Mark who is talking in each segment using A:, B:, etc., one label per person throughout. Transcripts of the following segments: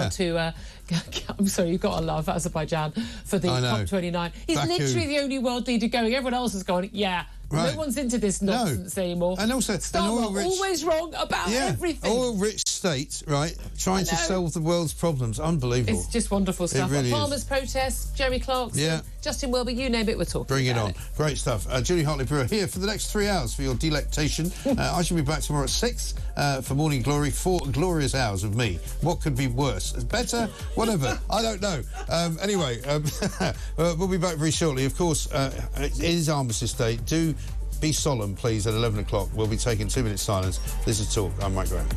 A: got to... I'm sorry, you've got to love Azerbaijan for the COP29. He's literally the only world leader going. Everyone else is going, yeah... Right. No one's into this nonsense anymore.
B: And also,
A: always wrong about everything.
B: Oil-rich state, right, trying to solve the world's problems. Unbelievable.
A: It's just wonderful stuff.
B: It really
A: Farmers' protests, Jeremy Clarkson, Justin Welby, you name it, we're talking
B: Bring it on. Great stuff. Julia Hartley-Brewer here for the next 3 hours for your delectation. I shall be back tomorrow at 6 for Morning Glory. 4 glorious hours of me. What could be worse? Better? Whatever. I don't know. Anyway, we'll be back very shortly. Of course, it is Armistice Day. Do be solemn, please, at 11 o'clock. We'll be taking 2 minutes silence. This is Talk. I'm Mike Graham.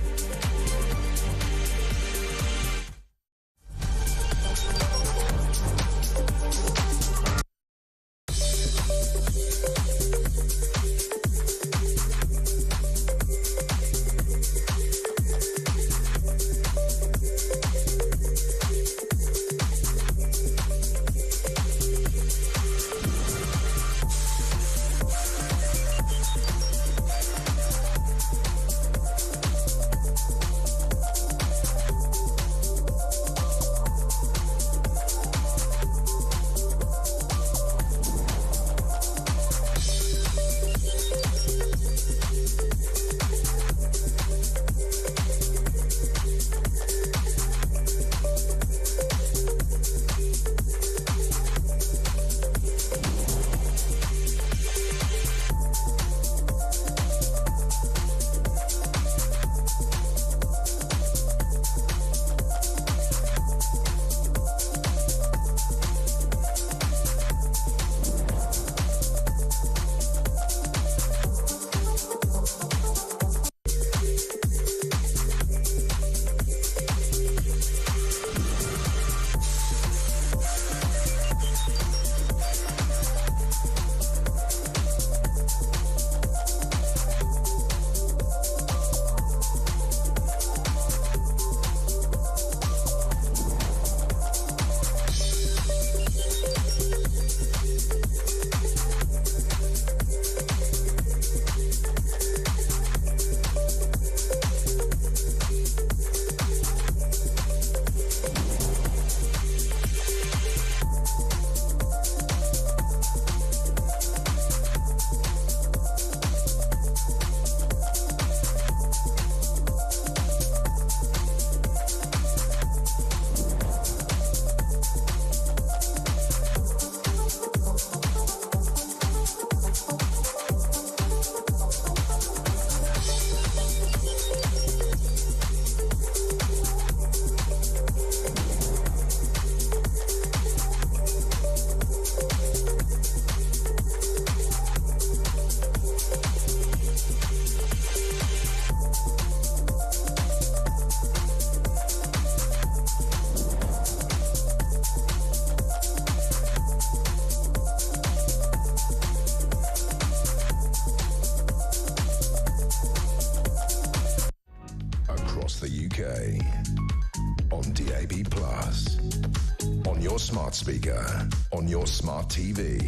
C: Smart speaker, on your smart TV,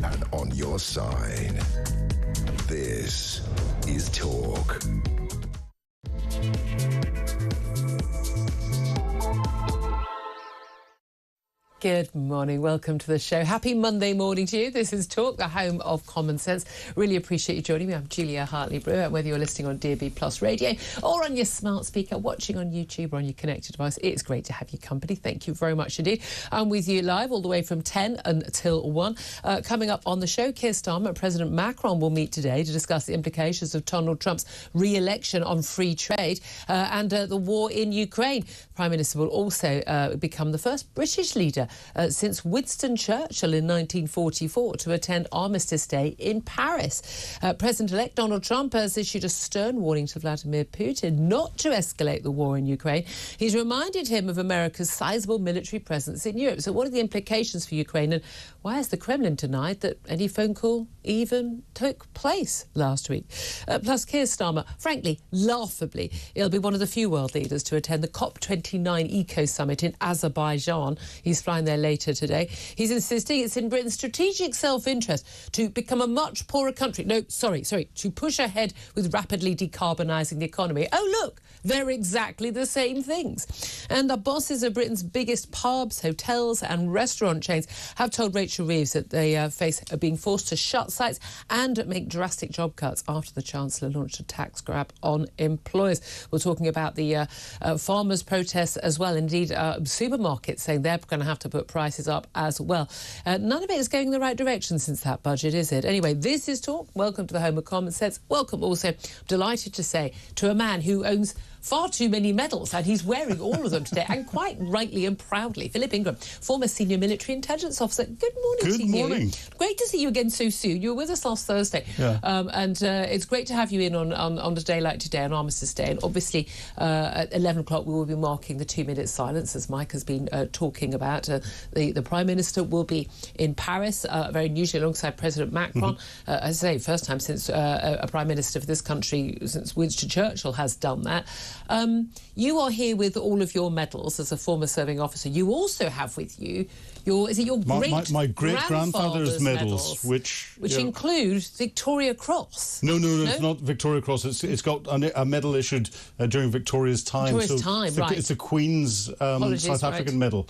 C: and on your side. This is Talk.
A: Good morning. Welcome to the show. Happy Monday morning to you. This is Talk, the home of common sense. Really appreciate you joining me. I'm Julia Hartley-Brewer. Whether you're listening on DAB Plus radio or on your smart speaker, watching on YouTube or on your connected device, it's great to have your company. Thank you very much indeed. I'm with you live all the way from 10 until 1. Coming up on the show, Keir Starmer and President Macron will meet today to discuss the implications of Donald Trump's re-election on free trade and the war in Ukraine. Prime Minister will also become the first British leader since Winston Churchill in 1944 to attend Armistice Day in Paris. President-elect Donald Trump has issued a stern warning to Vladimir Putin not to escalate the war in Ukraine. He's reminded him of America's sizable military presence in Europe. So what are the implications for Ukraine, and why has the Kremlin denied that any phone call even took place last week. Plus, Keir Starmer, frankly, laughably, he'll be one of the few world leaders to attend the COP29 Eco Summit in Azerbaijan. He's flying there later today. He's insisting it's in Britain's strategic self-interest to become a much poorer country. No, sorry, to push ahead with rapidly decarbonising the economy. Oh, look, they're exactly the same things. And the bosses of Britain's biggest pubs, hotels and restaurant chains have told Rachel Reeves that they face being forced to shut sites and make drastic job cuts after the Chancellor launched a tax grab on employers. We're talking about the farmers' protests as well. Indeed, supermarkets saying they're going to have to put prices up as well. None of it is going in the right direction since that budget, is it? Anyway, this is Talk. Welcome to the home of common sense. Welcome also, delighted to say, to a man who owns far too many medals, and he's wearing all of them today, and quite rightly and proudly. Philip Ingram, former senior military intelligence officer. Good morning to you.
D: Good morning.
A: Great to see you again so soon. You were with us last Thursday.
D: Yeah.
A: And it's great to have you in on a day like today, on Armistice Day. And obviously, at 11 o'clock, we will be marking the 2-minute silence, as Mike has been talking about. The Prime Minister will be in Paris, very unusually, alongside President Macron. As I say, first time since a Prime Minister for this country, since Winston Churchill has done that. You are here with all of your medals as a former serving officer. You also have with you your
D: my great-grandfather's medals, which
A: include Victoria Cross.
D: No, it's not Victoria Cross. It's got a medal issued during Victoria's time.
A: Right.
D: It's a Queen's South African medal.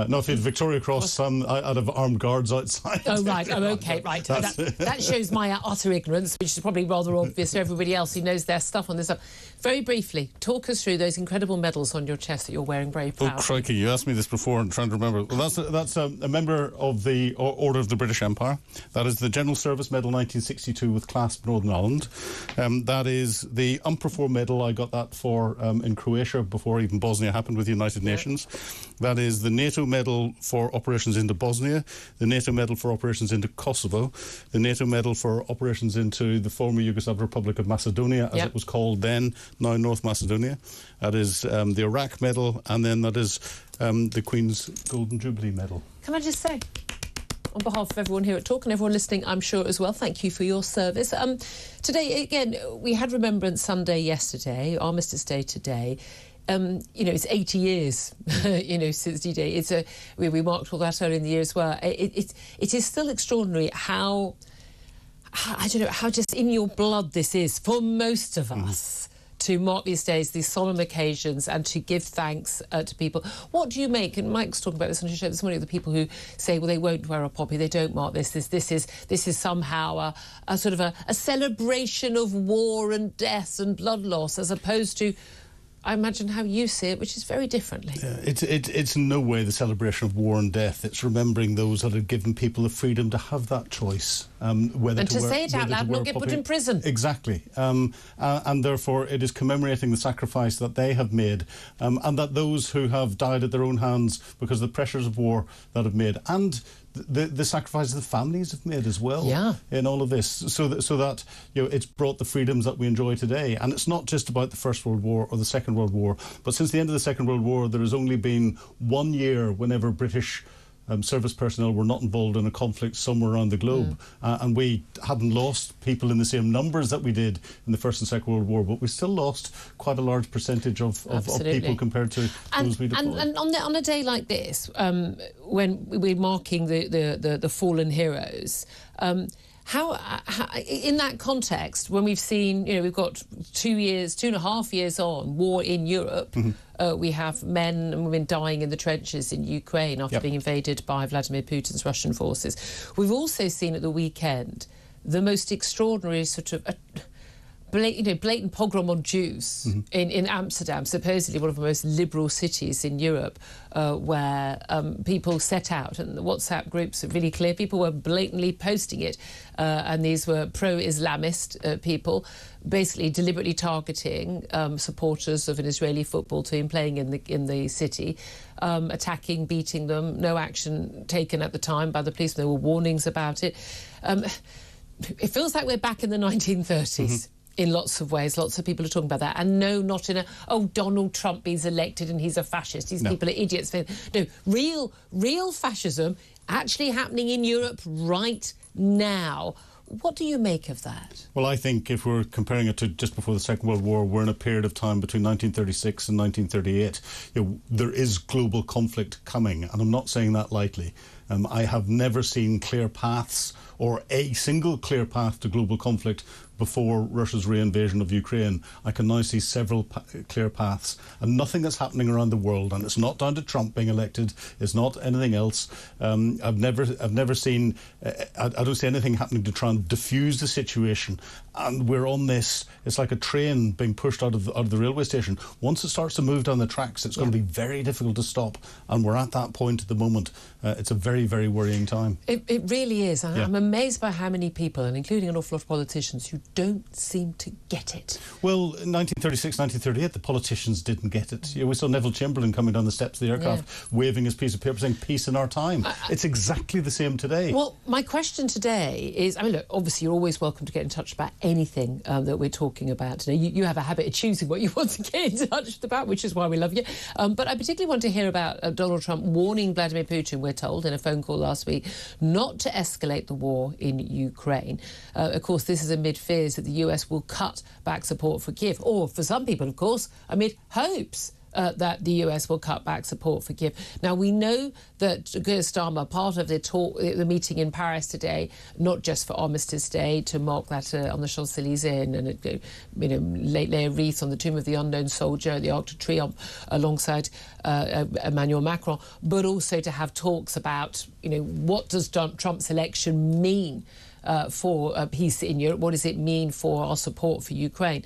D: No, if it's Victoria Cross, out of armed guards outside.
A: Oh, right. Oh, OK, right. That shows my utter ignorance, which is probably rather obvious to everybody else who knows their stuff on this stuff. Very briefly, talk us through those incredible medals on your chest that you're wearing very proudly.
D: Oh, crikey, you asked me this before and trying to remember. Well, that's a member of the Order of the British Empire. That is the General Service Medal 1962 with clasp Northern Ireland. That is the Umprofor Medal. I got that for in Croatia before even Bosnia happened with the United Nations. That is the NATO Medal for operations into Bosnia, the NATO Medal for operations into Kosovo, the NATO Medal for operations into the former Yugoslav Republic of Macedonia, as it was called then, now North Macedonia. That is the Iraq Medal, and then that is the Queen's Golden Jubilee Medal.
A: Can I just say, on behalf of everyone here at Talk and everyone listening, I'm sure as well, thank you for your service. Today, again, we had Remembrance Sunday yesterday, Armistice Day today. It's 80 years, since D-Day. We marked all that earlier in the year as well. It is still extraordinary how just in your blood this is for most of us to mark these days, these solemn occasions, and to give thanks to people. What do you make? And Mike's talking about this on his show this morning. The people who say, well, they won't wear a poppy, they don't mark this. This is somehow a sort of a celebration of war and death and blood loss, as opposed to, I imagine, how you see it, which is very differently.
D: Yeah, it's in no way the celebration of war and death. It's remembering those that have given people the freedom to have that choice. Whether to
A: say it out loud, not get put in prison.
D: Exactly. And therefore it is commemorating the sacrifice that they have made, and that those who have died at their own hands because of the pressures of war that have made, and the sacrifices the families have made as well in all of this, so that it's brought the freedoms that we enjoy today. And it's not just about the First World War or the Second World War, but since the end of the Second World War, there has only been 1 year whenever British service personnel were not involved in a conflict somewhere around the globe. And we hadn't lost people in the same numbers that we did in the First and Second World War, but we still lost quite a large percentage of people compared to those we deployed.
A: And on a day like this, when we're marking the fallen heroes, how in that context, when we've seen, we've got 2.5 years on war in Europe, we have men and women dying in the trenches in Ukraine after being invaded by Vladimir Putin's Russian forces. We've also seen at the weekend the most extraordinary sort of blatant pogrom on Jews in Amsterdam, supposedly one of the most liberal cities in Europe, where people set out, and the WhatsApp groups are really clear, people were blatantly posting it, and these were pro-Islamist people, basically deliberately targeting supporters of an Israeli football team playing in the city, attacking, beating them. No action taken at the time by the police. There were warnings about it. It feels like we're back in the 1930s. In lots of ways. Lots of people are talking about that. And no, not in Donald Trump is elected and he's a fascist. These people are idiots. No, real fascism actually happening in Europe right now. What do you make of that?
D: Well, I think if we're comparing it to just before the Second World War, we're in a period of time between 1936 and 1938. There is global conflict coming, and I'm not saying that lightly. I have never seen clear paths or a single clear path to global conflict before Russia's reinvasion of Ukraine. I can now see several clear paths, and nothing that's happening around the world, and it's not down to Trump being elected, it's not anything else. I've never seen, I don't see anything happening to try and diffuse the situation, and we're on this, it's like a train being pushed out of the railway station. Once it starts to move down the tracks, it's going to be very difficult to stop, and we're at that point at the moment. It's a very, very worrying time.
A: It really is. I'm amazed by how many people, and including an awful lot of politicians, who don't seem to get it.
D: Well, in 1936, 1938, the politicians didn't get it. We saw Neville Chamberlain coming down the steps of the aircraft, waving his piece of paper saying, peace in our time. It's exactly the same today.
A: Well, my question today is, I mean, look, obviously you're always welcome to get in touch about anything that we're talking about today. You have a habit of choosing what you want to get in touch about, which is why we love you. But I particularly want to hear about Donald Trump warning Vladimir Putin, we're told, in a phone call last week, not to escalate the war in Ukraine. Of course, this is amid fears that the US will cut back support for Kiev, or for some people, of course, amid hopes that the US will cut back support for Kiev. Now, we know that Keir Starmer, part of the meeting in Paris today, not just for Armistice Day, to mark that on the Champs-Élysées and lay a wreath on the tomb of the unknown soldier at the Arc de Triomphe alongside Emmanuel Macron, but also to have talks about, what does Trump's election mean for peace in Europe? What does it mean for our support for Ukraine?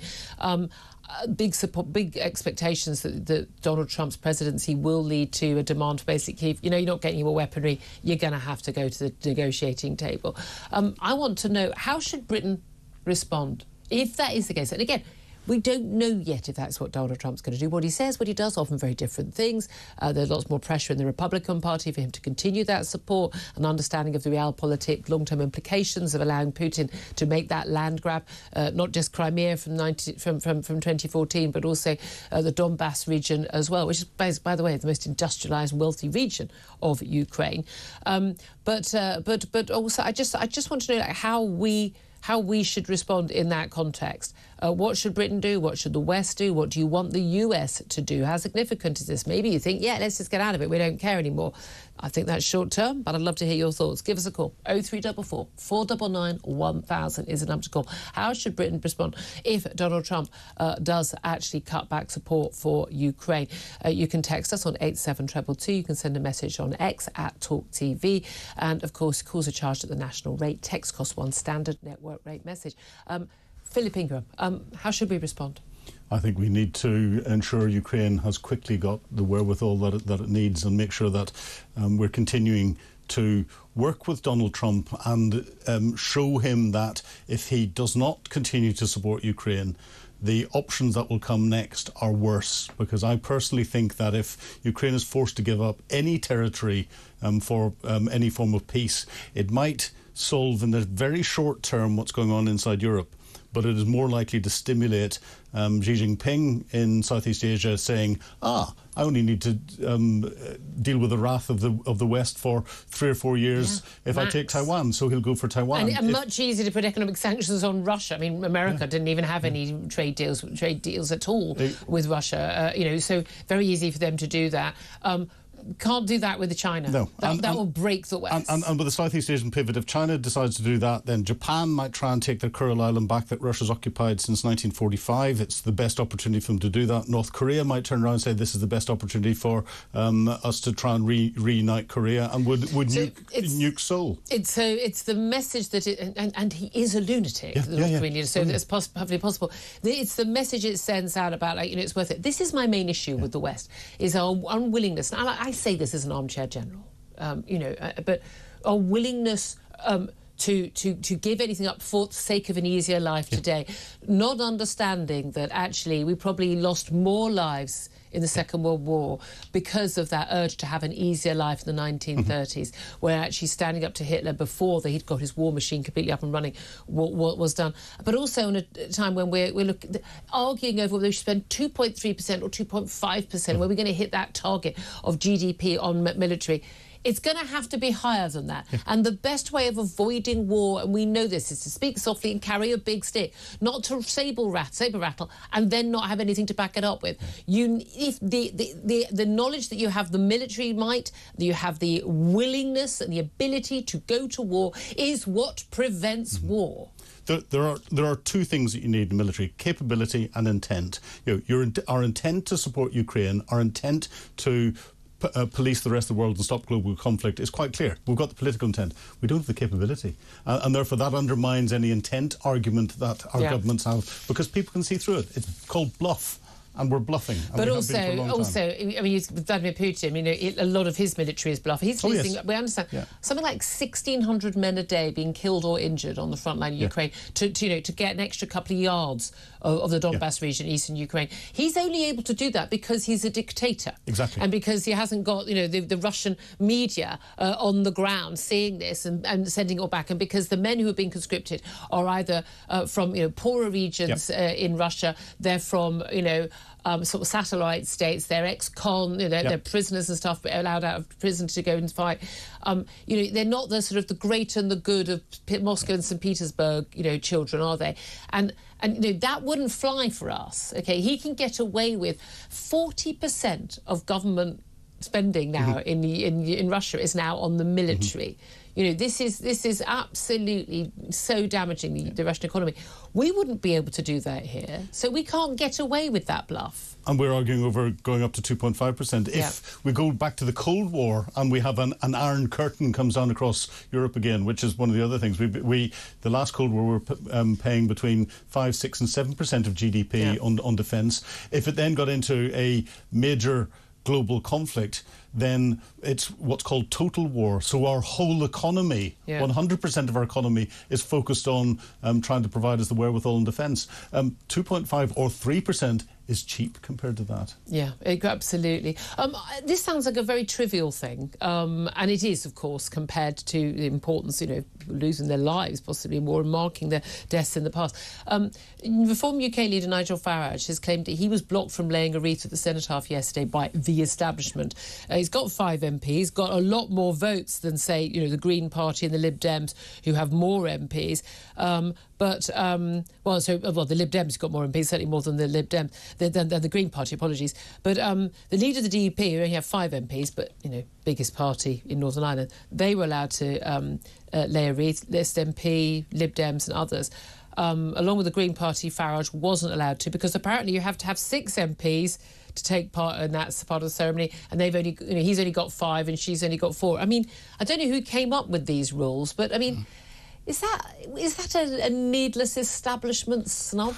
A: Big expectations that Donald Trump's presidency will lead to a demand for basic Kyiv. You're not getting your weaponry, you're going to have to go to the negotiating table. I want to know, how should Britain respond if that is the case? And again, we don't know yet if that's what Donald Trump's going to do. What he says, what he does, often very different things. There's lots more pressure in the Republican Party for him to continue that support, an understanding of the realpolitik, long-term implications of allowing Putin to make that land grab, not just Crimea from 2014, but also the Donbass region as well, which is, by the way, the most industrialised, wealthy region of Ukraine. But also, I just want to know how we should respond in that context. What should Britain do? What should the West do? What do you want the US to do? How significant is this? Maybe you think, let's just get out of it. We don't care anymore. I think that's short term, but I'd love to hear your thoughts. Give us a call. 0344 499 1000 is the number to call. How should Britain respond if Donald Trump does actually cut back support for Ukraine? You can text us on 87222. You can send a message on X at Talk TV. And, of course, calls are charged at the national rate. Text costs one standard network rate message. Philip Ingram, how should we respond?
D: I think we need to ensure Ukraine has quickly got the wherewithal that it needs, and make sure that we're continuing to work with Donald Trump and show him that if he does not continue to support Ukraine, the options that will come next are worse. Because I personally think that if Ukraine is forced to give up any territory for any form of peace, it might solve in the very short term what's going on inside Europe. But it is more likely to stimulate Xi Jinping in Southeast Asia saying, I only need to deal with the wrath of the West for 3 or 4 years if I take Taiwan. So he'll go for Taiwan.
A: And much easier to put economic sanctions on Russia. I mean, America didn't even have any trade deals at all with Russia. So very easy for them to do that. Can't do that with China.
D: No.
A: That will break the West.
D: And with the Southeast Asian pivot, if China decides to do that, then Japan might try and take their Kuril Island back that Russia's occupied since 1945. It's the best opportunity for them to do that. North Korea might turn around and say this is the best opportunity for us to try and reunite Korea, and would nuke Seoul. It's
A: the message that and he is a lunatic, the North Korean leader, so that's perfectly possible. It's the message it sends out about, it's worth it. This is my main issue with the West, is our unwillingness. And I say this as an armchair general, but our willingness to give anything up for the sake of an easier life today, not understanding that actually we probably lost more lives in the Second World War because of that urge to have an easier life in the 1930s, where actually standing up to Hitler before he'd got his war machine completely up and running, what was done. But also in a time when we're arguing over whether we should spend 2.3% or 2.5%, where we're going to hit that target of GDP on military. it's going to have to be higher than that. And the best way of avoiding war, and we know this, is to speak softly and carry a big stick, not to saber rattle, and then not have anything to back it up with. If the knowledge that you have the military might, that you have the willingness and the ability to go to war, is what prevents war.
D: There are two things that you need in the military: capability and intent. Our intent to support Ukraine, our intent to police the rest of the world and stop global conflict is quite clear. We've got the political intent. We don't have the capability. And therefore that undermines any intent argument that our governments have, because people can see through it. It's called bluff. And we're bluffing.
A: But also, I mean, Vladimir Putin, a lot of his military is bluff. He's losing, we understand, something like 1,600 men a day being killed or injured on the front line of Ukraine to get an extra couple of yards of the Donbass region, eastern Ukraine. He's only able to do that because he's a dictator.
D: Exactly.
A: And because he hasn't got, the Russian media on the ground seeing this and sending it all back. And because the men who have been conscripted are either from, poorer regions in Russia, they're from, sort of satellite states, they're ex-con, they're prisoners and stuff, but allowed out of prison to go and fight. They're not the sort of the great and the good of Moscow and St. Petersburg, children, are they? And that wouldn't fly for us. Okay, he can get away with 40% of government spending now in Russia is now on the military. This is absolutely so damaging the Russian economy. We wouldn't be able to do that here, so we can't get away with that bluff.
D: And we're arguing over going up to 2.5%. If we go back to the Cold War and we have an Iron Curtain comes down across Europe again, which is one of the other things. The last Cold War, we were paying between 5, 6 and 7% of GDP on defence. If it then got into a major global conflict, then it's what's called total war. So our whole economy, 100% of our economy, is focused on trying to provide us the wherewithal in defence. 2.5 or 3% is cheap compared to that.
A: Yeah, absolutely. This sounds like a very trivial thing, and it is, of course, compared to the importance, losing their lives, possibly more, and marking their deaths in the past. Reform UK leader Nigel Farage has claimed that he was blocked from laying a wreath at the cenotaph yesterday by the establishment. He's got 5 MPs, got a lot more votes than, say, the Green Party and the Lib Dems, who have more MPs. The Lib Dems got more MPs, certainly more than the Lib Dems, than the Green Party, apologies. But the leader of the DUP, who only have 5 MPs, but, biggest party in Northern Ireland, they were allowed to lay a wreath, List MP, Lib Dems and others. Along with the Green Party, Farage wasn't allowed to, because apparently you have to have 6 MPs to take part, and that's part of the ceremony, and they've only, he's only got 5 and she's only got 4. I mean, I don't know who came up with these rules, but I mean, is that a needless establishment snub?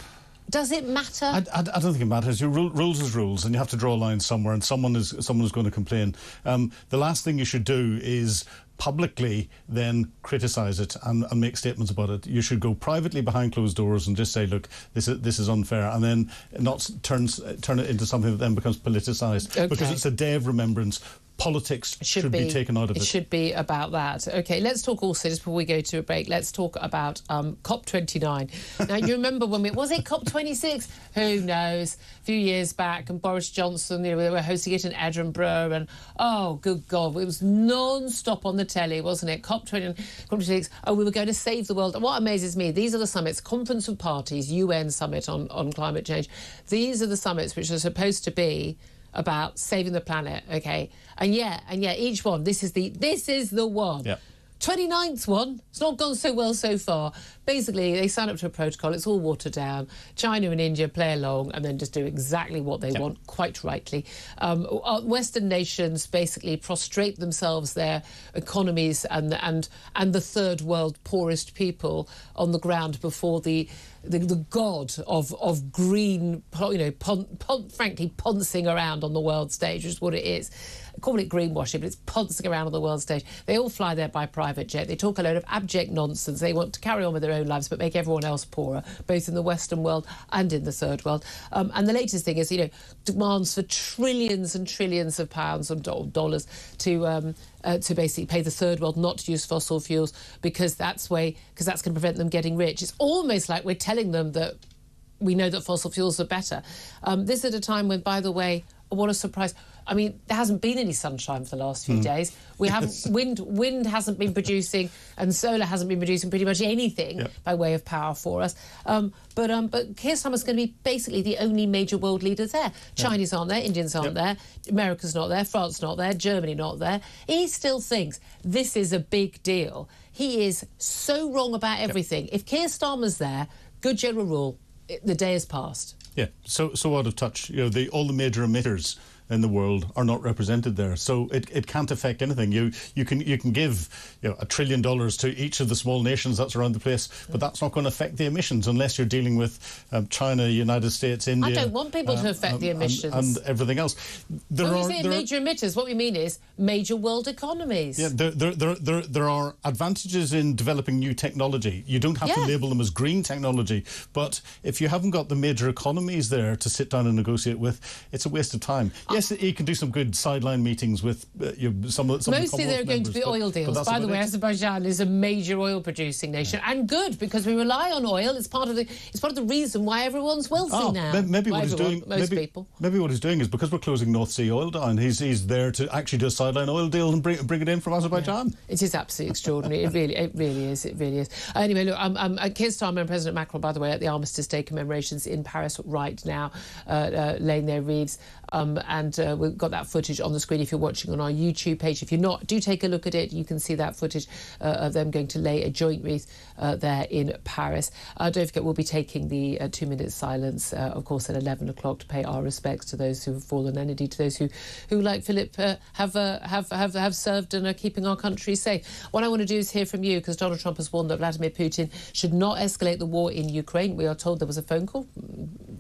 A: Does it matter?
D: I don't think it matters. Rules is rules, and you have to draw a line somewhere, and someone is going to complain. The last thing you should do is publicly then criticise it and make statements about it. You should go privately behind closed doors and just say, look, this is unfair, and then not turn it into something that then becomes politicised, because it's a day of remembrance. Politics should be taken out of it.
A: It should be about that. OK, let's talk also, just before we go to a break, let's talk about COP29. Now, you remember when was it COP26? Who knows? A few years back, and Boris Johnson, they were hosting it in Edinburgh, and, oh, good God, it was non-stop on the telly, wasn't it? COP26, we were going to save the world. And what amazes me, these are the summits, Conference of Parties, UN Summit on climate change. These are the summits which are supposed to be about saving the planet, OK? And yeah, each one, this is the one.
D: Yep.
A: 29th one, it's not gone so well so far. Basically, they sign up to a protocol, it's all watered down. China and India play along and then just do exactly what they want, quite rightly. Western nations basically prostrate themselves, their economies and the third world poorest people on the ground before the god of green, frankly, poncing around on the world stage, which is what it is. I call it greenwashing, but it's poncing around on the world stage. They all fly there by private jet. They talk a load of abject nonsense. They want to carry on with their own lives, but make everyone else poorer, both in the Western world and in the third world. And the latest thing is, demands for trillions and trillions of pounds and dollars to basically pay the third world not to use fossil fuels, because that's going to prevent them getting rich. It's almost like we're telling them that we know that fossil fuels are better. This at a time when, by the way, what a surprise, I mean, there hasn't been any sunshine for the last few days. We haven't wind hasn't been producing, and solar hasn't been producing pretty much anything by way of power for us. But Keir Starmer's going to be basically the only major world leader there. Chinese aren't there, Indians aren't there, America's not there, France not there, Germany not there. He still thinks this is a big deal. He is so wrong about everything. If Keir Starmer's there, good general rule, the day has passed.
D: Yeah, so out of touch. You know, all the major emitters in the world are not represented there, so it can't affect anything. You can give $1 trillion to each of the small nations that's around the place, but that's not going to affect the emissions unless you're dealing with China, United States, India.
A: I don't want people to affect the emissions
D: and everything else.
A: When we say major emitters, what we mean is major world economies.
D: Yeah, there are advantages in developing new technology. You don't have to label them as green technology, but if you haven't got the major economies there to sit down and negotiate with, it's a waste of time. Yes, he can do some good sideline meetings with some of the
A: Mostly they're going to be oil deals. By the way, Azerbaijan is a major oil producing nation, and good, because we rely on oil. It's part of the reason why everyone's wealthy now.
D: Maybe what he's doing, maybe what he's doing is because we're closing North Sea oil down. He's there to actually do a sideline oil deal and bring it in from Azerbaijan. Yeah.
A: It is absolutely extraordinary. It really is. Anyway, look, Keir Starmer and President Macron, by the way, at the Armistice Day commemorations in Paris right now, laying their wreaths. And we've got that footage on the screen if you're watching on our YouTube page. If you're not, do take a look at it. You can see that footage of them going to lay a joint wreath there in Paris. Don't forget, we'll be taking the 2-minute silence, of course, at 11 o'clock to pay our respects to those who have fallen, and indeed to those who like Philip, have served and are keeping our country safe. What I want to do is hear from you, because Donald Trump has warned that Vladimir Putin should not escalate the war in Ukraine. We are told there was a phone call.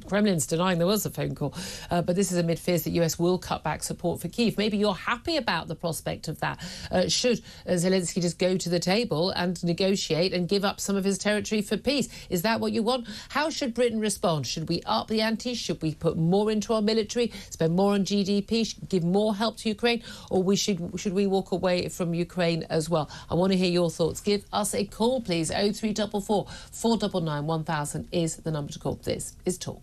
A: Kremlin's denying there was a phone call. But this is amid fears that US will cut back support for Kyiv. Maybe you're happy about the prospect of that. Should Zelensky just go to the table and negotiate and give up some of his territory for peace? Is that what you want? How should Britain respond? Should we up the ante? Should we put more into our military, spend more on GDP, give more help to Ukraine? Or should we walk away from Ukraine as well? I want to hear your thoughts. Give us a call, please. 0344 499 1000 is the number to call. This is Talk.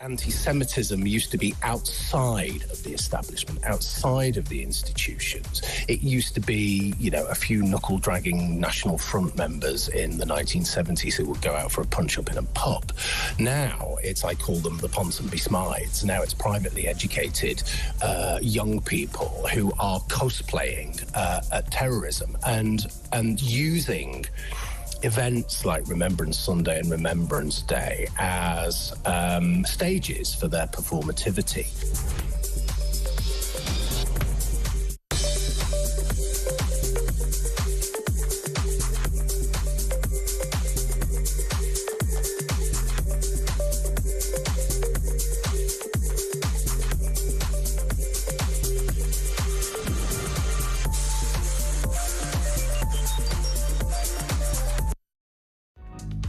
E: Anti-Semitism used to be outside of the establishment, outside of the institutions. It used to be, a few knuckle-dragging National Front members in the 1970s who would go out for a punch-up in a pub. Now, I call them the Ponsonby Smides. Now it's privately educated young people who are cosplaying terrorism and using events like Remembrance Sunday and Remembrance Day as stages for their performativity.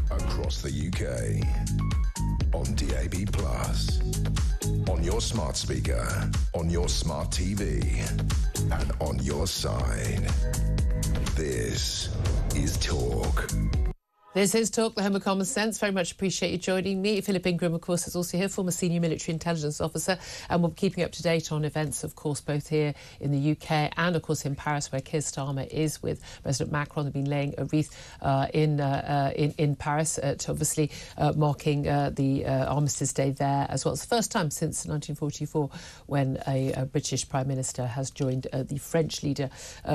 C: Across the UK, on DAB+, on your smart speaker, on your smart TV, and on your side. This is Talk.
A: This is Talk, the home of common sense. Very much appreciate you joining me. Philip Ingram, of course, is also here, former senior military intelligence officer, and we'll be keeping up to date on events, of course, both here in the UK and, of course, in Paris, where Keir Starmer is with President Macron. They've been laying a wreath in Paris, to obviously marking the Armistice Day there as well. It's the first time since 1944 when a British Prime Minister has joined the French leader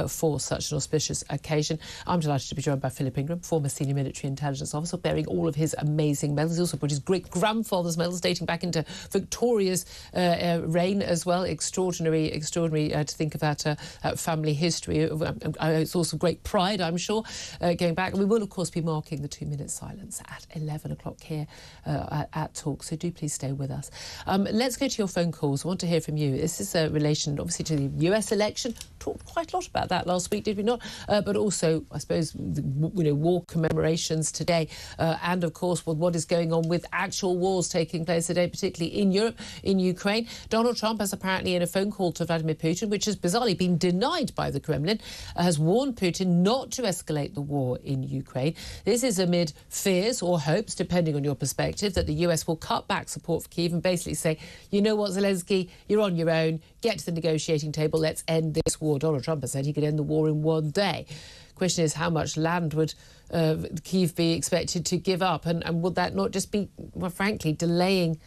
A: for such an auspicious occasion. I'm delighted to be joined by Philip Ingram, former senior military intelligence officer, bearing all of his amazing medals. He also brought his great-grandfather's medals dating back into Victoria's reign as well. Extraordinary to think of that family history. It's also great pride, I'm sure, going back. And we will, of course, be marking the 2-minute silence at 11 o'clock here at Talk, so do please stay with us. Let's go to your phone calls. I want to hear from you. This is a relation, obviously, to the US election. Talked quite a lot about that last week, did we not? But also, I suppose, war commemorations today, and of course what is going on with actual wars taking place today, particularly in Europe, in Ukraine. Donald Trump has apparently, in a phone call to Vladimir Putin, which has bizarrely been denied by the Kremlin, has warned Putin not to escalate the war in Ukraine. This is amid fears or hopes, depending on your perspective, that the US will cut back support for Kyiv and basically say, you know what, Zelensky, you're on your own, get to the negotiating table, let's end this war. Donald Trump has said he could end the war in one day. Question is, how much land would Kyiv be expected to give up, and would that not just be, well, frankly, delaying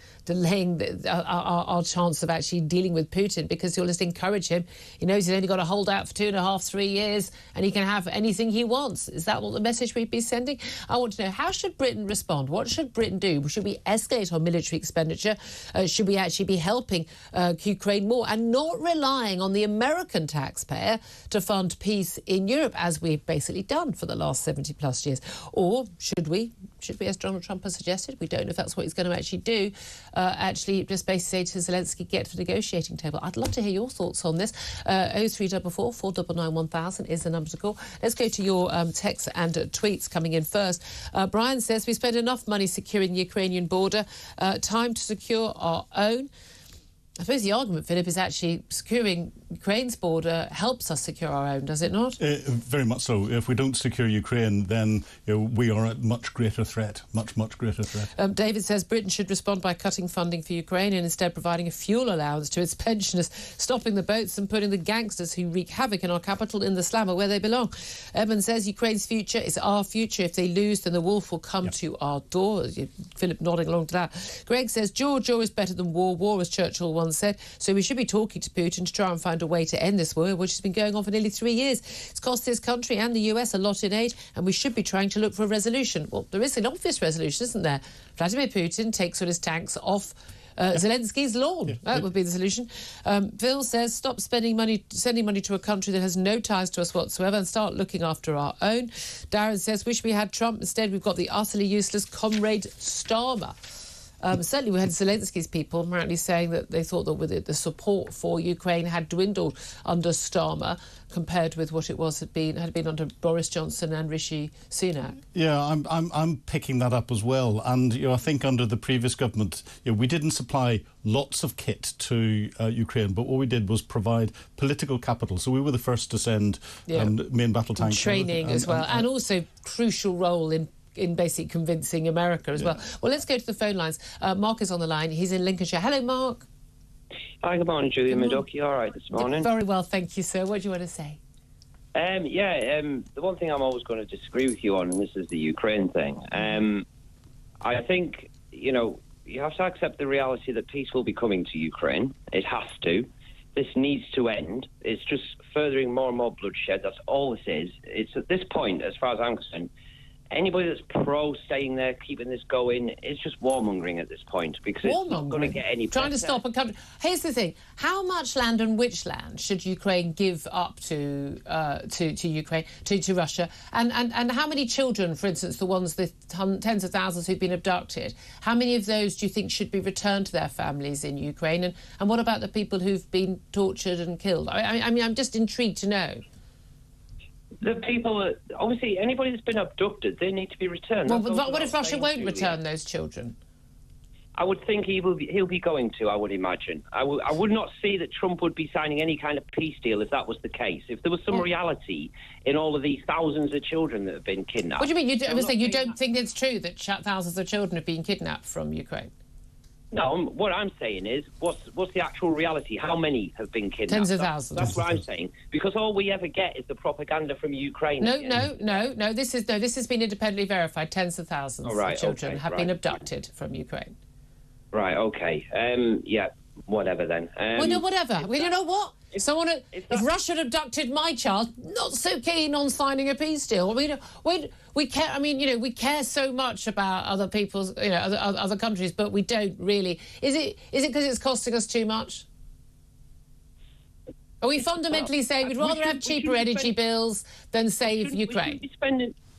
A: our chance of actually dealing with Putin, because you'll just encourage him. He knows he's only got to hold out for 2.5, 3 years, and he can have anything he wants. Is that what the message we'd be sending? I want to know, how should Britain respond? What should Britain do? Should we escalate our military expenditure? Should we actually be helping Ukraine more and not relying on the American taxpayer to fund peace in Europe, as we've basically done for the last 70+ years? Or should we, as Donald Trump has suggested, we don't know if that's what he's going to actually do, actually just basically say to Zelensky, get to the negotiating table? I'd love to hear your thoughts on this. 0344 499 1000 is the number to call. Let's go to your texts and tweets coming in first. Brian says, we spend enough money securing the Ukrainian border. Time to secure our own. I suppose the argument, Philip, is actually securing Ukraine's border helps us secure our own, does it not?
D: Very much so. If we don't secure Ukraine, then we are at much greater threat, much greater threat.
A: David says Britain should respond by cutting funding for Ukraine and instead providing a fuel allowance to its pensioners, stopping the boats and putting the gangsters who wreak havoc in our capital in the slammer where they belong. Edmund says Ukraine's future is our future. If they lose, then the wolf will come to our door. Philip nodding along to that. Greg says jaw is better than war, as Churchill once said. So we should be talking to Putin to try and find a way to end this war, which has been going on for nearly 3 years. It's cost this country and the US a lot in aid, and we should be trying to look for a resolution. Well, there is an obvious resolution, isn't there? Vladimir Putin takes all his tanks off Zelensky's lawn.
D: Yeah.
A: That would be the solution. Phil says, stop sending money to a country that has no ties to us whatsoever and start looking after our own. Darren says, wish we had Trump. Instead, we've got the utterly useless Comrade Starmer. Certainly we had Zelensky's people apparently saying that they thought that with it, the support for Ukraine had dwindled under Starmer compared with what it had been under Boris Johnson and Rishi Sunak.
D: Yeah, I'm picking that up as well. And I think under the previous government, we didn't supply lots of kit to Ukraine, but what we did was provide political capital. So we were the first to send main battle tanks,
A: training as well, and also crucial role in in basically convincing America as well. Well, let's go to the phone lines. Mark is on the line. He's in Lincolnshire. Hello, Mark.
F: Hi, good morning, Julia Murdoch. You all right this morning?
A: Very well, thank you, sir. What do you want to say?
F: The one thing I'm always going to disagree with you on, and this is the Ukraine thing. I think, you have to accept the reality that peace will be coming to Ukraine. It has to. This needs to end. It's just furthering more and more bloodshed. That's all this is. It's at this point, as far as I'm concerned, anybody that's pro staying there, keeping this going, it's just warmongering at this point, because it's not going to get any better.
A: Trying to stop a country. Here's the thing: how much land and which land should Ukraine give up to Ukraine, to Russia, and how many children, for instance, the ones, the tens of thousands who've been abducted, how many of those do you think should be returned to their families in Ukraine, and what about the people who've been tortured and killed? I mean, I'm just intrigued to know.
F: The people, obviously, anybody that's been abducted, they need to be returned.
A: Well, but what if Russia won't return those children?
F: I would think he'll be going to, I would imagine. I would not see that Trump would be signing any kind of peace deal if that was the case. If there was some reality in all of these thousands of children that have been kidnapped.
A: What do you mean? You don't think it's true that thousands of children have been kidnapped from Ukraine?
F: No, what I'm saying is, what's the actual reality? How many have been kidnapped?
A: Tens of thousands.
F: That's what I'm saying. Because all we ever get is the propaganda from Ukraine.
A: No. This has been independently verified. Tens of thousands of children have been abducted from Ukraine.
F: Right. Okay. Whatever then.
A: Well, no, whatever. Well, you know what? If Russia had abducted my child, not so keen on signing a peace deal. We care. I mean, we care so much about other people's, other countries, but we don't really. Is it because it's costing us too much? Are we fundamentally saying we'd rather have cheaper energy bills than save Ukraine?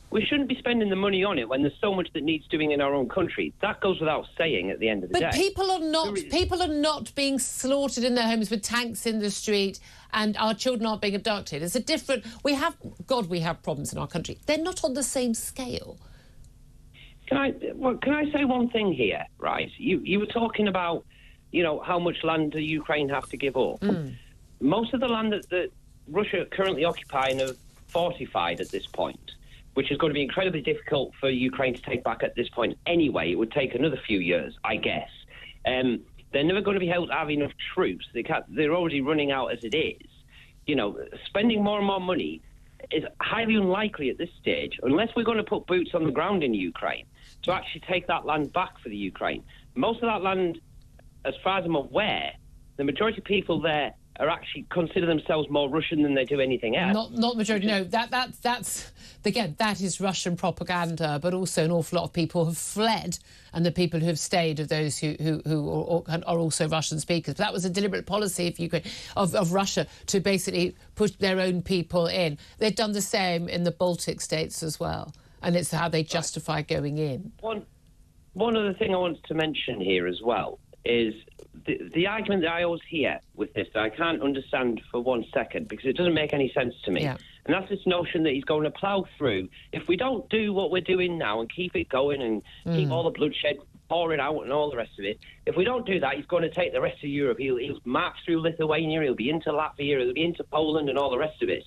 F: We shouldn't be spending the money on it when there's so much that needs doing in our own country. That goes without saying at the end of the day.
A: But people are not being slaughtered in their homes with tanks in the street, and our children aren't being abducted. It's a different... We have problems in our country. They're not on the same scale.
F: Can I say one thing here, right? You were talking about, how much land do Ukraine have to give up. Most of the land that Russia currently occupying are fortified at this point, which is going to be incredibly difficult for Ukraine to take back at this point anyway. It would take another few years, I guess. They're never going to be able to have enough troops. They're already running out as it is. Spending more and more money is highly unlikely at this stage, unless we're going to put boots on the ground in Ukraine to actually take that land back for the Ukraine. Most of that land, as far as I'm aware, the majority of people there are actually consider themselves more Russian than they do anything else.
A: Not majority. No, that's again, that is Russian propaganda, but also an awful lot of people have fled, and the people who have stayed are those who are also Russian speakers. But that was a deliberate policy of Russia to basically push their own people in. They've done the same in the Baltic states as well, and it's how they justify going in.
F: One other thing I wanted to mention here as well is the argument that I always hear with this that I can't understand for 1 second, because it doesn't make any sense to me. Yeah. And that's this notion that he's going to plough through. If we don't do what we're doing now and keep it going and keep all the bloodshed pouring out and all the rest of it, if we don't do that, he's going to take the rest of Europe. He'll march through Lithuania, he'll be into Latvia, he'll be into Poland and all the rest of it.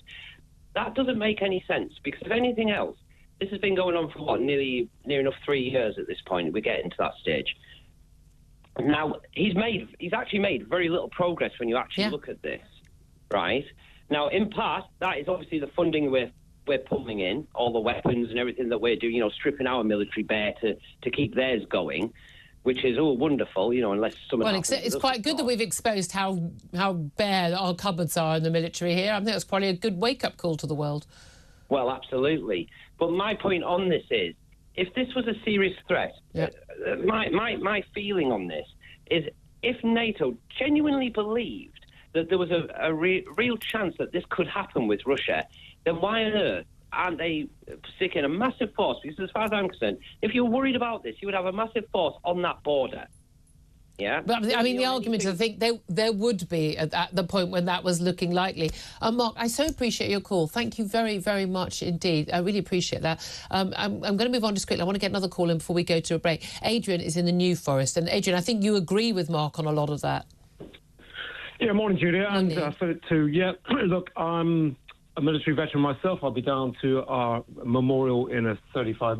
F: That doesn't make any sense, because if anything else, this has been going on for near enough 3 years at this point. We're getting to that stage. Now, he's actually made very little progress when you actually look at this, right? Now, in part, that is obviously the funding we're pulling in, all the weapons and everything that we're doing, stripping our military bare to keep theirs going, which is all wonderful, unless someone...
A: Well, it's quite good that we've exposed how bare our cupboards are in the military here. I think that's probably a good wake-up call to the world.
F: Well, absolutely. But my point on this is, if this was a serious threat, my feeling on this is, if NATO genuinely believed that there was a real chance that this could happen with Russia, then why on earth aren't they sticking a massive force? Because as far as I'm concerned, if you're worried about this, you would have a massive force on that border. Yeah.
A: But I mean, the argument, I think there would be at the point when that was looking likely. Mark, I so appreciate your call. Thank you very, very much indeed. I really appreciate that. I'm going to move on just quickly. I want to get another call in before we go to a break. Adrian is in the New Forest. And Adrian, I think you agree with Mark on a lot of that.
G: Yeah, morning, Julia. And look, a military veteran myself. I'll be down to our memorial in 25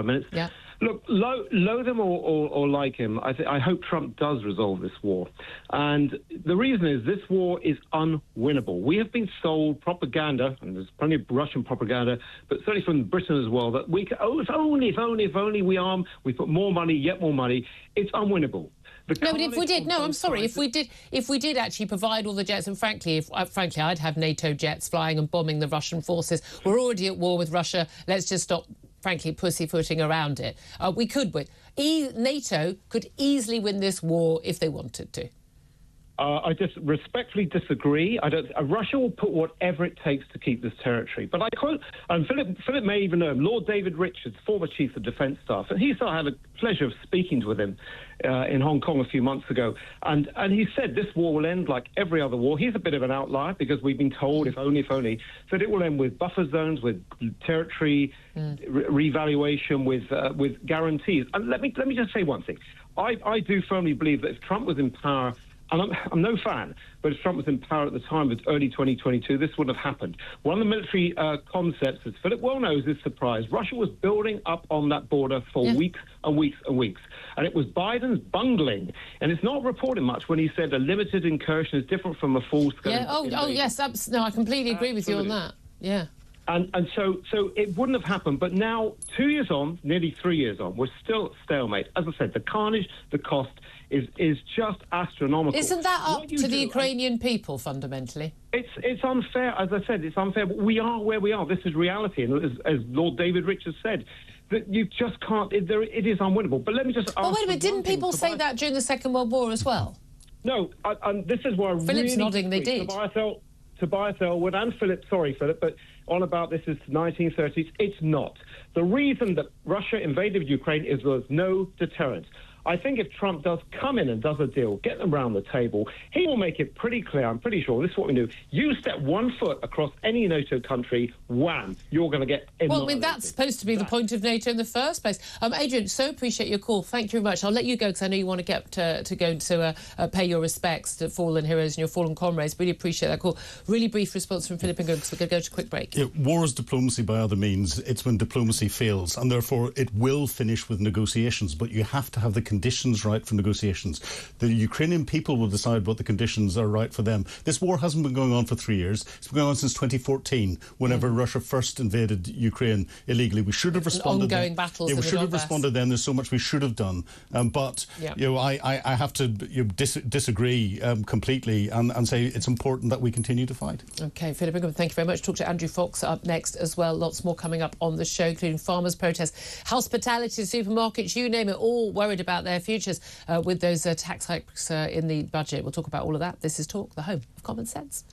G: minutes.
A: Yeah.
G: Look, loathe him or like him, I hope Trump does resolve this war. And the reason is this war is unwinnable. We have been sold propaganda, and there's plenty of Russian propaganda, but certainly from Britain as well, that we can, if only we arm, we put more money, yet more money, it's unwinnable.
A: No, but if we did, no, I'm sorry. If we did actually provide all the jets, and frankly, I'd have NATO jets flying and bombing the Russian forces. We're already at war with Russia. Let's just stop, frankly, pussyfooting around it. We could win. NATO could easily win this war if they wanted to.
G: I just respectfully disagree. Russia will put whatever it takes to keep this territory. But I quote, and Philip may even know him, Lord David Richards, former Chief of Defence Staff, and I had the pleasure of speaking with him in Hong Kong a few months ago, and he said this war will end like every other war. He's a bit of an outlier because we've been told, if only, that it will end with buffer zones, with territory revaluation, with guarantees. And let me just say one thing. I do firmly believe that if Trump was in power, and I'm no fan, but if Trump was in power at the time of early 2022, this wouldn't have happened. One of the military concepts, as Philip well knows, is surprise. Russia was building up on that border for weeks and weeks and weeks. And it was Biden's bungling. And it's not reported much when he said a limited incursion is different from a full-scale invasion.
A: Yes. No, I completely agree with you on that. Yeah.
G: And so it wouldn't have happened. But now, 2 years on, nearly 3 years on, we're still at stalemate. As I said, the carnage, the cost is just astronomical.
A: Isn't that up to the Ukrainian people, fundamentally?
G: It's unfair. As I said, it's unfair. But we are where we are. This is reality. And as Lord David Richards said, that you just can't... It is unwinnable. But let me just ask...
A: Well, wait a minute. Didn't people say that during the Second World War as well?
G: No. And this is why
A: Philip's
G: really...
A: nodding they did.
G: Tobias Elwood and Philip, sorry, Philip, but on about this is 1930s. It's not. The reason that Russia invaded Ukraine is there was no deterrent. I think if Trump does come in and does a deal, get them round the table, he will make it pretty clear, I'm pretty sure, this is what we do. You step 1 foot across any NATO country, wham, you're going to get annihilated.
A: Well, I mean, that's supposed to be the point of NATO in the first place. Adrian, so appreciate your call. Thank you very much. I'll let you go because I know you want to get to go to pay your respects to fallen heroes and your fallen comrades. Really appreciate that call. Really brief response from Philip and Gunn because we're going to go to a quick break.
D: Yeah, war is diplomacy by other means. It's when diplomacy fails, and therefore it will finish with negotiations, but you have to have the conditions right for negotiations. The Ukrainian people will decide what the conditions are right for them. This war hasn't been going on for 3 years. It's been going on since 2014, whenever Russia first invaded Ukraine illegally. We should have responded.
A: Ongoing battles.
D: Yeah, we should have responded then. There's so much we should have done. But I have to disagree completely and say it's important that we continue to fight.
A: OK, Philip Ingham, thank you very much. Talk to Andrew Fox up next as well. Lots more coming up on the show, including farmers' protests, hospitality, supermarkets, you name it, all worried about their futures with those tax hikes in the budget. We'll talk about all of that. This is Talk, the home of common sense.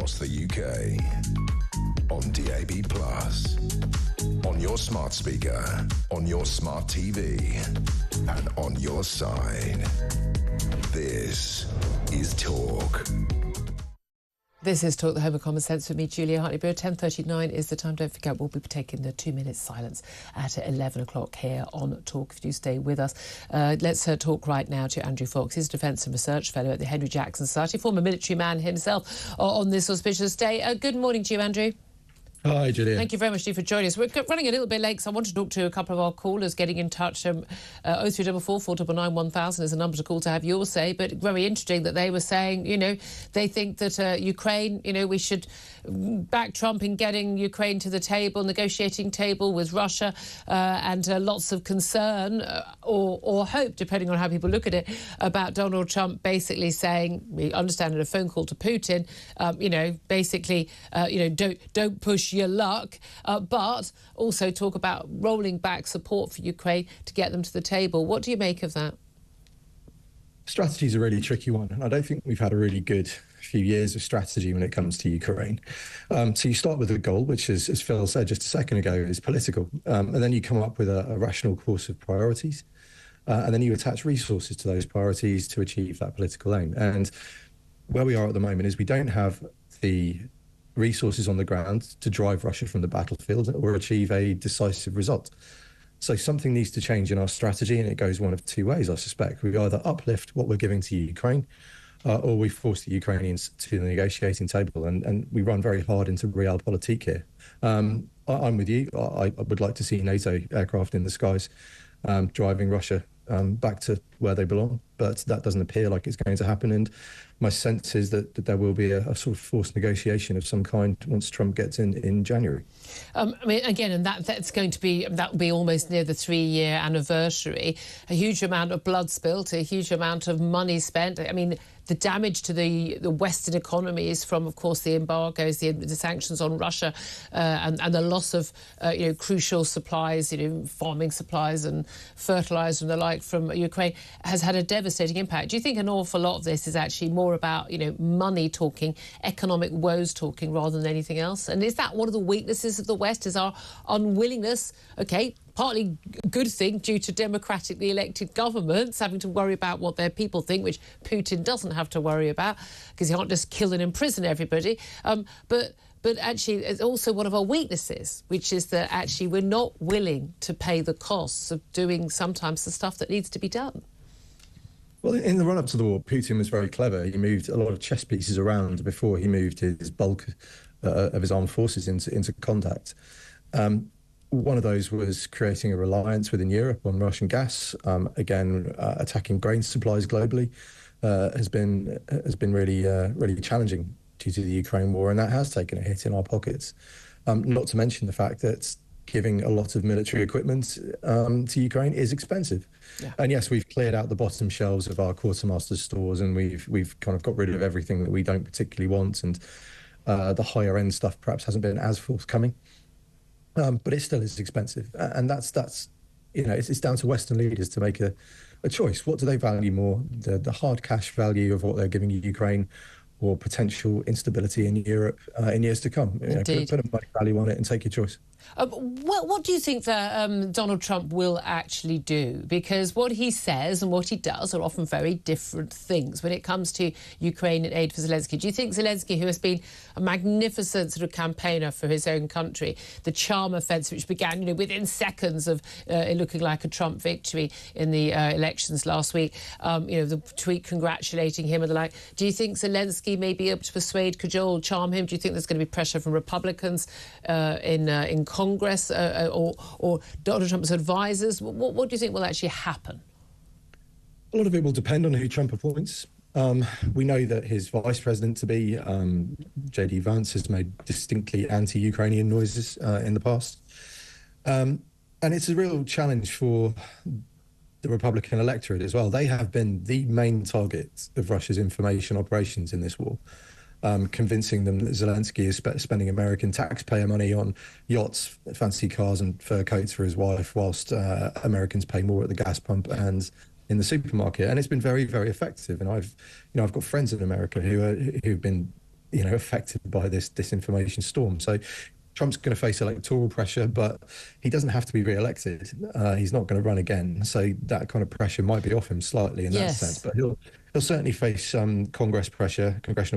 C: across the UK. On DAB+, on your smart speaker, on your smart TV, and on your side. This is Talk.
A: This is Talk, the home of common sense, with me, Julia Hartley-Brewer. 10:39 is the time. Don't forget, we'll be taking the 2-minute silence at 11 o'clock here on Talk, if you stay with us. Let's talk right now to Andrew Fox. He's a Defence and Research Fellow at the Henry Jackson Society, former military man himself, on this auspicious day. Good morning to you, Andrew.
H: Hi, Julia.
A: Thank you very much for joining us. We're running a little bit late, so I want to talk to a couple of our callers getting in touch. 0344 499 1000 is a number to call to have your say, but very interesting that they were saying, you know, they think that Ukraine, you know, we should back Trump in getting Ukraine to the table, negotiating table with Russia, and lots of concern or hope, depending on how people look at it, about Donald Trump basically saying, we understand in a phone call to Putin, you know, basically, you know, don't push your luck, but also talk about rolling back support for Ukraine to get them to the table. What do you make of that?
H: Strategy is a really tricky one. I don't think we've had a really good few years of strategy when it comes to Ukraine. So you start with a goal, which is, as Phil said just a second ago, is political. And then you come up with a rational course of priorities. And then you attach resources to those priorities to achieve that political aim. And where we are at the moment is we don't have the resources on the ground to drive Russia from the battlefield or achieve a decisive result. So something needs to change in our strategy, and it goes one of two ways, I suspect. We either uplift what we're giving to Ukraine, or we force the Ukrainians to the negotiating table, and we run very hard into realpolitik here. I'm with you. I would like to see NATO aircraft in the skies driving Russia back to where they belong, but that doesn't appear like it's going to happen. And my sense is that there will be a sort of forced negotiation of some kind once Trump gets in January.
A: I mean, again, and that's going to be, that will be almost near the 3-year anniversary. A huge amount of blood spilt, a huge amount of money spent. I mean, the damage to the Western economies from, of course, the embargoes, the sanctions on Russia, and the loss of, you know, crucial supplies, you know, farming supplies and fertiliser and the like from Ukraine, has had a devastating impact. Do you think an awful lot of this is actually more about, you know, money talking, economic woes talking, rather than anything else? And is that one of the weaknesses of the West, is our unwillingness, OK, partly a good thing due to democratically elected governments having to worry about what their people think, which Putin doesn't have to worry about because he can't just kill and imprison everybody. But actually, it's also one of our weaknesses, which is that actually we're not willing to pay the costs of doing sometimes the stuff that needs to be done.
H: Well, in the run-up to the war, Putin was very clever. He moved a lot of chess pieces around before he moved his bulk of his armed forces into contact. One of those was creating a reliance within Europe on Russian gas. Again, attacking grain supplies globally has been really challenging due to the Ukraine war, and that has taken a hit in our pockets. Not to mention the fact that giving a lot of military equipment to Ukraine is expensive. Yeah. And yes, we've cleared out the bottom shelves of our quartermaster stores, and we've kind of got rid of everything that we don't particularly want, and the higher end stuff perhaps hasn't been as forthcoming. But it still is expensive, and that's you know, it's down to Western leaders to make a choice. What do they value more, the hard cash value of what they're giving Ukraine, or potential instability in Europe in years to come? You know, put a money value on it and take your choice.
A: What do you think that Donald Trump will actually do? Because what he says and what he does are often very different things when it comes to Ukraine and aid for Zelensky. Do you think Zelensky, who has been a magnificent sort of campaigner for his own country, the charm offensive, which began, you know, within seconds of it looking like a Trump victory in the elections last week, you know, the tweet congratulating him and the like, do you think Zelensky may be able to persuade, cajole, charm him? Do you think there's going to be pressure from Republicans in Congress or Donald Trump's advisors? What do you think will actually happen?
H: A lot of it will depend on who Trump appoints. We know that his vice president to be, J.D. Vance, has made distinctly anti-Ukrainian noises in the past. And it's a real challenge for the Republican electorate as well. They have been the main target of Russia's information operations in this war. Convincing them that Zelensky is spending American taxpayer money on yachts, fancy cars and fur coats for his wife, whilst Americans pay more at the gas pump and in the supermarket. And it's been very, very effective. And I've got friends in America who've been affected by this disinformation storm. So Trump's going to face electoral pressure, but he doesn't have to be re-elected. He's not going to run again, so that kind of pressure might be off him slightly in that sense. But he'll certainly face congressional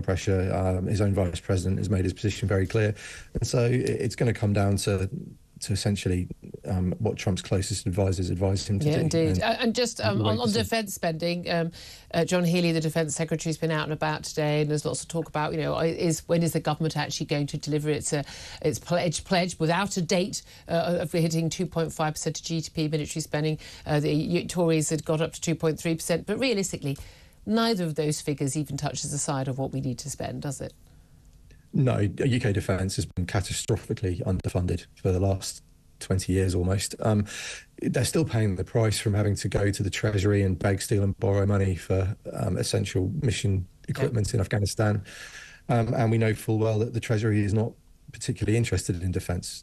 H: pressure. His own vice president has made his position very clear, and so it's going to come down to essentially what Trump's closest advisors advised him to do.
A: Yeah, indeed. And just on defence spending, John Healey, the Defence Secretary, has been out and about today, and there's lots of talk about, when is the government actually going to deliver its pledge without a date of hitting 2.5% of GDP military spending. The Tories had got up to 2.3%, but realistically, neither of those figures even touches the side of what we need to spend, does it?
H: No, UK defence has been catastrophically underfunded for the last 20 years almost. They're still paying the price from having to go to the Treasury and beg, steal and borrow money for essential mission equipment in Afghanistan. And we know full well that the Treasury is not particularly interested in defence.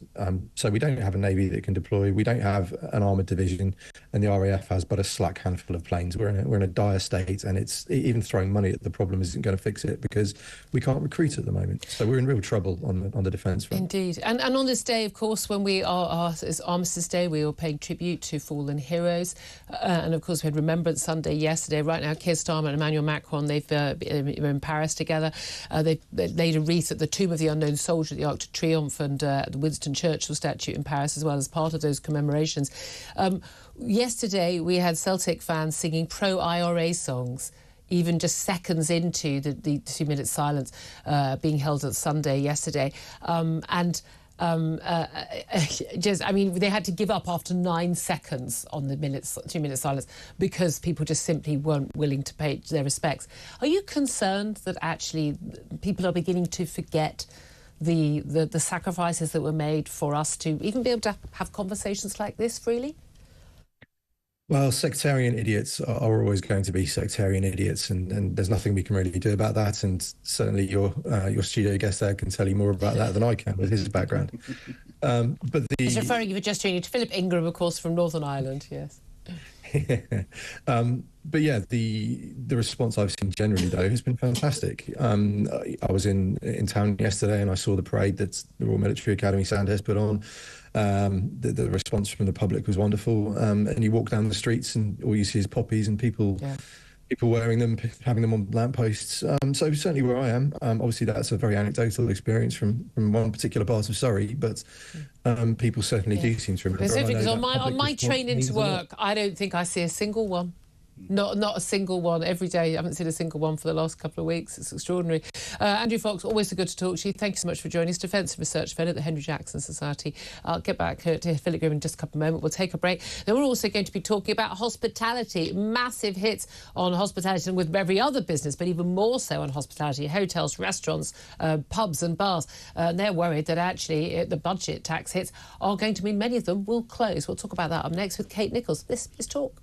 H: So we don't have a Navy that can deploy. We don't have an armoured division, and the RAF has but a slack handful of planes. We're in a dire state, and it's even throwing money at the problem isn't going to fix it because we can't recruit at the moment. So we're in real trouble on the defence front.
A: Indeed. And on this day, of course, when we it's Armistice Day, we are paying tribute to fallen heroes. And of course, we had Remembrance Sunday yesterday. Right now, Keir Starmer and Emmanuel Macron, they've been in Paris together. They laid a wreath at the Tomb of the Unknown Soldier at the Arc de Triomphe and the Winston Churchill statue in Paris as well as part of those commemorations. Yesterday, we had Celtic fans singing pro-IRA songs, even just seconds into the 2-minute silence being held at Sunday yesterday. They had to give up after 9 seconds on the 2-minute silence because people just simply weren't willing to pay their respects. Are you concerned that actually people are beginning to forget the sacrifices that were made for us to even be able to have conversations like this freely?
H: Well, sectarian idiots are always going to be sectarian idiots, and there's nothing we can really do about that. And certainly your studio guest there can tell you more about that than I can with his background. But
A: I was referring, you were just to Philip Ingram, of course, from Northern Ireland, yes.
H: But yeah, the response I've seen generally, though, has been fantastic. I was in town yesterday and I saw the parade that the Royal Military Academy Sandhurst put on. The response from the public was wonderful. And you walk down the streets and all you see is poppies and people wearing them, having them on lampposts. So certainly where I am, obviously that's a very anecdotal experience from one particular part of Surrey, but people certainly do seem to remember.
A: Because on my train into work, I don't think I see a single one. Not a single one every day. I haven't seen a single one for the last couple of weeks. It's extraordinary. Andrew Fox, always good to talk to you. Thank you so much for joining us. Defence Research Fellow at the Henry Jackson Society. I'll get back to Philip Grimm in just a couple of moments. We'll take a break. Then we're also going to be talking about hospitality. Massive hits on hospitality and with every other business, but even more so on hospitality. Hotels, restaurants, pubs and bars. And they're worried that actually the budget tax hits are going to mean many of them will close. We'll talk about that up next with Kate Nichols. This is Talk.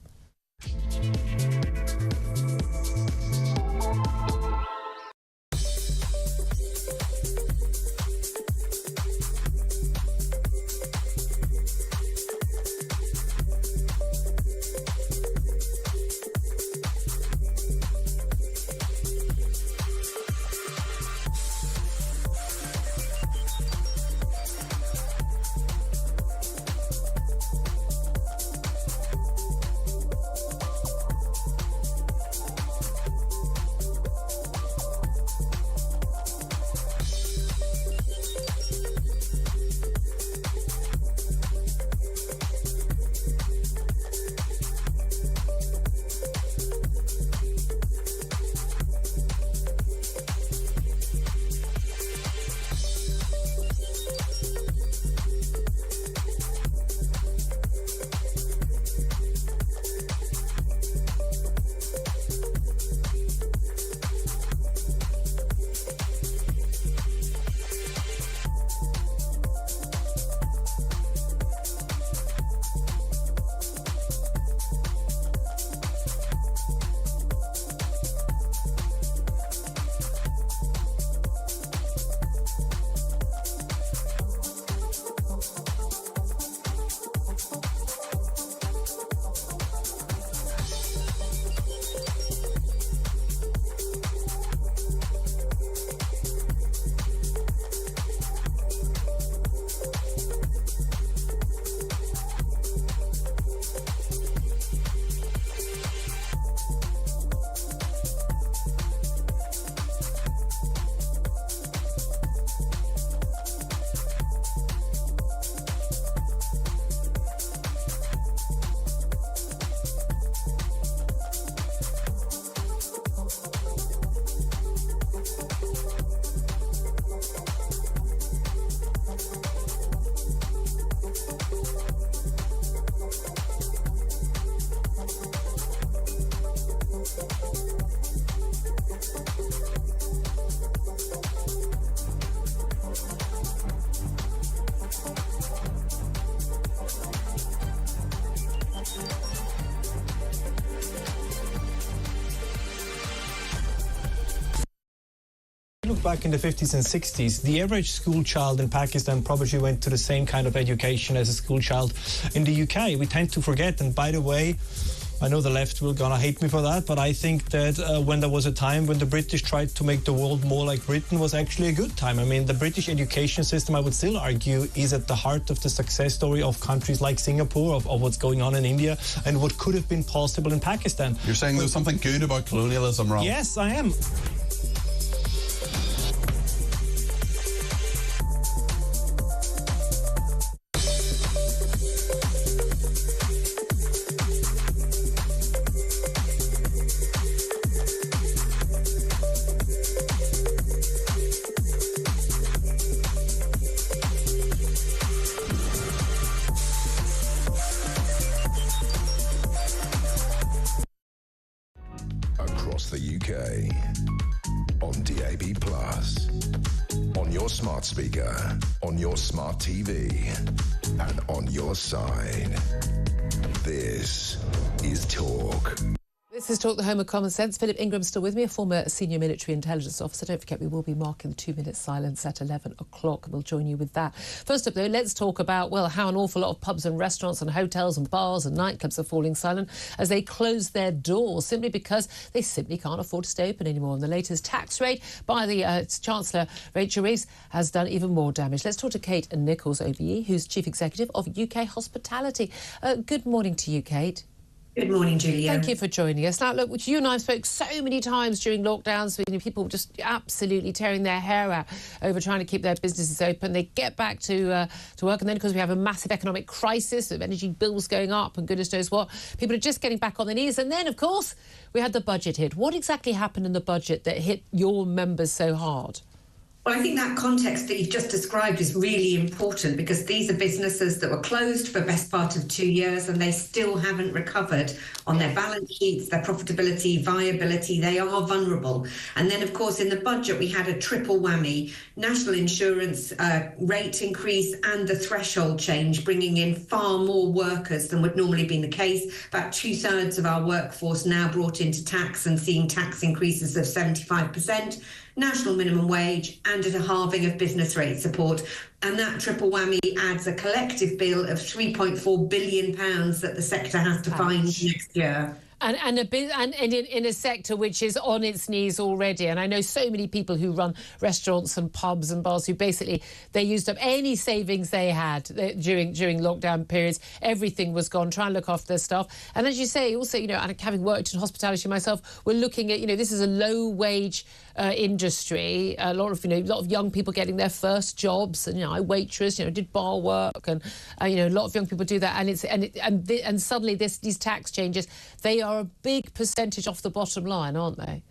I: look back in the 50s and 60s, the average school child in Pakistan probably went to the same kind of education as a school child in the UK. We tend to forget, and by the way, I know the left will gonna hate me for that, but I think that when there was a time when the British tried to make the world more like Britain was actually a good time. I mean, the British education system, I would still argue, is at the heart of the success story of countries like Singapore, of what's going on in India, and what could have been possible in Pakistan.
J: You're saying there's something good about colonialism, Rob?
I: Yes, I am.
C: Across the UK, on DAB+, on your smart speaker, on your smart TV, and on your side. This is Talk.
A: This is Talk, the home of common sense. Philip Ingram's still with me, a former senior military intelligence officer. Don't forget, we will be marking the 2-minute silence at 11 o'clock. We'll join you with that. First up, though, let's talk about, well, how an awful lot of pubs and restaurants and hotels and bars and nightclubs are falling silent as they close their doors simply because they simply can't afford to stay open anymore. And the latest tax raid by the Chancellor, Rachel Reeves, has done even more damage. Let's talk to Kate Nichols, OBE, who's Chief Executive of UK Hospitality. Good morning to you, Kate.
K: Good morning, Julia.
A: Thank you for joining us. Now, look, you and I spoke so many times during lockdowns, people just absolutely tearing their hair out over trying to keep their businesses open. They get back to work, and then because we have a massive economic crisis of energy bills going up and goodness knows what, people are just getting back on their knees. And then, of course, we had the budget hit. What exactly happened in the budget that hit your members so hard?
K: Well, I think that context that you've just described is really important because these are businesses that were closed for the best part of 2 years and they still haven't recovered on their balance sheets, their profitability, viability. They are vulnerable. And then, of course, in the budget, we had a triple whammy, national insurance rate increase and the threshold change, bringing in far more workers than would normally be the case. About 2/3 of our workforce now brought into tax and seeing tax increases of 75%. National minimum wage and at a halving of business rate support. And that triple whammy adds a collective bill of £3.4 billion that the sector has to find next year.
A: And in a sector which is on its knees already. And I know so many people who run restaurants and pubs and bars who basically, they used up any savings they had during lockdown periods. Everything was gone, trying to look after their staff. And as you say, also, and having worked in hospitality myself, we're looking at, this is a low-wage industry. A lot of young people getting their first jobs. And, I waitress, did bar work. And, a lot of young people do that. And suddenly these tax changes, they are a big percentage off the bottom line, aren't they?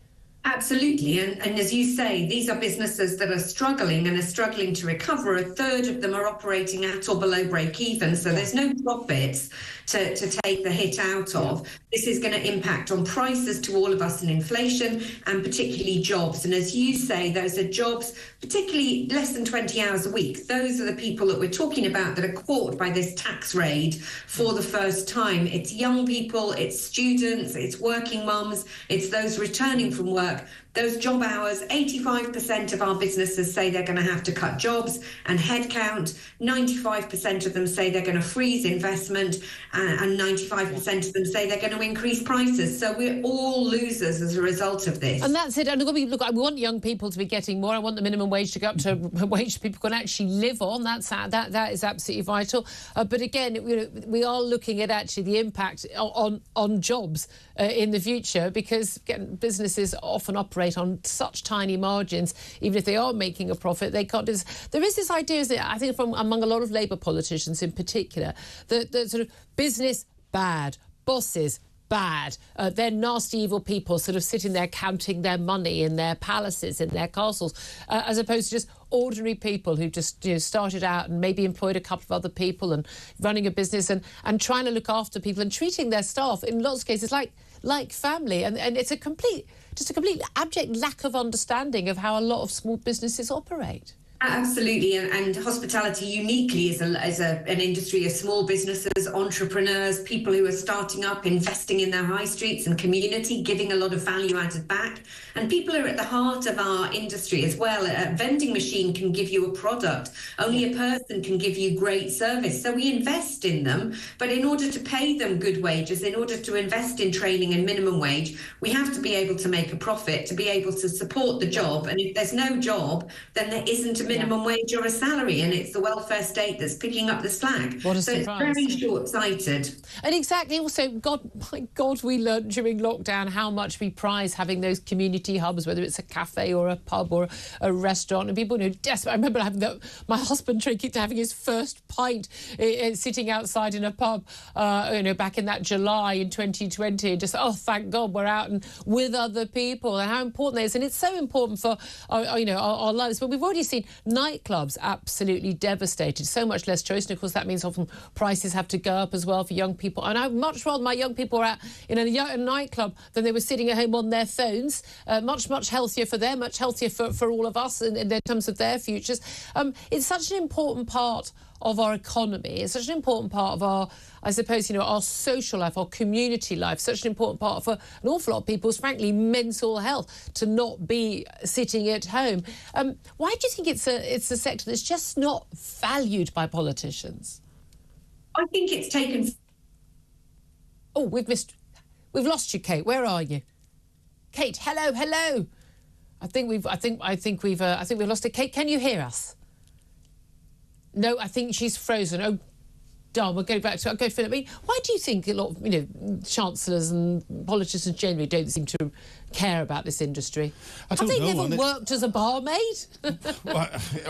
K: Absolutely. And as you say, these are businesses that are struggling and are struggling to recover. A third of them are operating at or below break even. So there's no profits to take the hit out of. This is going to impact on prices to all of us and inflation and particularly jobs. And as you say, those are jobs, particularly less than 20 hours a week. Those are the people that we're talking about that are caught by this tax raid for the first time. It's young people, it's students, it's working mums, it's those returning from work. Those job hours, 85% of our businesses say they're going to have to cut jobs and headcount. 95% of them say they're going to freeze investment and 95% of them say they're going to increase prices. So we're all losers as a result of this.
A: And that's it. And look, I want young people to be getting more. I want the minimum wage to go up to a wage people can actually live on. That is absolutely vital. But again, we are looking at actually the impact on jobs in the future because again, businesses often operate on such tiny margins. Even if they are making a profit, they can't. There is this idea, I think, from among a lot of Labour politicians in particular, that sort of business bad, bosses bad, they're nasty, evil people sort of sitting there counting their money in their palaces, in their castles, as opposed to just ordinary people who just started out and maybe employed a couple of other people and running a business and trying to look after people and treating their staff in lots of cases like family. And it's a complete abject lack of understanding of how a lot of small businesses operate.
K: Absolutely, and hospitality uniquely is an industry of small businesses, entrepreneurs, people who are starting up, investing in their high streets and community, giving a lot of value added back. And people are at the heart of our industry as well. A vending machine can give you a product. Only a person can give you great service. So we invest in them, but in order to pay them good wages, in order to invest in training and minimum wage, we have to be able to make a profit, to be able to support the job. And if there's no job, then there isn't a minimum wage or a salary, and it's the welfare state that's picking up the slack.
A: What a
K: so
A: surprise.
K: It's very short-sighted.
A: And exactly, also, my God, we learnt during lockdown how much we prize having those community hubs, whether it's a cafe or a pub or a restaurant, and people desperate. I remember having my husband having his first pint sitting outside in a pub, back in that July in 2020, and just, oh, thank God we're out and with other people, and how important that is. And it's so important for our lives. But we've already seen nightclubs absolutely devastated, so much less choice, and of course that means often prices have to go up as well for young people. And I'd much rather my young people were out in a nightclub than they were sitting at home on their phones. Much healthier for them, much healthier for all of us in terms of their futures. It's such an important part of our economy. It's such an important part of our, I suppose, our social life, our community life, such an important part for an awful lot of people's, frankly, mental health, to not be sitting at home. Why do you think it's a sector that's just not valued by politicians?
K: I think it's taken...
A: Oh, we've lost you, Kate. Where are you? Kate, hello. I think we've lost her. Kate, can you hear us? No, I think she's frozen. Oh, darn, we'll go back to... I'll go for it. Why do you think a lot of, chancellors and politicians generally don't seem to care about this industry?
D: I don't know.
A: Have they never worked as a barmaid?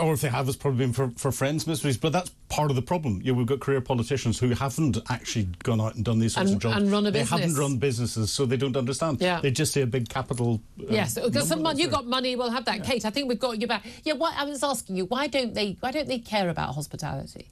D: Or if they have, it's probably been for friends' mysteries. But that's part of the problem. We've got career politicians who haven't actually gone out and done these sorts of jobs.
A: And run a business.
D: They haven't run businesses, so they don't understand.
A: Yeah.
D: They just see a big capital...
A: yes, you've got money, we'll have that. Yeah. Kate, I think we've got you back. Yeah, I was asking you, why don't they care about hospitality?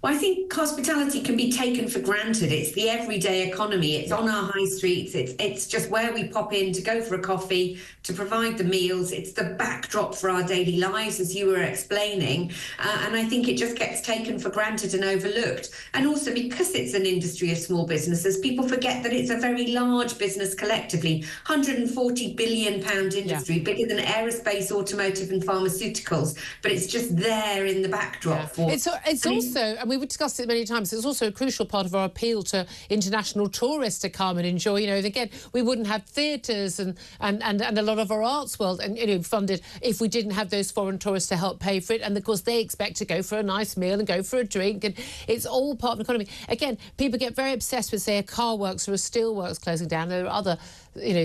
K: Well, I think hospitality can be taken for granted. It's the everyday economy. It's on our high streets. It's just where we pop in to go for a coffee, to provide the meals. It's the backdrop for our daily lives, as you were explaining. And I think it just gets taken for granted and overlooked. And also because it's an industry of small businesses, people forget that it's a very large business collectively. £140 billion industry, bigger than aerospace, automotive and pharmaceuticals. But it's just there in the backdrop.
A: Yeah. It's also... And we've discussed it many times. It's also a crucial part of our appeal to international tourists to come and enjoy. Again, we wouldn't have theatres and a lot of our arts world and funded if we didn't have those foreign tourists to help pay for it. And of course, they expect to go for a nice meal and go for a drink, and it's all part of the economy. Again, people get very obsessed with, say, a car works or a steel works closing down. There are other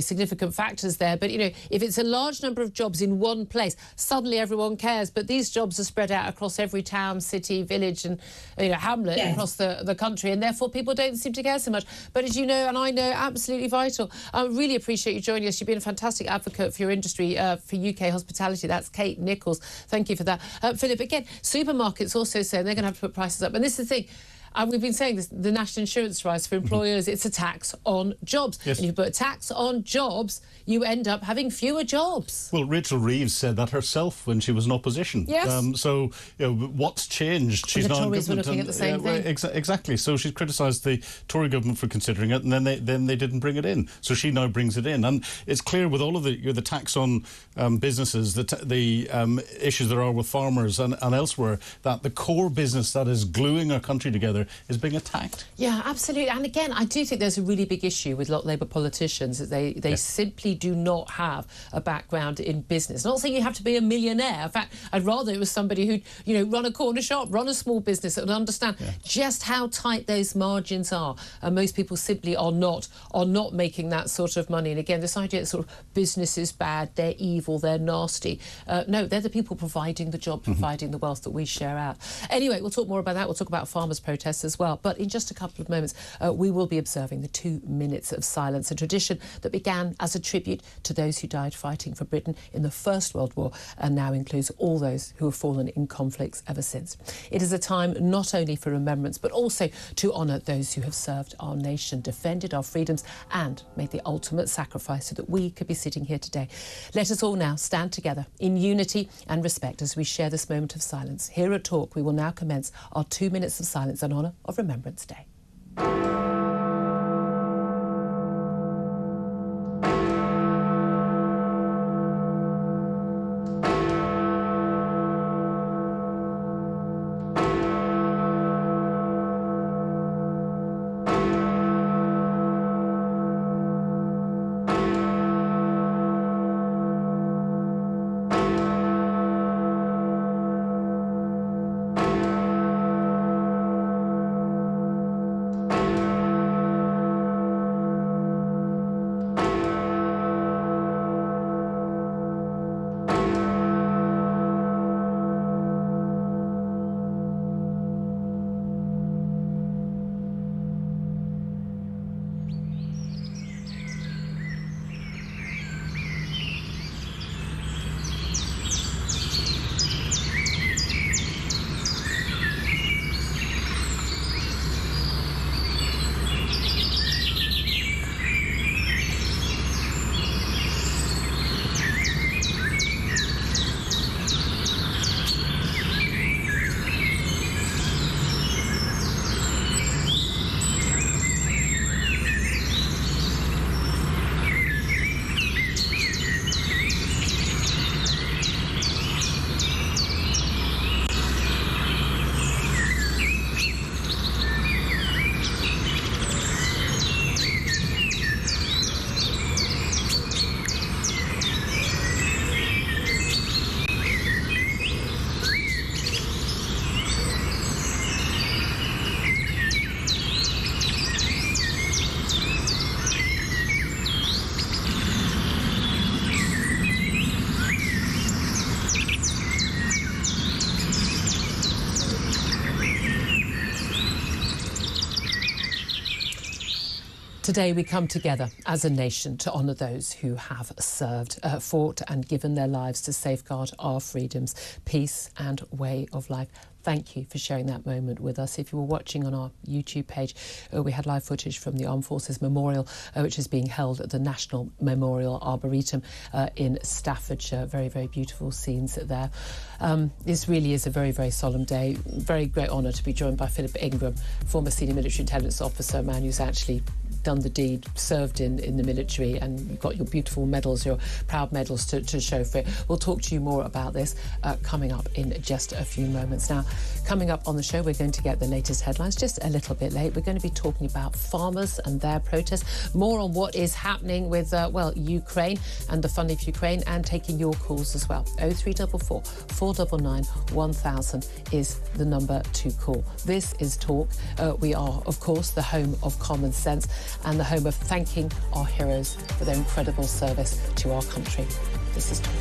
A: significant factors there. But, if it's a large number of jobs in one place, suddenly everyone cares. But these jobs are spread out across every town, city, village and, hamlet across the country. And therefore, people don't seem to care so much. But as you know, and I know, absolutely vital. I really appreciate you joining us. You've been a fantastic advocate for your industry, for UK hospitality. That's Kate Nichols. Thank you for that. Philip, again, supermarkets also saying they're going to have to put prices up. And this is the thing. We've been saying this, the national insurance rise for employers, it's a tax on jobs. Yes. And if you put a tax on jobs, you end up having fewer jobs.
D: Well, Rachel Reeves said that herself when she was in opposition.
A: Yes.
D: So, what's changed? She's now in government.
A: Were looking at the same thing.
D: Exactly. So she's criticised the Tory government for considering it, and then they didn't bring it in. So she now brings it in. And it's clear with all of the tax on businesses, the issues there are with farmers and elsewhere, that the core business that is gluing our country together is being attacked.
A: Yeah, absolutely. And again, I do think there's a really big issue with a lot of Labour politicians that they simply do not have a background in business. Not saying you have to be a millionaire. In fact, I'd rather it was somebody who'd run a corner shop, run a small business, that would understand just how tight those margins are. And most people simply are not making that sort of money. And again, this idea that sort of business is bad, they're evil, they're nasty. No, they're the people providing the job, providing the wealth that we share out. Anyway, we'll talk more about that. We'll talk about farmers' protests protests as well. But in just a couple of moments, we will be observing the 2 minutes of silence, a tradition that began as a tribute to those who died fighting for Britain in the First World War and now includes all those who have fallen in conflicts ever since. It is a time not only for remembrance, but also to honour those who have served our nation, defended our freedoms and made the ultimate sacrifice so that we could be sitting here today. Let us all now stand together in unity and respect as we share this moment of silence. Here at Talk, we will now commence our 2 minutes of silence in honour of Remembrance Day. Today we come together as a nation to honour those who have served, fought and given their lives to safeguard our freedoms, peace and way of life. Thank you for sharing that moment with us. If you were watching on our YouTube page, we had live footage from the Armed Forces Memorial, which is being held at the National Memorial Arboretum in Staffordshire. Very, very beautiful scenes there. This really is a very, very solemn day. Very great honour to be joined by Philip Ingram, former senior military intelligence officer, a man who's actually done the deed, served in the military, and you've got your beautiful medals, your proud medals to show for it. We'll talk to you more about this coming up in just a few moments. Now, coming up on the show, we're going to get the latest headlines just a little bit late. We're going to be talking about farmers and their protests, more on what is happening with, Ukraine and the funding for Ukraine, and taking your calls as well. 0344 499 1000 is the number to call. This is Talk. We are, of course, the home of common sense and the home of thanking our heroes for their incredible service to our country. This is Talk.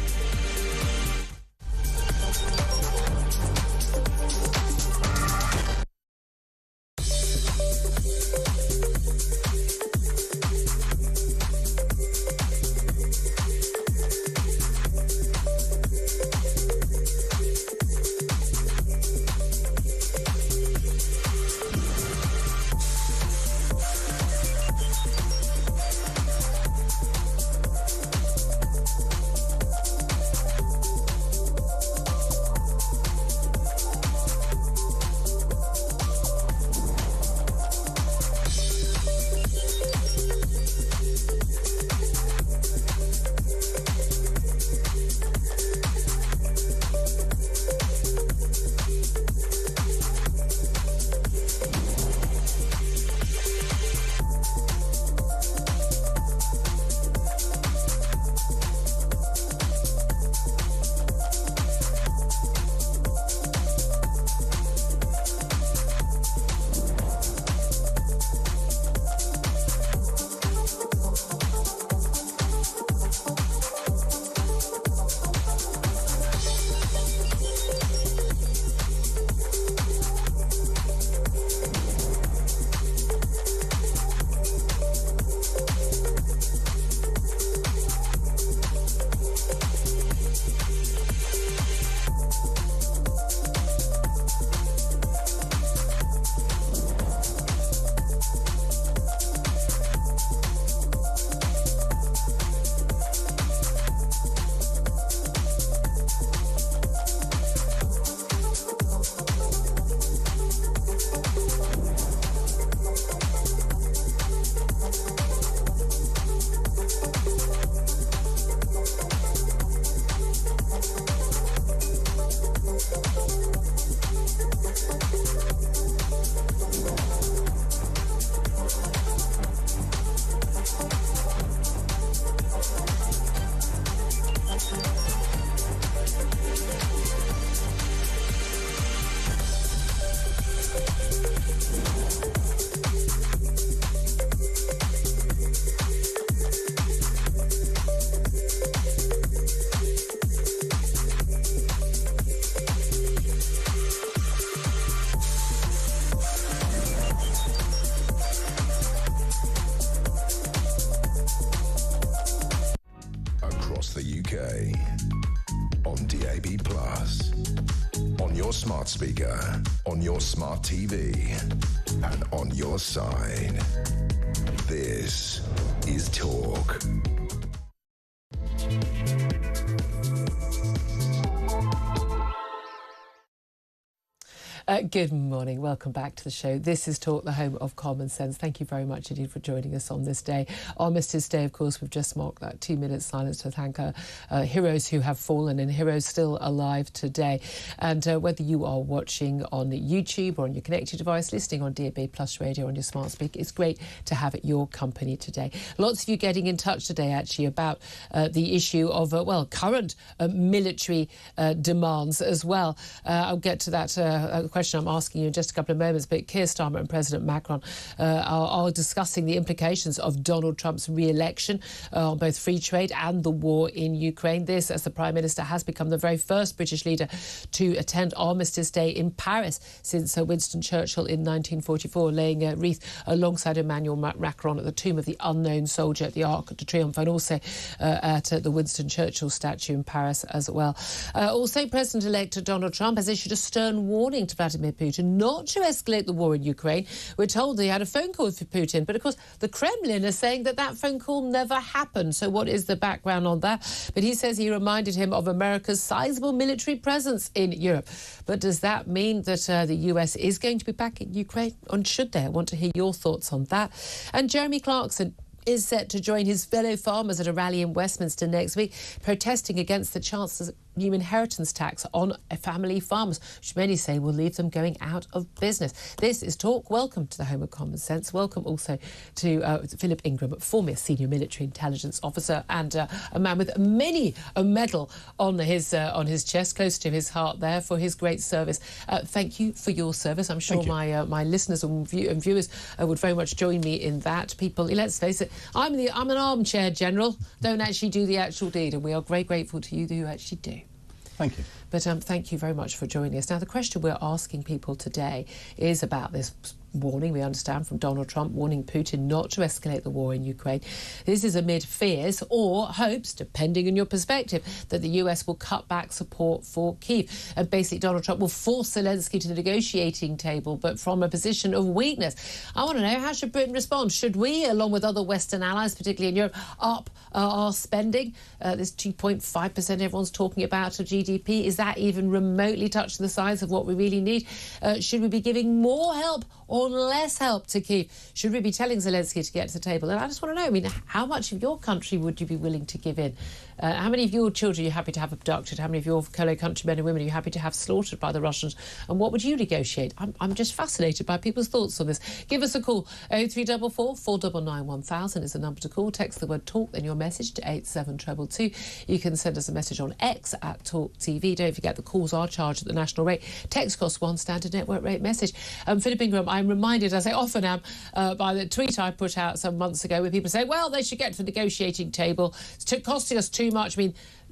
C: UK. On DAB+. On your smart speaker. On your smart TV. And on your side. This is Talk.
A: Good morning. Welcome back to the show. This is Talk, the home of common sense. Thank you very much indeed for joining us on this day. Armistice Day, of course, we've just marked that 2-minute silence to thank our heroes who have fallen and heroes still alive today. And whether you are watching on YouTube or on your connected device, listening on DAB Plus Radio on your smart speaker, it's great to have your company today. Lots of you getting in touch today, actually, about the issue of, current military demands as well. I'll get to that question I'm asking you in just a couple of moments, but Keir Starmer and President Macron are discussing the implications of Donald Trump's re-election on both free trade and the war in Ukraine. This, as the Prime Minister has become the very first British leader to attend Armistice Day in Paris since Winston Churchill in 1944, laying a wreath alongside Emmanuel Macron at the tomb of the unknown soldier at the Arc de Triomphe, and also at the Winston Churchill statue in Paris as well. Also, President-elect Donald Trump has issued a stern warning to Vladimir Putin not to escalate the war in Ukraine. We're told he had a phone call with Putin, but of course the Kremlin are saying that phone call never happened. So what is the background on that? But he says he reminded him of America's sizable military presence in Europe. But does that mean that the US is going to be back in Ukraine? And should they? I want to hear your thoughts on that. And Jeremy Clarkson is set to join his fellow farmers at a rally in Westminster next week, protesting against the Chancellor's new inheritance tax on family farmers, which many say will leave them going out of business. This is Talk. Welcome to the home of common sense. Welcome also to Philip Ingram, former senior military intelligence officer and a man with many a medal on his chest, close to his heart there, for his great service. Thank you for your service. I'm sure my listeners and viewers would very much join me in that. People, let's face it, I'm an armchair general, don't actually do the actual deed, and we are very grateful to you who actually do.
D: Thank you.
A: But thank you very much for joining us. Now, the question we're asking people today is about this warning, we understand, from Donald Trump, warning Putin not to escalate the war in Ukraine. This is amid fears or hopes, depending on your perspective, that the US will cut back support for Kyiv. And basically, Donald Trump will force Zelensky to the negotiating table, but from a position of weakness. I want to know, how should Britain respond? Should we, along with other Western allies, particularly in Europe, up our spending? This 2.5% everyone's talking about of GDP, is that even remotely touching the size of what we really need? Should we be giving more help or less help to Kyiv? Should we be telling Zelensky to get to the table? And I just want to know, how much of your country would you be willing to give in? How many of your children are you happy to have abducted? How many of your fellow countrymen and women are you happy to have slaughtered by the Russians? And what would you negotiate? I'm just fascinated by people's thoughts on this. Give us a call. 0344 499 1000 is the number to call. Text the word TALK, then your message to 87222. You can send us a message on X at Talk TV. Don't forget the calls are charged at the national rate. Text costs £1, standard network rate message. Philip Ingram, I'm reminded, as I often am, by the tweet I put out some months ago where people say, well, they should get to the negotiating table. It's costing us too much.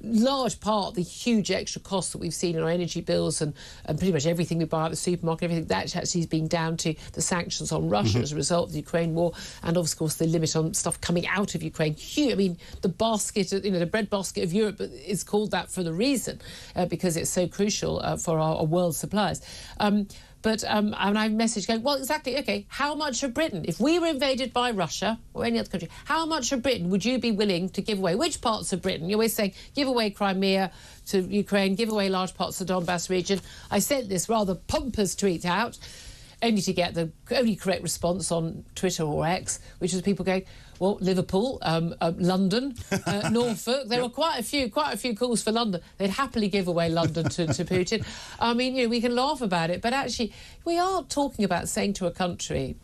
A: Large part, the huge extra costs that we've seen in our energy bills and pretty much everything we buy at the supermarket, everything, that actually has been down to the sanctions on Russia as a result of the Ukraine war, and of course the limit on stuff coming out of Ukraine. Huge. The basket, the bread basket of Europe is called that for the reason, because it's so crucial for our world supplies. But and I messaged going, well, exactly, OK, how much of Britain, if we were invaded by Russia or any other country, how much of Britain would you be willing to give away? Which parts of Britain? You're always saying, give away Crimea to Ukraine, give away large parts of the Donbass region. I sent this rather pompous tweet out, only to get the only correct response on Twitter or X, which was people going, well, Liverpool, London, Norfolk. There were quite a few calls for London. They'd happily give away London to Putin. We can laugh about it, but actually we are talking about saying to a country,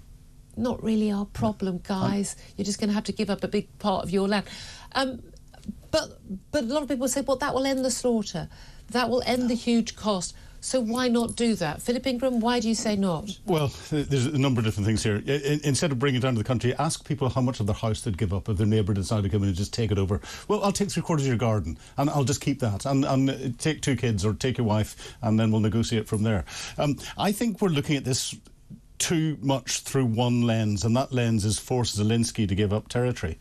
A: not really our problem, guys. You're just going to have to give up a big part of your land. But a lot of people say, well, that will end the slaughter. That will end the huge cost. So why not do that? Philip Ingram, why do you say not?
D: Well, there's a number of different things here. Instead of bringing it down to the country, ask people how much of their house they'd give up if their neighbour decided to come in and just take it over. Well, I'll take 3/4 of your garden and I'll just keep that and take 2 kids or take your wife and then we'll negotiate from there. I think we're looking at this too much through one lens, and that lens is force Zelensky to give up territory.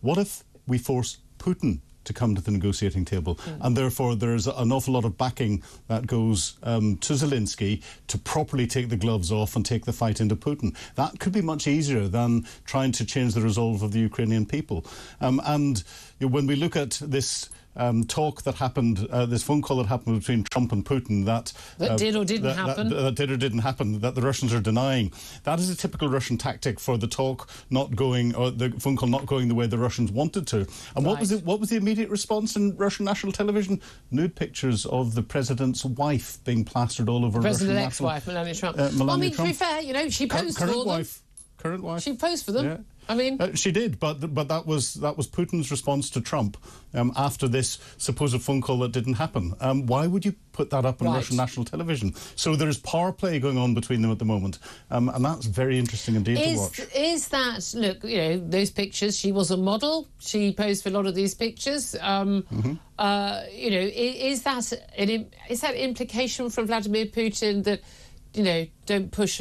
D: What if we force Putin to come to the negotiating table. And therefore there's an awful lot of backing that goes to Zelensky to properly take the gloves off and take the fight into Putin. That could be much easier than trying to change the resolve of the Ukrainian people. And when we look at this talk that happened, this phone call that happened between Trump and Putin that
A: did or didn't happen.
D: That did or didn't happen, that the Russians are denying. That is a typical Russian tactic for the talk not going, or the phone call not going the way the Russians wanted to. And what was the immediate response in Russian national television? Nude pictures of the president's wife being plastered all over Russian national...
A: President ex-wife, Melania Trump.
D: Melania
A: Trump.
D: To
A: be fair, she posed for them.
D: Current wife.
A: She posed for them.
D: Yeah.
A: I mean,
D: she did, but that was Putin's response to Trump after this supposed phone call that didn't happen. Why would you put that up on Russian national television? So there's power play going on between them at the moment, and that's very interesting indeed to watch.
A: Is that, look, those pictures? She was a model. She posed for a lot of these pictures. Is that implication from Vladimir Putin that, don't push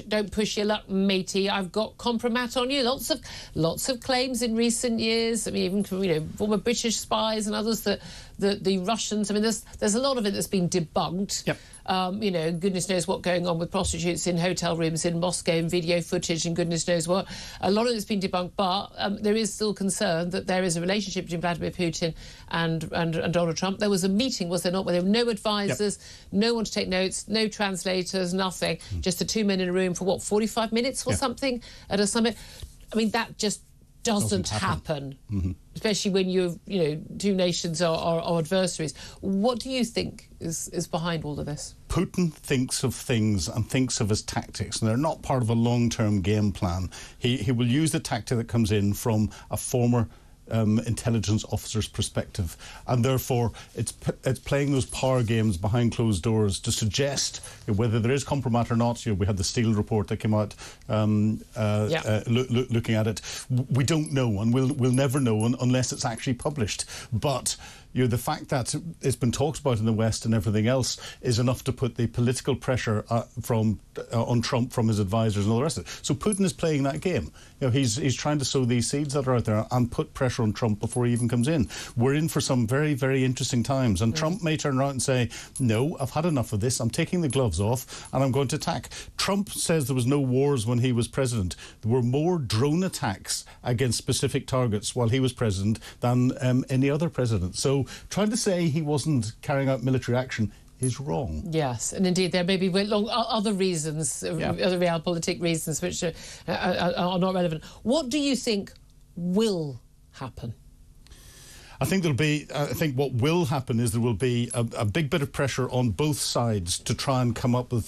A: your luck, matey. I've got compromat on you. Lots of claims in recent years. I mean, even from former British spies and others that the Russians. I mean, there's a lot of it that's been debunked.
D: Yep.
A: Goodness knows what going on with prostitutes in hotel rooms in Moscow and video footage and goodness knows what. A lot of it's been debunked, but there is still concern that there is a relationship between Vladimir Putin and Donald Trump. There was a meeting, was there not, where there were no advisors, no one to take notes, no translators, nothing, just the two men in a room for 45 minutes or something at a summit. I mean, that just doesn't happen. Especially when two nations are adversaries. What do you think is behind all of this?
D: Putin thinks of things and thinks of his tactics, and they're not part of a long-term game plan. He will use the tactic that comes in from a former intelligence officer's perspective, and therefore it's playing those power games behind closed doors to suggest whether there is compromise or not. We had the Steele report that came out looking at it. We don't know, and we'll never know unless it's actually published. But the fact that it's been talked about in the West and everything else is enough to put the political pressure on Trump from his advisors and all the rest of it. So Putin is playing that game. He's trying to sow these seeds that are out there and put pressure on Trump before he even comes in. We're in for some very, very interesting times, and Trump may turn around and say, no, I've had enough of this, I'm taking the gloves off and I'm going to attack. Trump says there was no wars when he was president. There were more drone attacks against specific targets while he was president than any other president. So trying to say he wasn't carrying out military action is wrong.
A: Yes, and indeed there may be other reasons, other realpolitik reasons which are not relevant. What do you think will happen?
D: I think what will happen is there will be a big bit of pressure on both sides to try and come up with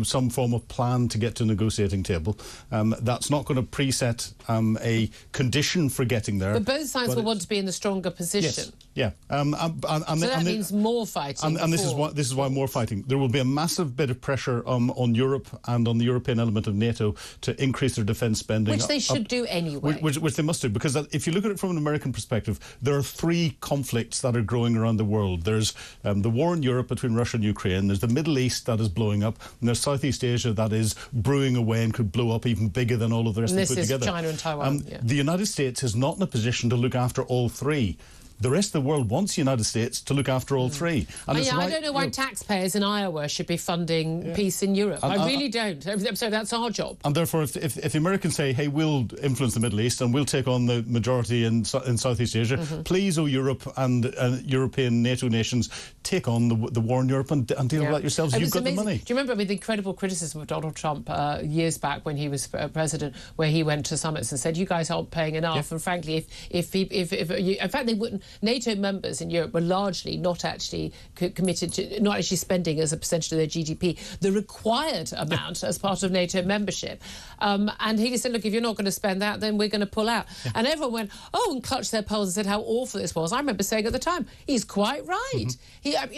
D: some form of plan to get to a negotiating table. That's not going to preset a condition for getting there.
A: But both sides will want to be in the stronger position.
D: Yes. Yeah.
A: So that means more fighting.
D: And this is why more fighting. There will be a massive bit of pressure on Europe and on the European element of NATO to increase their defence spending.
A: Which they should do anyway.
D: Which they must do, because if you look at it from an American perspective, there are three conflicts that are growing around the world. There's the war in Europe between Russia and Ukraine, there's the Middle East that is blowing up, and there's Southeast Asia that is brewing away and could blow up even bigger than all of the rest of them put together.
A: This is China and Taiwan.
D: The United States is not in a position to look after all three. The rest of the world wants the United States to look after all three. And
A: I don't know why taxpayers in Iowa should be funding peace in Europe. I really don't. So that's our job.
D: And therefore, if the Americans say, hey, we'll influence the Middle East and we'll take on the majority in Southeast Asia, please, Europe and European NATO nations, take on the war in Europe and deal with that yourselves. You've got the money.
A: Do you remember the incredible criticism of Donald Trump years back when he was president, where he went to summits and said, you guys aren't paying enough? And frankly, if in fact, they wouldn't. NATO members in Europe were largely not actually committed to, not actually spending as a percentage of their GDP, the required amount as part of NATO membership. And he just said, look, if you're not going to spend that, then we're going to pull out. And everyone went, and clutched their pearls and said how awful this was. I remember saying at the time, he's quite right.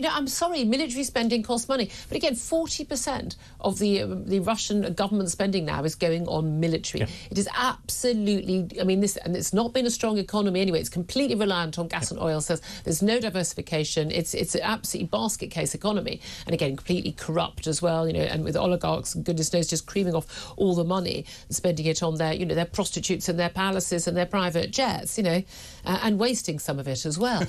A: I'm sorry, military spending costs money. But again, 40% of the Russian government spending now is going on military. It is absolutely, and it's not been a strong economy anyway. It's completely reliant on gas gas and oil says there's no diversification. It's an absolutely basket case economy, and again completely corrupt as well. And with oligarchs, goodness knows, just creaming off all the money and spending it on their their prostitutes and their palaces and their private jets. And wasting some of it as well.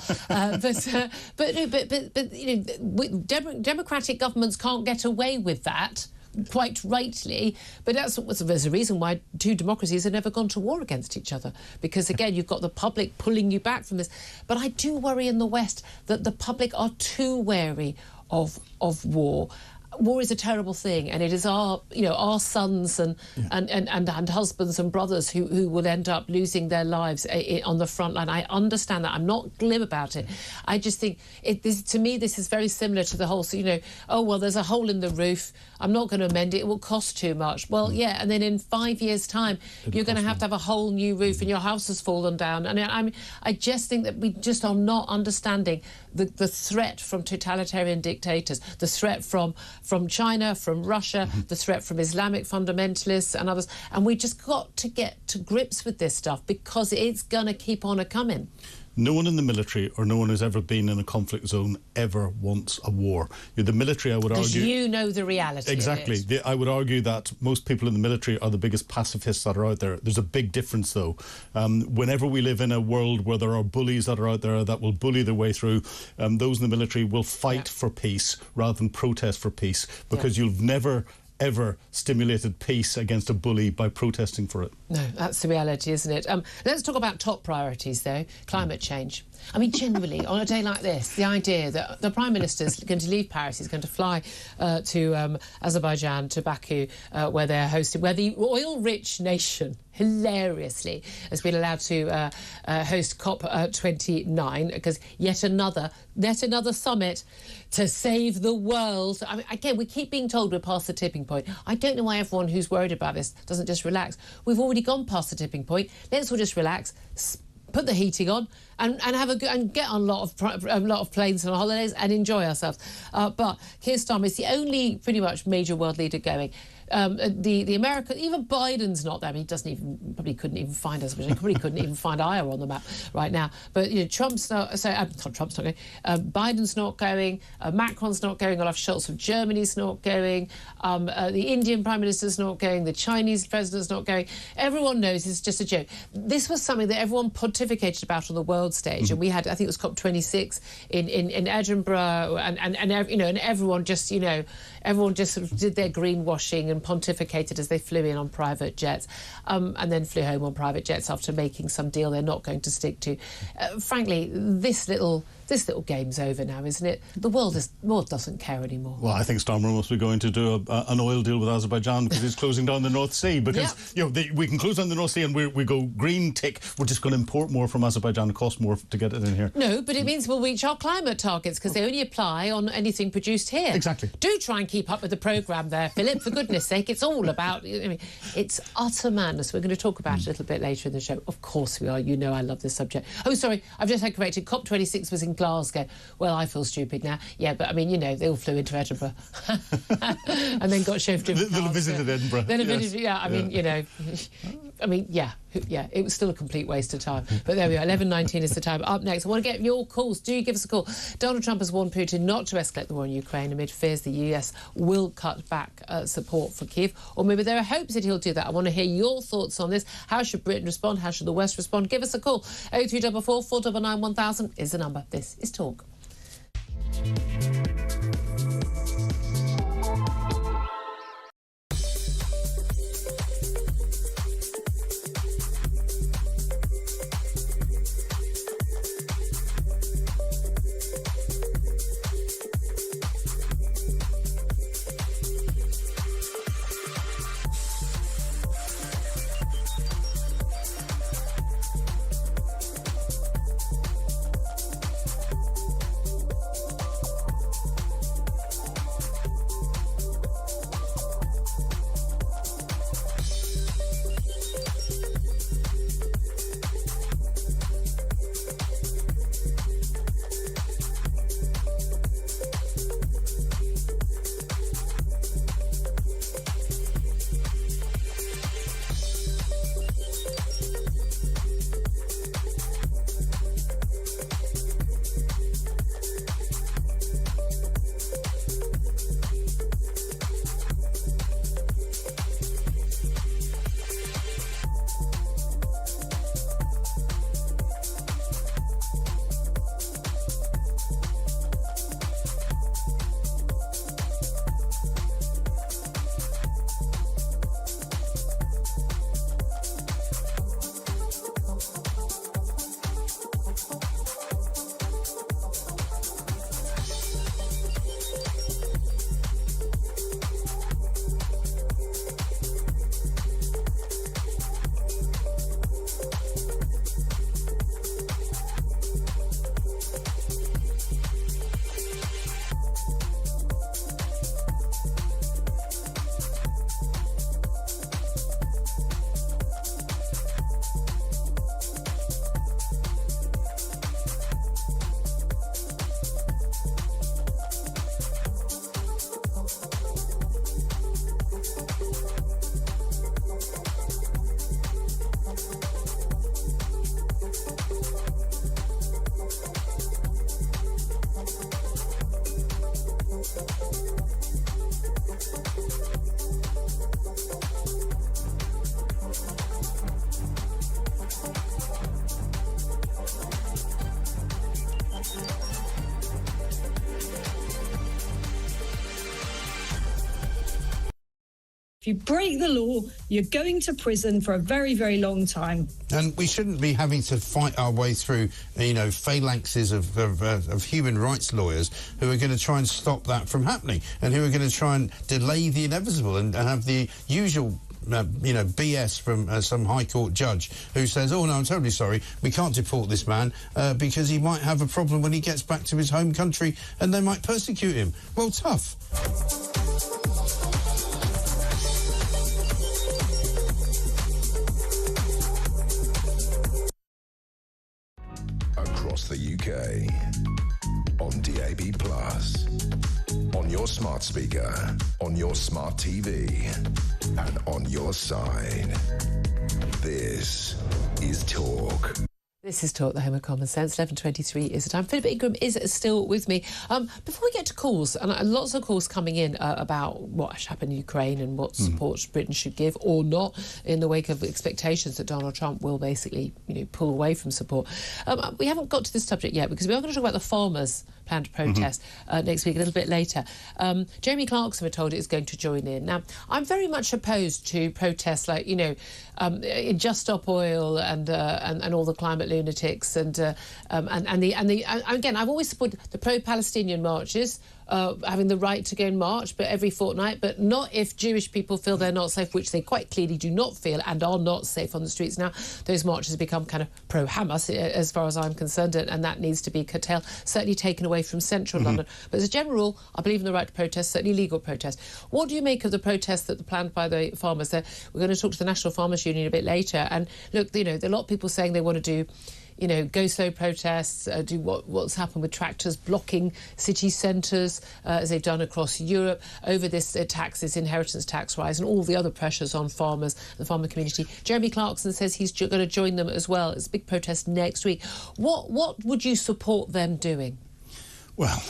A: Democratic governments can't get away with that. Quite rightly, but there's a reason why two democracies have never gone to war against each other, because again you've got the public pulling you back from this. But I do worry in the West that the public are too wary of war. War is a terrible thing, and it is our sons and husbands and brothers who will end up losing their lives on the front line. I understand that. I'm not glib about it. I just think to me this is very similar to the whole. Oh well, there's a hole in the roof. I'm not going to mend it. It will cost too much. Well, yeah, and then in 5 years' time, you're going to have a whole new roof, and your house has fallen down. And I just think that we just are not understanding the threat from totalitarian dictators, the threat from China, from Russia, the threat from Islamic fundamentalists and others. And we just got to get to grips with this stuff, because it's going to keep on a-coming.
D: No one in the military or no one who's ever been in a conflict zone ever wants a war. The military, I would argue...
A: Because you know the reality
D: Exactly.
A: of it.
D: I would argue that most people in the military are the biggest pacifists that are out there. There's a big difference, though. Whenever we live in a world where there are bullies that are out there that will bully their way through, those in the military will fight for peace rather than protest for peace, because you've never ever stimulated peace against a bully by protesting for it.
A: No, that's the reality, isn't it? Let's talk about top priorities, though. Climate change. I mean, generally, on a day like this, the idea that the Prime Minister's going to leave Paris, he's going to fly to Azerbaijan, to Baku, where they're hosted, where the oil-rich nation, hilariously, has been allowed to host COP29, because yet another summit to save the world. I mean, again, we keep being told we're past the tipping point. I don't know why everyone who's worried about this doesn't just relax. We've already gone past the tipping point. Let's all just relax, put the heating on, and get on a lot of planes and holidays and enjoy ourselves. But Keir Starmer is the only pretty much major world leader going. The American, even Biden's not there. I mean, he couldn't even find us. He probably couldn't even find Iowa on the map right now. But Trump's not. Trump's not going. Biden's not going. Macron's not going. Olaf Scholz of Germany's not going. The Indian Prime Minister's not going. The Chinese President's not going. Everyone knows it's just a joke. This was something that everyone pontificated about on the world stage, and we had, I think it was COP26 in Edinburgh, and everyone just sort of did their greenwashing and pontificated as they flew in on private jets, and then flew home on private jets after making some deal they're not going to stick to. Frankly, this little game's over now, isn't it? The world doesn't care anymore.
D: Well, I think Starmer must be going to do an oil deal with Azerbaijan, because he's closing down the North Sea. Because we can close down the North Sea and we go green tick. We're just going to import more from Azerbaijan. It costs more to get it in here.
A: No, but it means we'll reach our climate targets, because they only apply on anything produced here.
D: Exactly.
A: Do try and keep up with the programme there, Philip. For goodness sake, it's all about. I mean, it's utter madness. We're going to talk about it a little bit later in the show. Of course we are. You know I love this subject. Oh, sorry, I've just had corrected. COP26 was in Glasgow. Well, I feel stupid now. Yeah, but I mean, they all flew into Edinburgh and then got shoved in.
D: They'll have visited Edinburgh.
A: Then it was still a complete waste of time. But there we are. 11:19 is the time. Up next, I want to get your calls. Do give us a call. Donald Trump has warned Putin not to escalate the war in Ukraine amid fears the US will cut back support for Kyiv. Or maybe there are hopes that he'll do that. I want to hear your thoughts on this. How should Britain respond? How should the West respond? Give us a call. 0344 499 1000 is the number. This is Talk.
L: If you break the law, you're going to prison for a very, very long time.
B: And we shouldn't be having to fight our way through, phalanxes of human rights lawyers who are going to try and stop that from happening and who are going to try and delay the inevitable and have the usual BS from some High Court judge who says, oh, no, I'm terribly sorry, we can't deport this man because he might have a problem when he gets back to his home country and they might persecute him. Well, tough.
C: Across the UK, on DAB+, on your smart speaker, on your smart TV, and on your side. This is Talk.
A: This is Talk, the home of common sense. 11:23 is the time. Philip Ingram is still with me. Before we get to calls, and lots of calls coming in about what should happen in Ukraine and what support Britain should give or not in the wake of expectations that Donald Trump will basically, pull away from support. We haven't got to this subject yet because we are going to talk about the farmers' plan to protest next week, a little bit later. Jeremy Clarkson, we're told, is going to join in. Now, I'm very much opposed to protests like, Just Stop Oil and all the climate lunatics and again, I've always supported the pro-Palestinian marches, having the right to go and march, but every fortnight, but not if Jewish people feel they're not safe, which they quite clearly do not feel and are not safe on the streets now. Those marches become kind of pro-Hamas, as far as I'm concerned, and that needs to be curtailed, certainly taken away from central London. But as a general rule, I believe in the right to protest, certainly legal protest. What do you make of the protests that are planned by the farmers? We're going to talk to the National Farmers Union a bit later, and look, there are a lot of people saying they want to do go slow protests, do what's happened with tractors blocking city centres, as they've done across Europe, over this inheritance tax rise and all the other pressures on farmers, the farmer community. Jeremy Clarkson says he's going to join them as well. It's a big protest next week. What would you support them doing?
D: Well,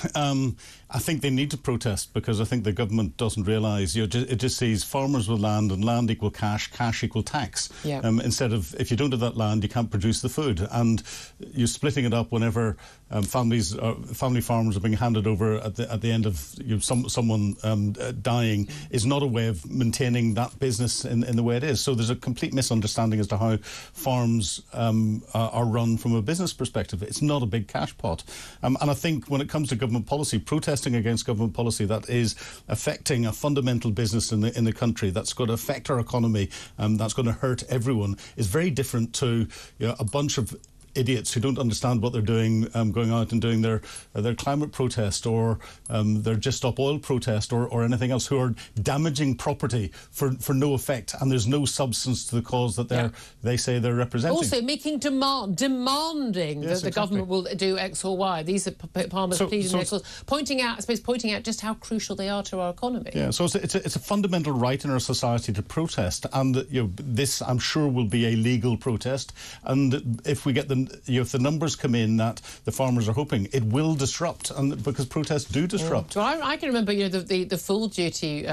D: I think they need to protest because I think the government doesn't realise, it just sees farmers with land and land equal cash, cash equal tax. Yeah. Instead of, if you don't have that land, you can't produce the food. And you're splitting it up whenever family farmers are being handed over at the end of someone dying is not a way of maintaining that business in the way it is. So there's a complete misunderstanding as to how farms are run from a business perspective. It's not a big cash pot. And I think when it comes to government policy, protesting against government policy that is affecting a fundamental business in the country, that's going to affect our economy, that's going to hurt everyone, is very different to a bunch of idiots who don't understand what they're doing, going out and doing their climate protest or their Just Stop Oil protest or anything else, who are damaging property for no effect, and there's no substance to the cause that they say they're representing. Also
A: making demanding that the government will do X or Y. These are farmers pleading their cause, pointing out just how crucial they are to our economy.
D: Yeah, so it's a fundamental right in our society to protest, and this, I'm sure, will be a legal protest, and if we get if the numbers come in that the farmers are hoping, it will disrupt, and because protests do disrupt.
A: So I can remember, the full duty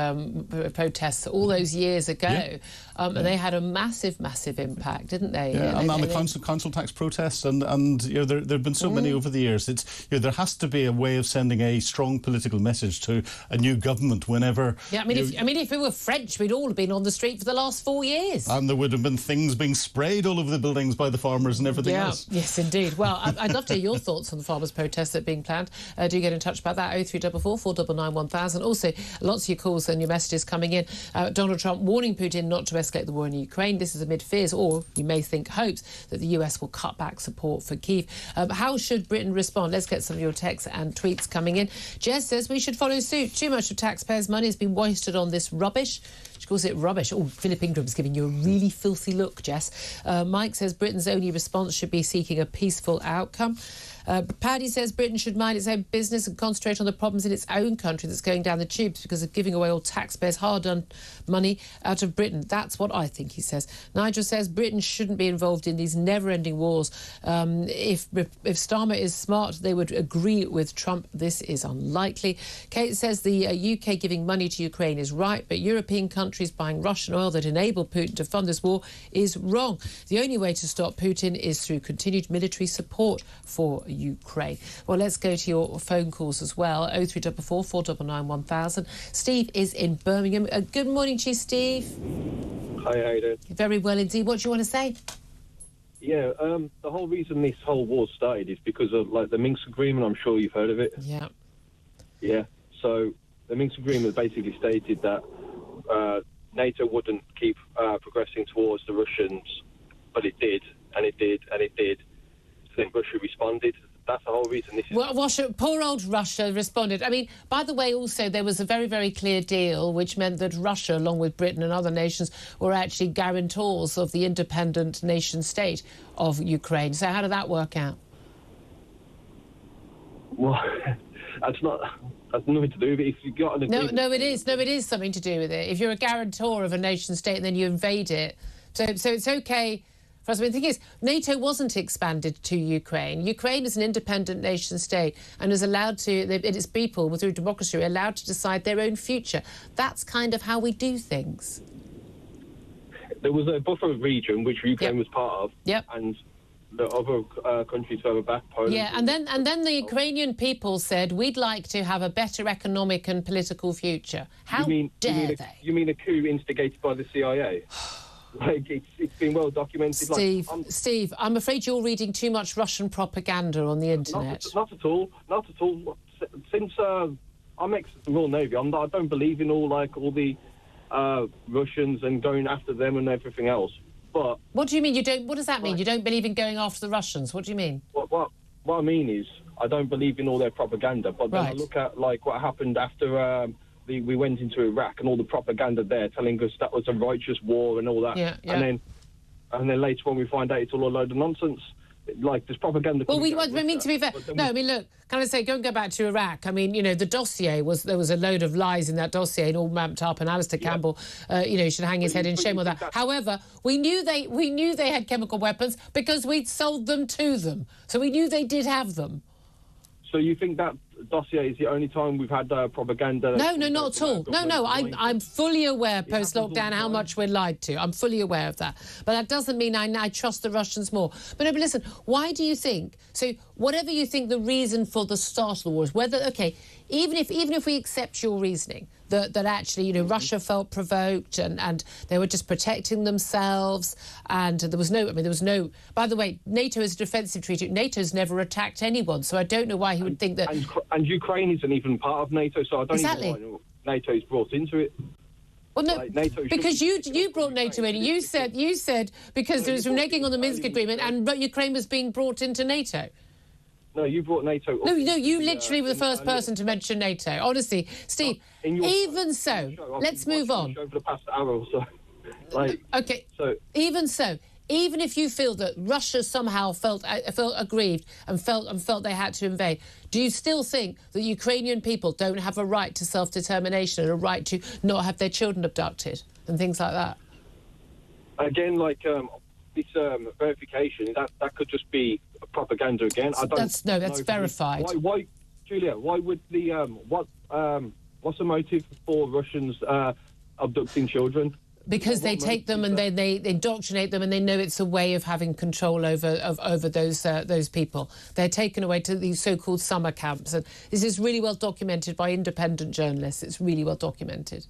A: protests all those years ago, and they had a massive impact, didn't they?
D: Yeah, and the council tax protests, and there have been so many over the years. It's there has to be a way of sending a strong political message to a new government whenever. Yeah,
A: if we were French, we'd all have been on the street for the last 4 years,
D: and there would have been things being sprayed all over the buildings by the farmers and everything else.
A: Yes, indeed. Well, I'd love to hear your thoughts on the farmers' protests that are being planned. Do get in touch about that, 0344 499 1000. Also, lots of your calls and your messages coming in. Donald Trump warning Putin not to escalate the war in Ukraine. This is amid fears, or you may think hopes, that the US will cut back support for Kyiv. How should Britain respond? Let's get some of your texts and tweets coming in. Jess says we should follow suit. Too much of taxpayers' money has been wasted on this rubbish. She calls it rubbish. Oh, Philip Ingram's giving you a really filthy look, Jess. Mike says Britain's only response should be seeking a peaceful outcome. Paddy says Britain should mind its own business and concentrate on the problems in its own country that's going down the tubes because of giving away all taxpayers' hard-earned money out of Britain. That's what I think, he says. Nigel says Britain shouldn't be involved in these never-ending wars. If Starmer is smart, they would agree with Trump. This is unlikely. Kate says the UK giving money to Ukraine is right, but European countries buying Russian oil that enable Putin to fund this war is wrong. The only way to stop Putin is through continued military support for Ukraine. Well, let's go to your phone calls as well. 0344 499 1000. Steve is in Birmingham. Good morning to you, Steve.
M: Hi, how you doing?
A: Very well indeed. What do you want to say?
M: Yeah, the whole reason this whole war started is because of like the Minsk agreement. I'm sure you've heard of it.
A: Yeah.
M: Yeah. So the Minsk agreement basically stated that NATO wouldn't keep progressing towards the Russians, but it did, and it did, and it did. So then Russia responded. That's the whole reason this is...
A: Well, Russia, poor old Russia responded. I mean, by the way, also, there was a very, very clear deal which meant that Russia, along with Britain and other nations, were actually guarantors of the independent nation-state of Ukraine. So how did that work out?
M: Well, that's nothing to do with it. If you got an agreement...
A: No, it is. No, it is something to do with it. If you're a guarantor of a nation-state and then you invade it, so it's OK... I mean, the thing is, NATO wasn't expanded to Ukraine. Ukraine is an independent nation-state and is allowed to, its people, through democracy, are allowed to decide their own future. That's kind of how we do things.
M: There was a buffer region which Ukraine was part of, and the other countries further back, Poland.
A: Yeah, and then the Ukrainian people said, we'd like to have a better economic and political future. How dare they?
M: You mean a coup instigated by the CIA? Like, it's been well documented.
A: Steve, I'm afraid you're reading too much Russian propaganda on the internet.
M: Not at all. Since I'm ex-Royal Navy, I don't believe in all the Russians and going after them and everything else. But
A: what do you mean you don't? What does that mean? You don't believe in going after the Russians? What do you mean?
M: What I mean is I don't believe in all their propaganda. But then I look at like what happened after. We went into Iraq and all the propaganda there telling us that was a righteous war and all that.
A: Yeah.
M: And then later on we find out it's all a load of nonsense. Like, there's propaganda...
A: Well, I mean, to be fair... No, I mean, look, can I say, go back to Iraq. I mean, you know, the dossier there was a load of lies in that dossier and all mapped up, and Alistair Campbell, should hang his head in shame on that. However, we knew they had chemical weapons because we'd sold them to them. So we knew they did have them.
M: So you think that dossier is the only time we've had propaganda?
A: No, not at all. No, I'm fully aware post-lockdown how much we're lied to. I'm fully aware of that. But that doesn't mean I trust the Russians more. But listen, why do you think... So whatever you think the reason for the start of the war is, whether... OK, even if we accept your reasoning, that actually, Russia felt provoked and they were just protecting themselves and there was no... By the way, NATO is a defensive treaty. NATO's never attacked anyone, so I don't know why he would think that...
M: And Ukraine isn't even part of NATO, so I don't even know why NATO's brought into it.
A: Well, no, because you brought NATO in. You said because there was reneging on the Minsk agreement and Ukraine was being brought into NATO.
M: No, you brought NATO...
A: No, you literally were the first person to mention NATO. Honestly, Steve, even so, let's move on.
M: Over the past hour or so.
A: OK, even so, even if you feel that Russia somehow felt aggrieved and felt they had to invade, do you still think that Ukrainian people don't have a right to self-determination and a right to not have their children abducted and things like that?
M: Again, this verification, that could just be propaganda again.
A: That's verified.
M: Why, Julia? Why would what's the motive for Russians abducting children?
A: Because they take them and they indoctrinate them, and they know it's a way of having control over those people. They're taken away to these so-called summer camps, and this is really well documented by independent journalists. It's really well documented.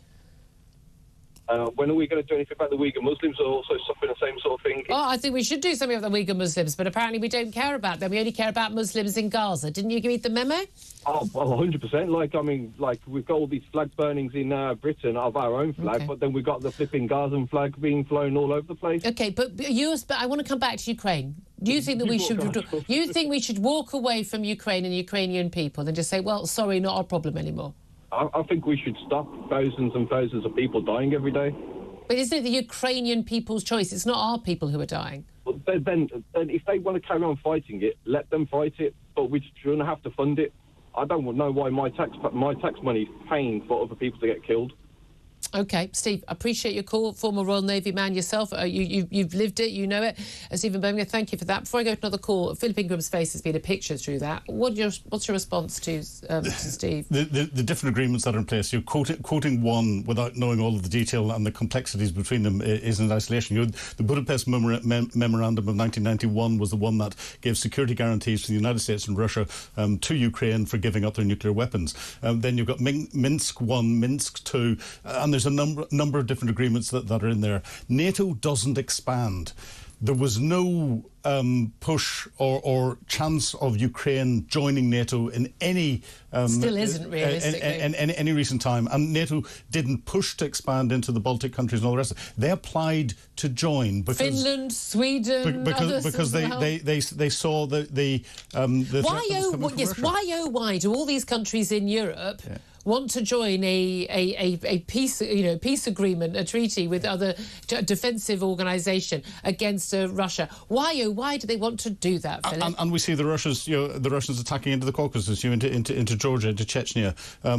M: When are we going to do anything about the Uyghur Muslims who are also suffering the same sort of thing?
A: Oh, I think we should do something about the Uyghur Muslims, but apparently we don't care about them. We only care about Muslims in Gaza. Didn't you read the memo?
M: Oh, well, 100%. We've got all these flag burnings in Britain of our own flag, but then we've got the flipping Gazan flag being flown all over the place.
A: OK, but I want to come back to Ukraine. Do you think that we should walk away from Ukraine and Ukrainian people and just say, well, sorry, not our problem anymore?
M: I think we should stop thousands and thousands of people dying every day.
A: But isn't it the Ukrainian people's choice? It's not our people who are dying.
M: Well, then if they want to carry on fighting it, let them fight it, but we shouldn't have to fund it. I don't know why my tax money is paying for other people to get killed.
A: OK, Steve, I appreciate your call. Former Royal Navy man yourself. You've lived it, you know it. Stephen Birmingham, thank you for that. Before I go to another call, Philip Ingram's face has been a picture through that. What's your response to Steve?
D: The different agreements that are in place, you're quoting one without knowing all of the detail and the complexities between them is in isolation. The Budapest Memorandum of 1991 was the one that gave security guarantees to the United States and Russia to Ukraine for giving up their nuclear weapons. Then you've got Minsk 1, Minsk 2, and there's a number of different agreements that are in there. NATO doesn't expand. There was no push or chance of Ukraine joining NATO in any...
A: Still isn't, realistically.
D: In any recent time. And NATO didn't push to expand into the Baltic countries and all the rest of it. They applied to join because...
A: Finland, Sweden,
D: because they saw the
A: why do all these countries in Europe... Yeah. Want to join a peace agreement, a treaty with other defensive organisation against Russia? Why do they want to do that, Philip?
D: And we see the Russians attacking into the Caucasus, into Georgia, into Chechnya.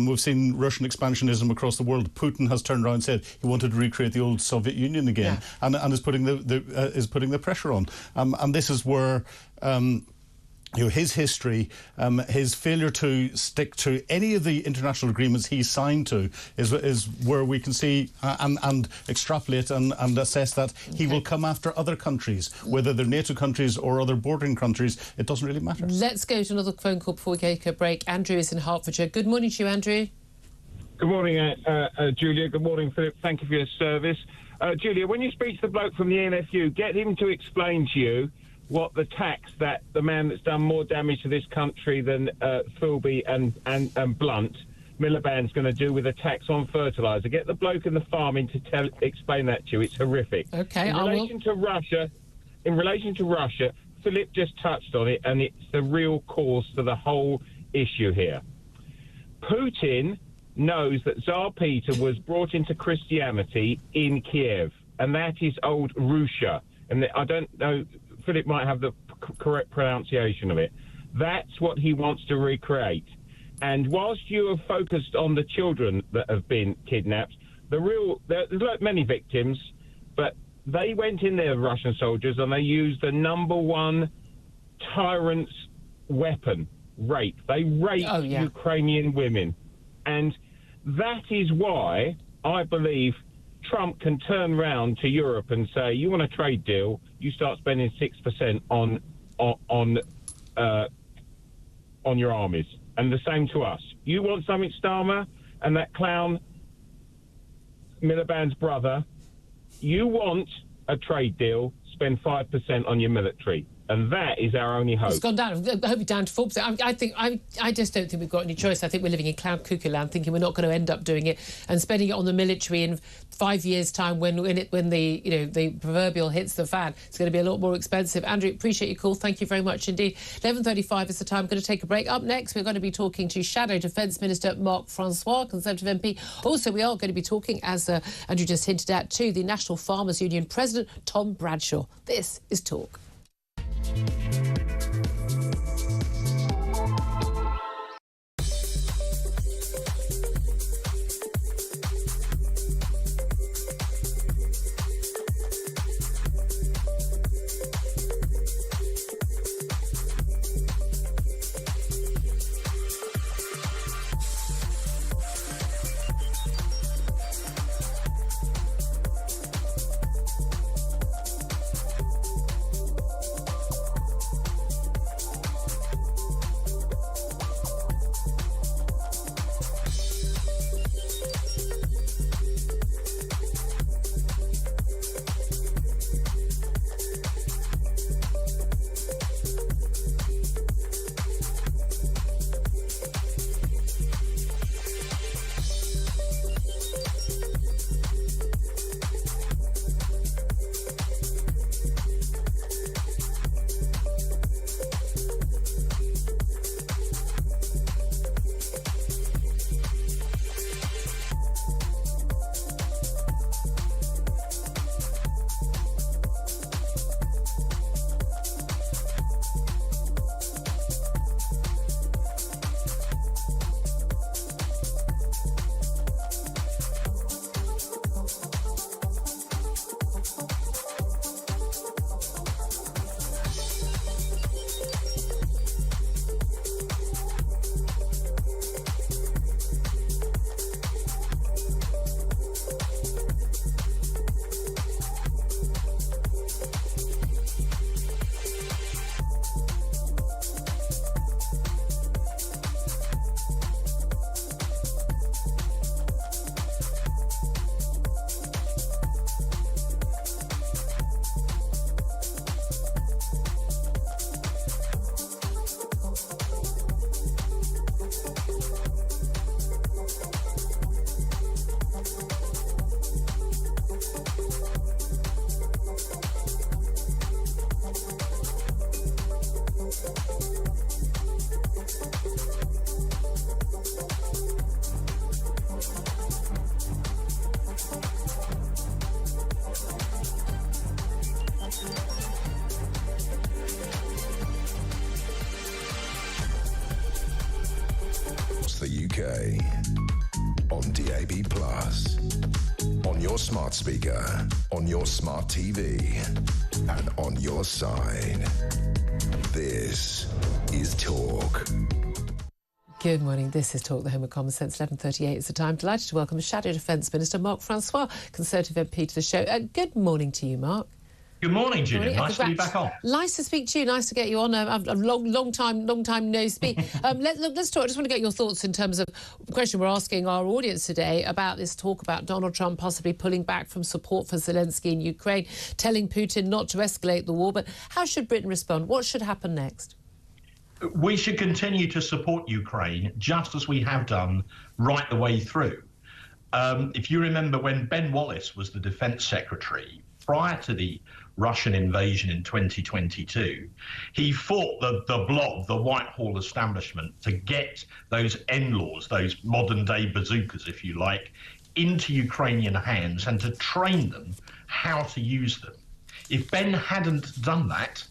D: We've seen Russian expansionism across the world. Putin has turned around and said he wanted to recreate the old Soviet Union again, and is putting the pressure on. And this is where. His history, his failure to stick to any of the international agreements he signed to is where we can see and extrapolate and assess that he will come after other countries, whether they're NATO countries or other bordering countries. It doesn't really matter.
A: Let's go to another phone call before we take a break. Andrew is in Hertfordshire. Good morning to you, Andrew.
N: Good morning, Julia. Good morning, Philip. Thank you for your service. Julia, when you speak to the bloke from the NFU, get him to explain to you what the tax that the man that's done more damage to this country than Philby and Blunt, Miliband's going to do with a tax on fertiliser. Get the bloke in the farming to explain that to you. It's horrific.
A: Okay,
N: in relation to Russia, Philip just touched on it, and it's the real cause to the whole issue here. Putin knows that Tsar Peter was brought into Christianity in Kiev, and that is old Russia. And I don't know... Philip might have the correct pronunciation of it. That's what he wants to recreate. And whilst you are focused on the children that have been kidnapped, there's like many victims, but they went in there, Russian soldiers, and they used the number one tyrant's weapon, rape. They raped Ukrainian women. And that is why I believe Trump can turn round to Europe and say, you want a trade deal, you start spending 6% on your armies. And the same to us. You want something, Starmer, and that clown, Miliband's brother, you want a trade deal, spend 5% on your military. And that is our only hope.
A: It's gone down. I hope it's down to 4%. I just don't think we've got any choice. I think we're living in cloud cuckoo land, thinking we're not going to end up doing it and spending it on the military in 5 years' time when the proverbial hits the fan. It's going to be a lot more expensive. Andrew, appreciate your call. Thank you very much indeed. 11:35 is the time. I'm going to take a break. Up next, we're going to be talking to Shadow Defence Minister Marc Francois, Conservative MP. Also, we are going to be talking, as Andrew just hinted at, to the National Farmers Union President, Tom Bradshaw. This is Talk.
C: UK. On DAB+. On your smart speaker. On your smart TV. And on your side. This is Talk.
A: Good morning. This is Talk, the home of common sense. 11:38 is the time. Delighted to welcome Shadow Defence Minister Mark Francois, Conservative MP, to the show. Good morning to you, Mark.
O: Good morning, Julia. Nice to be back on.
A: Nice to speak to you. Nice to get you on. A long time no speak. Let's talk. I just want to get your thoughts in terms of the question we're asking our audience today about this talk about Donald Trump possibly pulling back from support for Zelensky in Ukraine, telling Putin not to escalate the war. But how should Britain respond? What should happen next?
O: We should continue to support Ukraine just as we have done right the way through. If you remember when Ben Wallace was the Defence Secretary, prior to the Russian invasion in 2022, he fought the blob, the Whitehall establishment, to get those NLAWs, those modern-day bazookas, if you like, into Ukrainian hands and to train them how to use them. If Ben hadn't done that,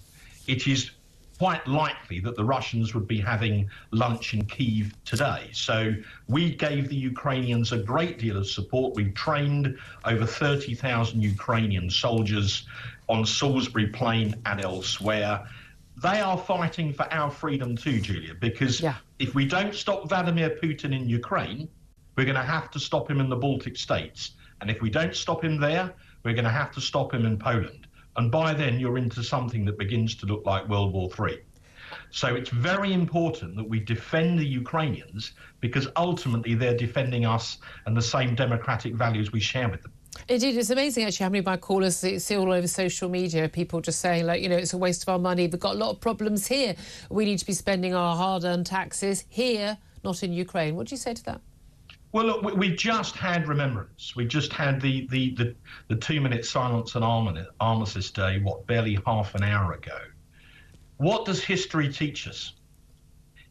O: it is quite likely that the Russians would be having lunch in Kyiv today. So we gave the Ukrainians a great deal of support. We trained over 30,000 Ukrainian soldiers on Salisbury Plain and elsewhere. They are fighting for our freedom too, Julia, because if we don't stop Vladimir Putin in Ukraine, we're going to have to stop him in the Baltic states. And if we don't stop him there, we're going to have to stop him in Poland. And by then, you're into something that begins to look like World War III. So it's very important that we defend the Ukrainians, because ultimately they're defending us and the same democratic values we share with them.
A: Indeed, it's amazing actually how many of my callers see all over social media, people just saying, like, you know, it's a waste of our money. We've got a lot of problems here. We need to be spending our hard-earned taxes here, not in Ukraine. What do you say to that?
O: Well, look, we just had remembrance. We just had the 2-minute silence on Armistice Day, barely half an hour ago. What does history teach us?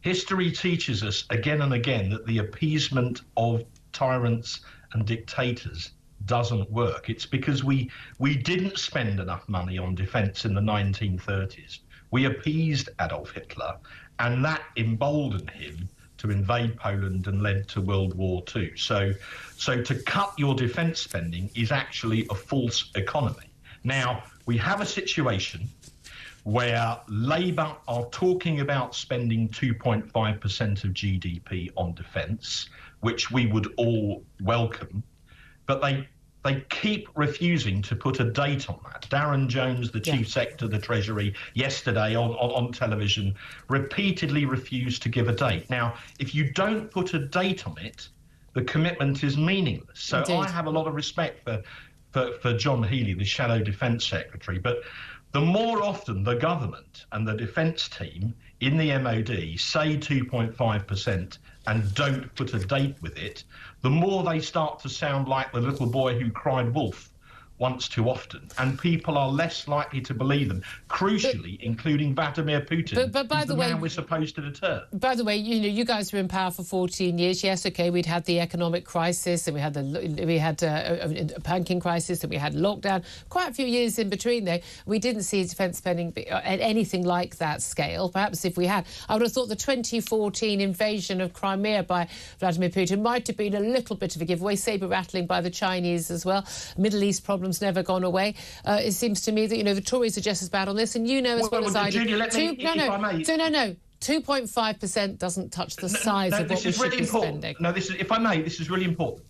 O: History teaches us again and again that the appeasement of tyrants and dictators doesn't work. It's because we didn't spend enough money on defence in the 1930s. We appeased Adolf Hitler, and that emboldened him to invade Poland and led to World War II. So to cut your defence spending is actually a false economy. Now, we have a situation where Labour are talking about spending 2.5% of GDP on defence, which we would all welcome, but they keep refusing to put a date on that. Darren Jones, the Chief Secretary of the Treasury, yesterday on television, repeatedly refused to give a date. Now, if you don't put a date on it, the commitment is meaningless. So indeed. I have a lot of respect for John Healey, the Shadow Defence Secretary, but the more often the government and the defence team in the MOD say 2.5% and don't put a date with it, the more they start to sound like the little boy who cried wolf once too often, and people are less likely to believe them, crucially, including Vladimir Putin,
A: but by the way,
O: man we're supposed to deter.
A: By the way, you know, you guys were in power for 14 years. Yes, OK, we'd had the economic crisis, and we had a banking crisis, and we had lockdown. Quite a few years in between, though. We didn't see defence spending at anything like that scale. Perhaps if we had, I would have thought the 2014 invasion of Crimea by Vladimir Putin might have been a little bit of a giveaway, sabre rattling by the Chinese as well. Middle East problems never gone away. It seems to me that, you know, the Tories are just as bad on this, and you know as well as I do.
O: Julia, let me, if I may.
A: No. 2.5% doesn't touch the size of what we should be spending.
O: No, this is, if I may, this is really important.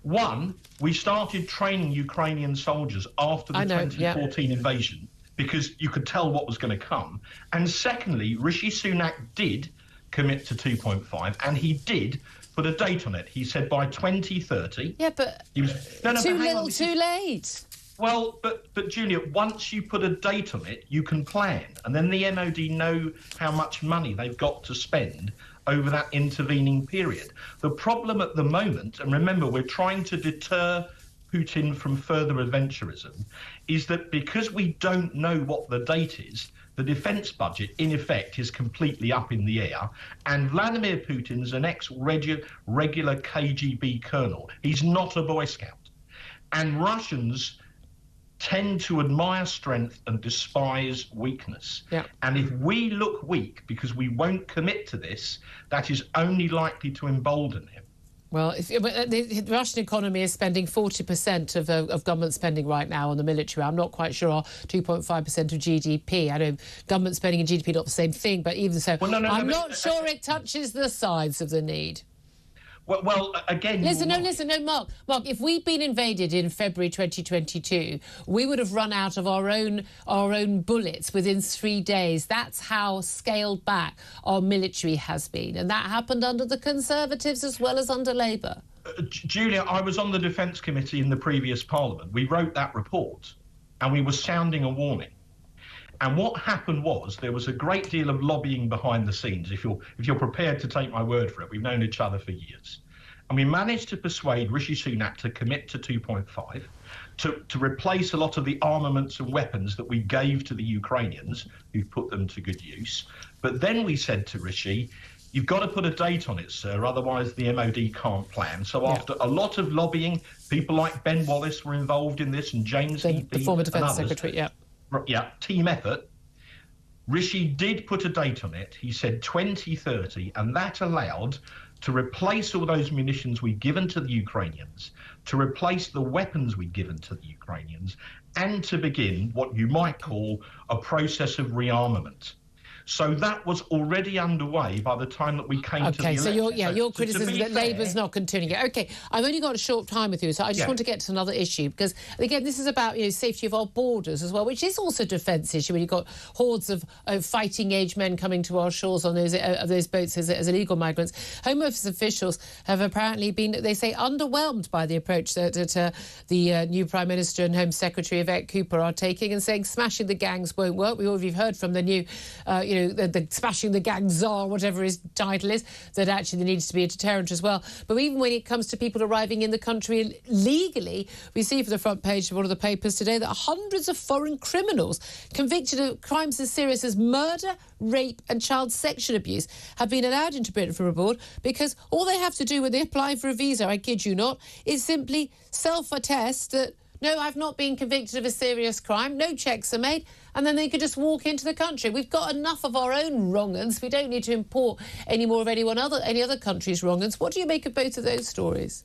O: One, we started training Ukrainian soldiers after the 2014 invasion because you could tell what was going to come. And secondly, Rishi Sunak did commit to 2.5, and he did put a date on it. He said by 2030.
A: Yeah, but too little, too late.
O: Well, but Julia, once you put a date on it, you can plan, and then the MOD know how much money they've got to spend over that intervening period. The problem at the moment, and remember, we're trying to deter Putin from further adventurism, is that because we don't know what the date is, the defence budget, in effect, is completely up in the air, and Vladimir Putin's an ex-regular KGB colonel. He's not a Boy Scout. And Russians tend to admire strength and despise weakness.
A: Yeah.
O: And if we look weak because we won't commit to this, that is only likely to embolden him.
A: Well, the Russian economy is spending 40% of government spending right now on the military. I'm not quite sure, 2.5% of GDP. I know government spending and GDP not the same thing, but even so,
O: Well,
A: I'm not sure it touches the sides of the need.
O: Well, again...
A: Listen, Mark, if we'd been invaded in February 2022, we would have run out of our own bullets within 3 days. That's how scaled back our military has been. And that happened under the Conservatives as well as under Labour.
O: Julia, I was on the Defence Committee in the previous Parliament. We wrote that report and we were sounding a warning. And what happened was there was a great deal of lobbying behind the scenes. If you're prepared to take my word for it, we've known each other for years. And we managed to persuade Rishi Sunak to commit to 2.5, to replace a lot of the armaments and weapons that we gave to the Ukrainians, who've put them to good use. But then we said to Rishi, you've got to put a date on it, sir, otherwise the MOD can't plan. So after a lot of lobbying, people like Ben Wallace were involved in this and James
A: the former Defence Secretary,
O: team effort. Rishi did put a date on it. He said 2030, and that allowed to replace all those munitions we'd given to the Ukrainians, to replace the weapons we'd given to the Ukrainians, and to begin what you might call a process of rearmament. So that was already underway by the time that we came to the election.
A: So your criticism that Labour's not continuing it. OK, I've only got a short time with you, so I just want to get to another issue, because, again, this is about safety of our borders as well, which is also a defence issue when you've got hordes of fighting-age men coming to our shores on those boats as illegal migrants. Home Office officials have apparently been, they say, underwhelmed by the approach that the new Prime Minister and Home Secretary Yvette Cooper are taking, and saying smashing the gangs won't work. We've heard from the new, the smashing the gang czar, whatever his title is, that actually there needs to be a deterrent as well. But even when it comes to people arriving in the country legally, we see from the front page of one of the papers today that hundreds of foreign criminals convicted of crimes as serious as murder, rape and child sexual abuse have been allowed into Britain from abroad, because all they have to do when they apply for a visa, I kid you not, is simply self-attest that, no, I've not been convicted of a serious crime, no checks are made, and then they could just walk into the country. We've got enough of our own wrong-uns. We don't need to import any more of any other country's wrong-uns. What do you make of both of those stories?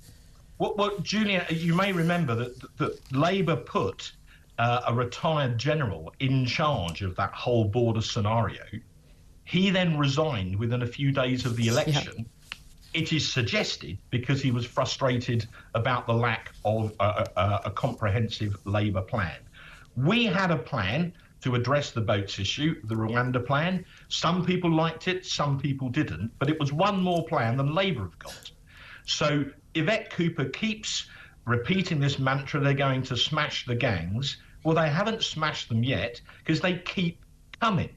O: Well, Julia, you may remember that Labour put a retired general in charge of that whole border scenario. He then resigned within a few days of the election. Yeah. It is suggested because he was frustrated about the lack of a comprehensive Labour plan. We had a plan to address the boats issue, the Rwanda plan. Some people liked it, some people didn't, but it was one more plan than Labour have got. So Yvette Cooper keeps repeating this mantra, they're going to smash the gangs. Well, they haven't smashed them yet because they keep coming.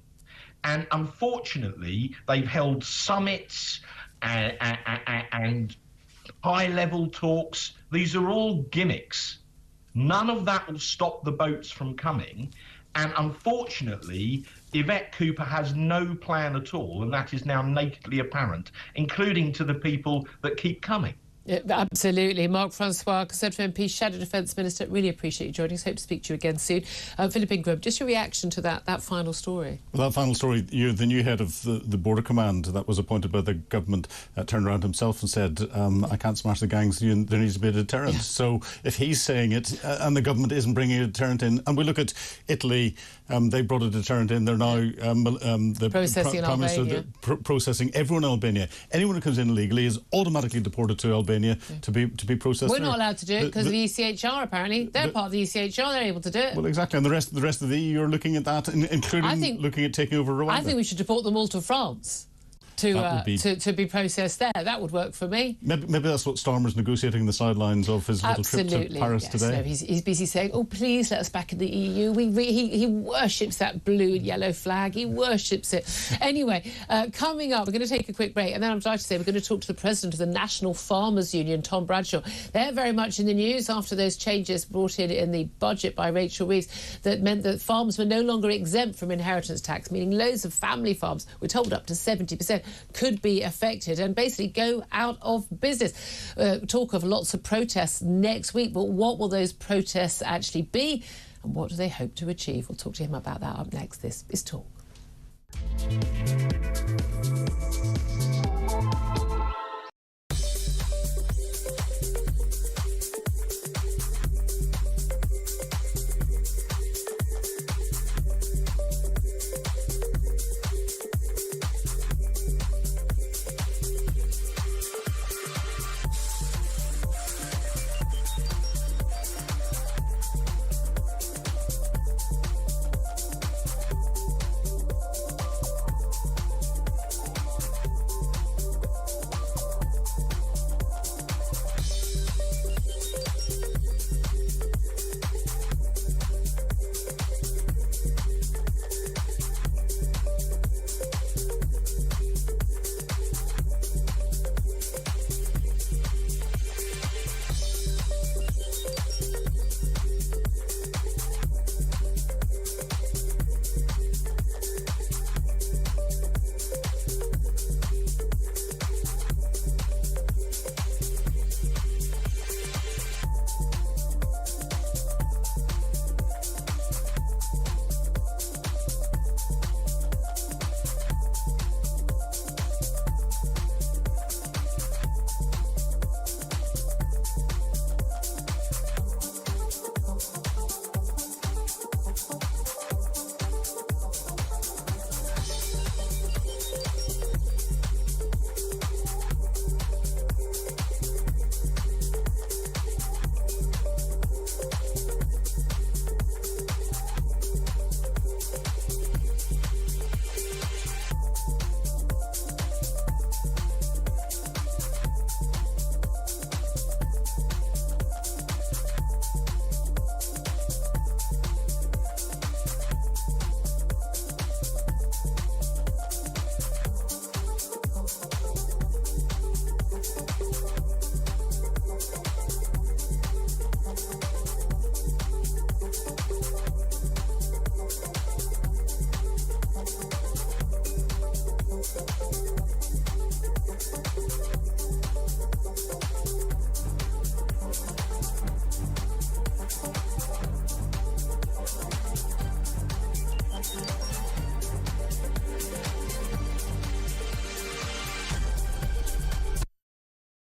O: And unfortunately, they've held summits and high-level talks. These are all gimmicks. None of that will stop the boats from coming. And unfortunately, Yvette Cooper has no plan at all, and that is now nakedly apparent, including to the people that keep coming.
A: Yeah, absolutely. Mark Francois, Conservative MP, Shadow Defence Minister, really appreciate you joining us. Hope to speak to you again soon. Philip Ingram, just your reaction to that final story.
D: Well, that final story, the new head of the Border Command that was appointed by the government turned around himself and said, I can't smash the gangs, there needs to be a deterrent. Yeah. So if he's saying it and the government isn't bringing a deterrent in, and we look at Italy, they brought a deterrent in. They're now the
A: processing
D: Prime Minister processing everyone in Albania. Anyone who comes in illegally is automatically deported to Albania to be processed.
A: We're not allowed to do it because of the ECHR, apparently. They're part of the ECHR, they're able to do it.
D: Well, exactly, and the rest of the EU are looking at that, including looking at taking over Rwanda.
A: I think we should deport them all to France to be processed there. That would work for me.
D: Maybe that's what Starmer's negotiating the sidelines of his little trip to Paris today.
A: No, he's busy saying, oh, please let us back in the EU. He worships that blue and yellow flag. He worships it. Anyway, coming up, we're going to take a quick break, and then I'm delighted to say we're going to talk to the president of the National Farmers Union, Tom Bradshaw. They're very much in the news after those changes brought in the budget by Rachel Reeves that meant that farms were no longer exempt from inheritance tax, meaning loads of family farms, we're told up to 70%, could be affected and basically go out of business. Talk of lots of protests next week, but what will those protests actually be? and what do they hope to achieve? We'll talk to him about that up next. This is Talk.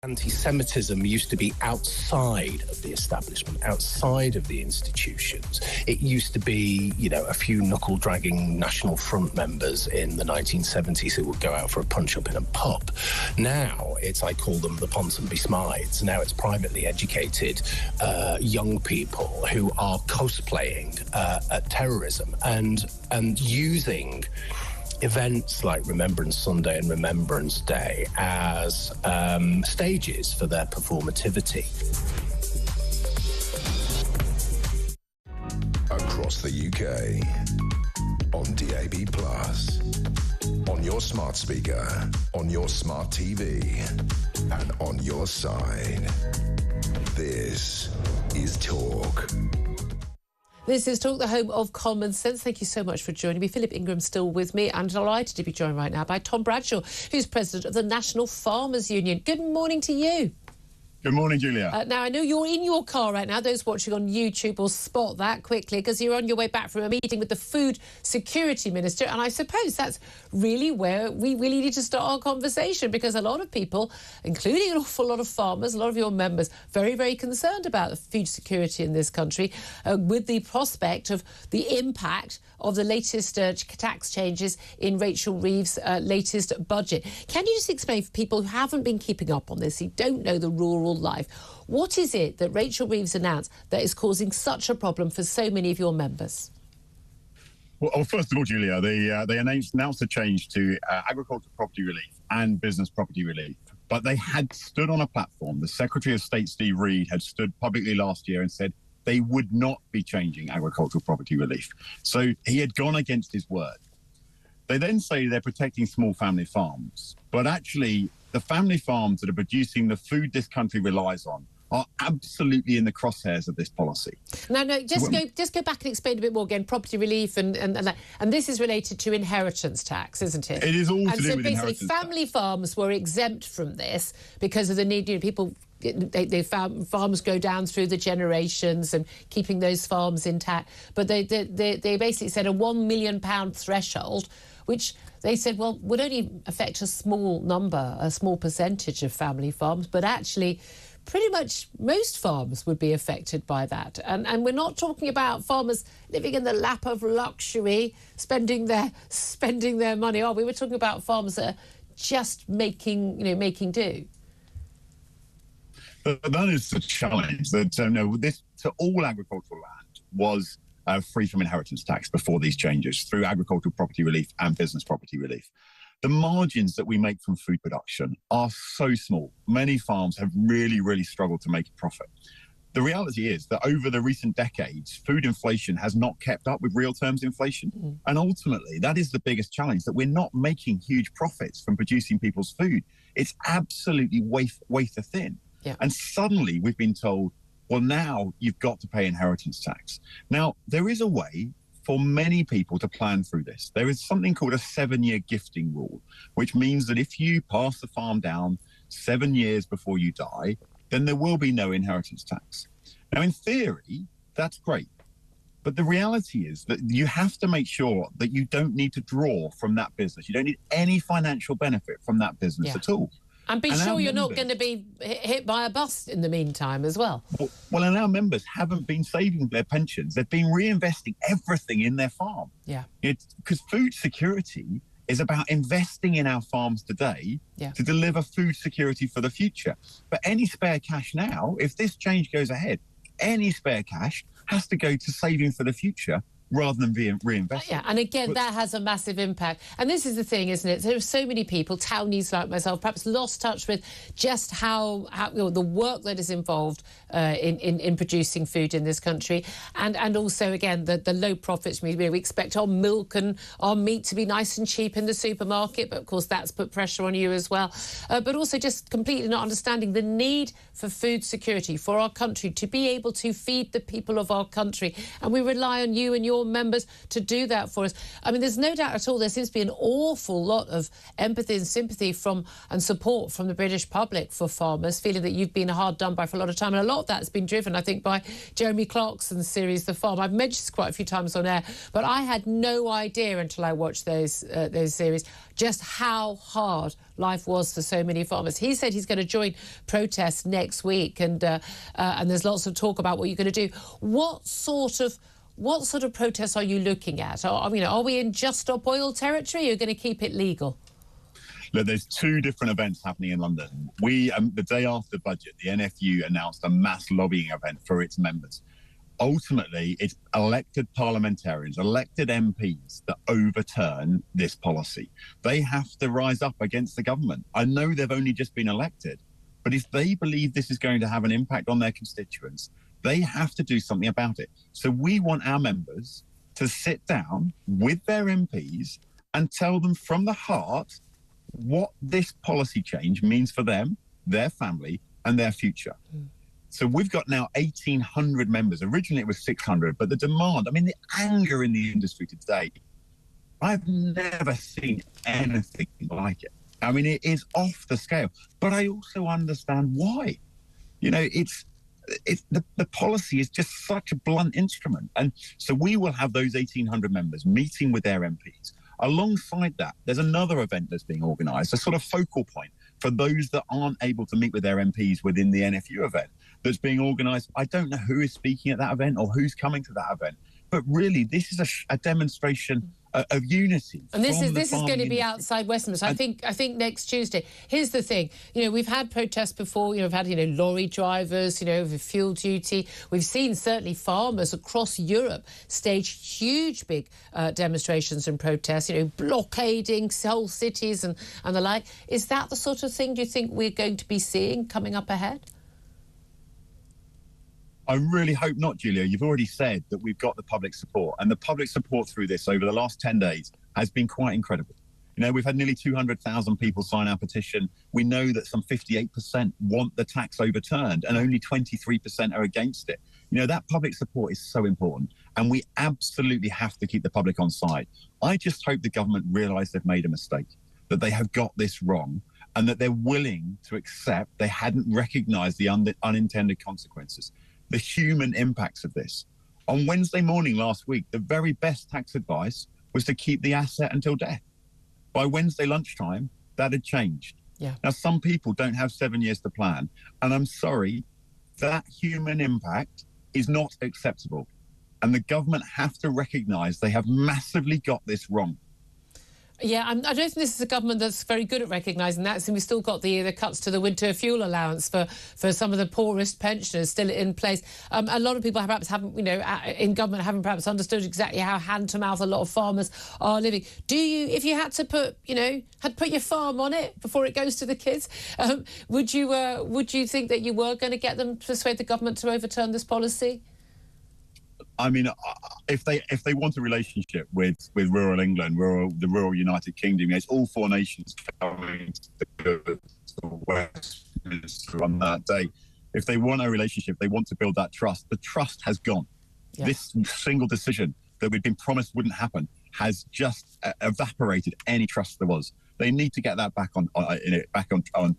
E: Anti-Semitism used to be outside of the establishment, outside of the institutions. It used to be, you know, a few knuckle-dragging National Front members in the 1970s who would go out for a punch-up in a pub. Now, I call them the Ponsonby Smides. Now it's privately educated young people who are cosplaying terrorism and using events like Remembrance Sunday and Remembrance Day as stages for their performativity.
C: Across the UK, on DAB+, on your smart speaker, on your smart TV, and on your side. This is Talk.
A: This is Talk, the home of common sense. Thank you so much for joining me. Philip Ingram's still with me and delighted to be joined right now by Tom Bradshaw, who's president of the National Farmers Union. Good morning to you.
P: Good morning, Julia.
A: Now, I know you're in your car right now. Those watching on YouTube will spot that quickly because you're on your way back from a meeting with the Food Security Minister. And I suppose that's really where we really need to start our conversation, because a lot of people, including an awful lot of farmers, a lot of your members, very, very concerned about the food security in this country with the prospect of the impact of the latest tax changes in Rachel Reeves' latest budget. Can you just explain for people who haven't been keeping up on this, who don't know the rural life, what is it that Rachel Reeves announced that is causing such a problem for so many of your members?
P: Well, first of all, Julia, they announced a change to agricultural property relief and business property relief. But they had stood on a platform. The Secretary of State, Steve Reed, had stood publicly last year and said they would not be changing agricultural property relief. So he had gone against his word. They then say they're protecting small family farms. But actually, the family farms that are producing the food this country relies on are absolutely in the crosshairs of this policy.
A: No, just go back and explain a bit more again. Property relief and that. And this is related to inheritance tax, isn't it?
P: It is all to do with
A: inheritance. And so basically,
P: inheritance
A: family farms were exempt from this because of the need. You know, people farms go down through the generations and keeping those farms intact. But they basically said a £1 million threshold, which they said, well, would only affect a small percentage of family farms, but actually pretty much most farms would be affected by that. And we're not talking about farmers living in the lap of luxury, spending their money, are we? We're talking about farmers that are just making do.
P: But that is the challenge, that this to all agricultural land was free from inheritance tax before these changes through agricultural property relief and business property relief. The margins that we make from food production are so small. Many farms have really, really struggled to make a profit. The reality is that over the recent decades, food inflation has not kept up with real terms inflation. Mm. And ultimately, that is the biggest challenge, that we're not making huge profits from producing people's food. It's absolutely wafer thin. Yeah. And suddenly we've been told, well, now you've got to pay inheritance tax. Now, there is a way for many people to plan through this. There is something called a 7-year gifting rule, which means that if you pass the farm down 7 years before you die, then there will be no inheritance tax. Now, in theory, that's great. But the reality is that you have to make sure that you don't need to draw from that business. You don't need any financial benefit from that business at all.
A: And be sure you're not going to be hit by a bus in the meantime as well.
P: Well, and our members haven't been saving their pensions. They've been reinvesting everything in their farm.
A: Yeah.
P: Because food security is about investing in our farms today to deliver food security for the future. But any spare cash now, if this change goes ahead, any spare cash has to go to saving for the future rather than being reinvested.
A: Yeah, and again, that has a massive impact. And this is the thing, isn't it? There are so many people, townies like myself, perhaps lost touch with just how the work that is involved in producing food in this country. And also, again, the low profits. We expect our milk and our meat to be nice and cheap in the supermarket, but of course that's put pressure on you as well. But also just completely not understanding the need for food security for our country to be able to feed the people of our country. And we rely on you and your members to do that for us. I mean, there's no doubt at all there seems to be an awful lot of empathy and sympathy and support from the British public for farmers, feeling that you've been hard done by for a lot of time. And a lot of that's been driven, I think, by Jeremy Clarkson's series The Farm. I've mentioned this quite a few times on air, but I had no idea until I watched those series just how hard life was for so many farmers. He said he's going to join protests next week, and there's lots of talk about what you're going to do. What sort of protests are you looking at? Are we in Just Stop Oil territory, or are you going to keep it legal?
P: Look, there's two different events happening in London. The day after budget, the NFU announced a mass lobbying event for its members. Ultimately, it's elected parliamentarians, elected MPs that overturn this policy. They have to rise up against the government. I know they've only just been elected, but if they believe this is going to have an impact on their constituents, they have to do something about it. So we want our members to sit down with their MPs and tell them from the heart what this policy change means for them, their family, and their future. Mm. So we've got now 1,800 members. Originally it was 600, but the demand, the anger in the industry today, I've never seen anything like it. It is off the scale, but I also understand why. The policy is just such a blunt instrument. And so we will have those 1,800 members meeting with their MPs. Alongside that, there's another event that's being organised, a sort of focal point for those that aren't able to meet with their MPs within the NFU event that's being organised. I don't know who is speaking at that event or who's coming to that event, but really this is a demonstration of unity. And this is
A: going to be outside Westminster. I think next Tuesday. Here's the thing. We've had protests before. We've had lorry drivers. With fuel duty. We've seen certainly farmers across Europe stage huge big demonstrations and protests. Blockading whole cities and the like. Is that the sort of thing do you think we're going to be seeing coming up ahead?
P: I really hope not, Julia. You've already said that we've got the public support, and the public support through this over the last 10 days has been quite incredible. We've had nearly 200,000 people sign our petition. We know that some 58% want the tax overturned and only 23% are against it. That public support is so important, and we absolutely have to keep the public on side. I just hope the government realise they've made a mistake, that they have got this wrong, and that they're willing to accept they hadn't recognised the unintended consequences, the human impacts of this. On Wednesday morning last week, the very best tax advice was to keep the asset until death. By Wednesday lunchtime, that had changed.
A: Yeah.
P: Now, some people don't have 7 years to plan, and I'm sorry, that human impact is not acceptable. And the government have to recognise they have massively got this wrong.
A: Yeah, I don't think this is a government that's very good at recognising that. So we've still got the cuts to the winter fuel allowance for some of the poorest pensioners still in place. A lot of people perhaps haven't, in government haven't perhaps understood exactly how hand to mouth a lot of farmers are living. Do you, if you had to put, had put your farm on it before it goes to the kids, would you think that you were going to get them to persuade the government to overturn this policy?
P: I mean, if they want a relationship with rural England, the rural United Kingdom, it's all four nations coming to Westminster on that day. If they want a relationship, they want to build that trust. The trust has gone. Yeah. This single decision that we'd been promised wouldn't happen has just evaporated any trust there was. They need to get that back on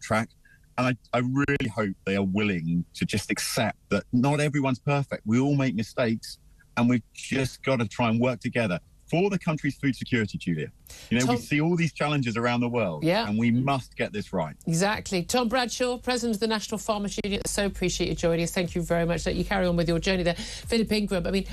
P: track. And I really hope they are willing to just accept that not everyone's perfect. We all make mistakes, and we've just got to try and work together for the country's food security, Julia. We see all these challenges around the world, and we must get this right.
A: Exactly. Tom Bradshaw, President of the National Farmers Union, so appreciate you joining us. Thank you very much. Let you carry on with your journey there. Philip Ingram, I mean,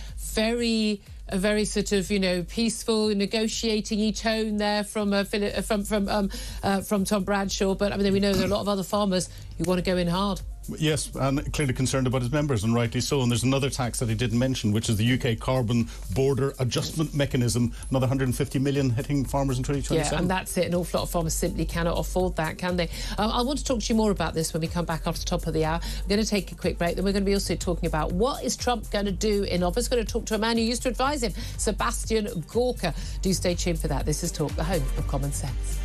A: a very sort of, peaceful, negotiating tone there from Tom Bradshaw. But I mean, we know there are a lot of other farmers who want to go in hard.
D: Yes, and clearly concerned about his members, and rightly so. And there's another tax that he didn't mention, which is the UK Carbon Border Adjustment Mechanism, another 150 million hitting farmers in 2027.
A: Yeah, and that's it. An awful lot of farmers simply cannot afford that, can they? I want to talk to you more about this when we come back after the top of the hour. I'm going to take a quick break. Then we're going to be also talking about what is Trump going to do in office. We're going to talk to a man who used to advise him, Sebastian Gorka. Do stay tuned for that. This is Talk, the home of common sense.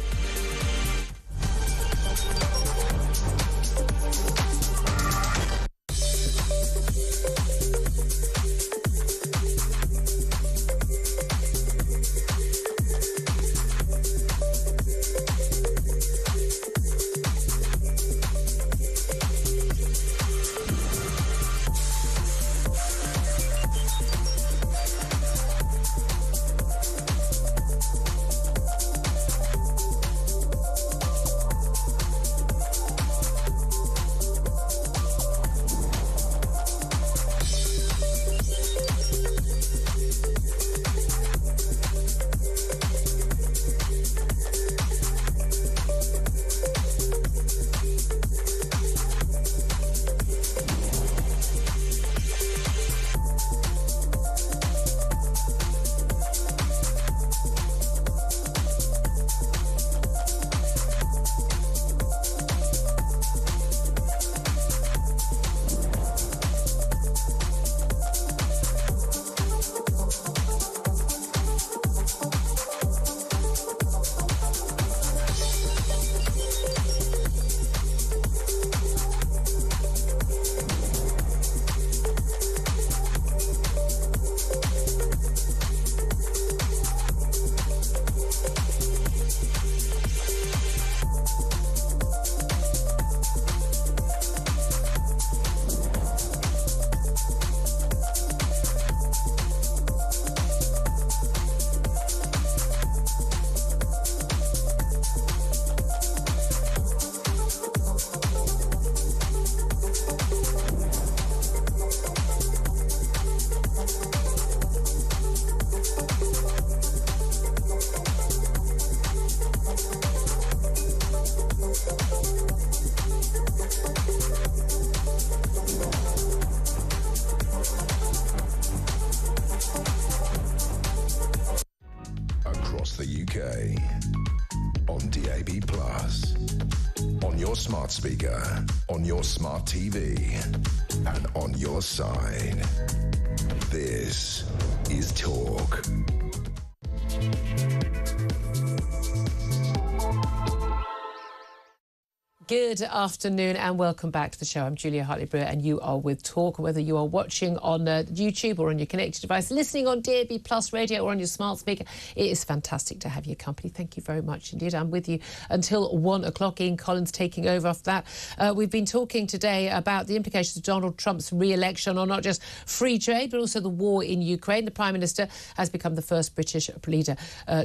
C: Smart speaker, on your smart TV, and on your side. This is Talk.
A: Good afternoon and welcome back to the show. I'm Julia Hartley-Brewer and you are with Talk. Whether you are watching on YouTube or on your connected device, listening on DAB Plus radio or on your smart speaker, it is fantastic to have your company. Thank you very much indeed. I'm with you until 1 o'clock. Ian Collins taking over after that. We've been talking today about the implications of Donald Trump's re-election on not just free trade but also the war in Ukraine. The Prime Minister has become the first British leader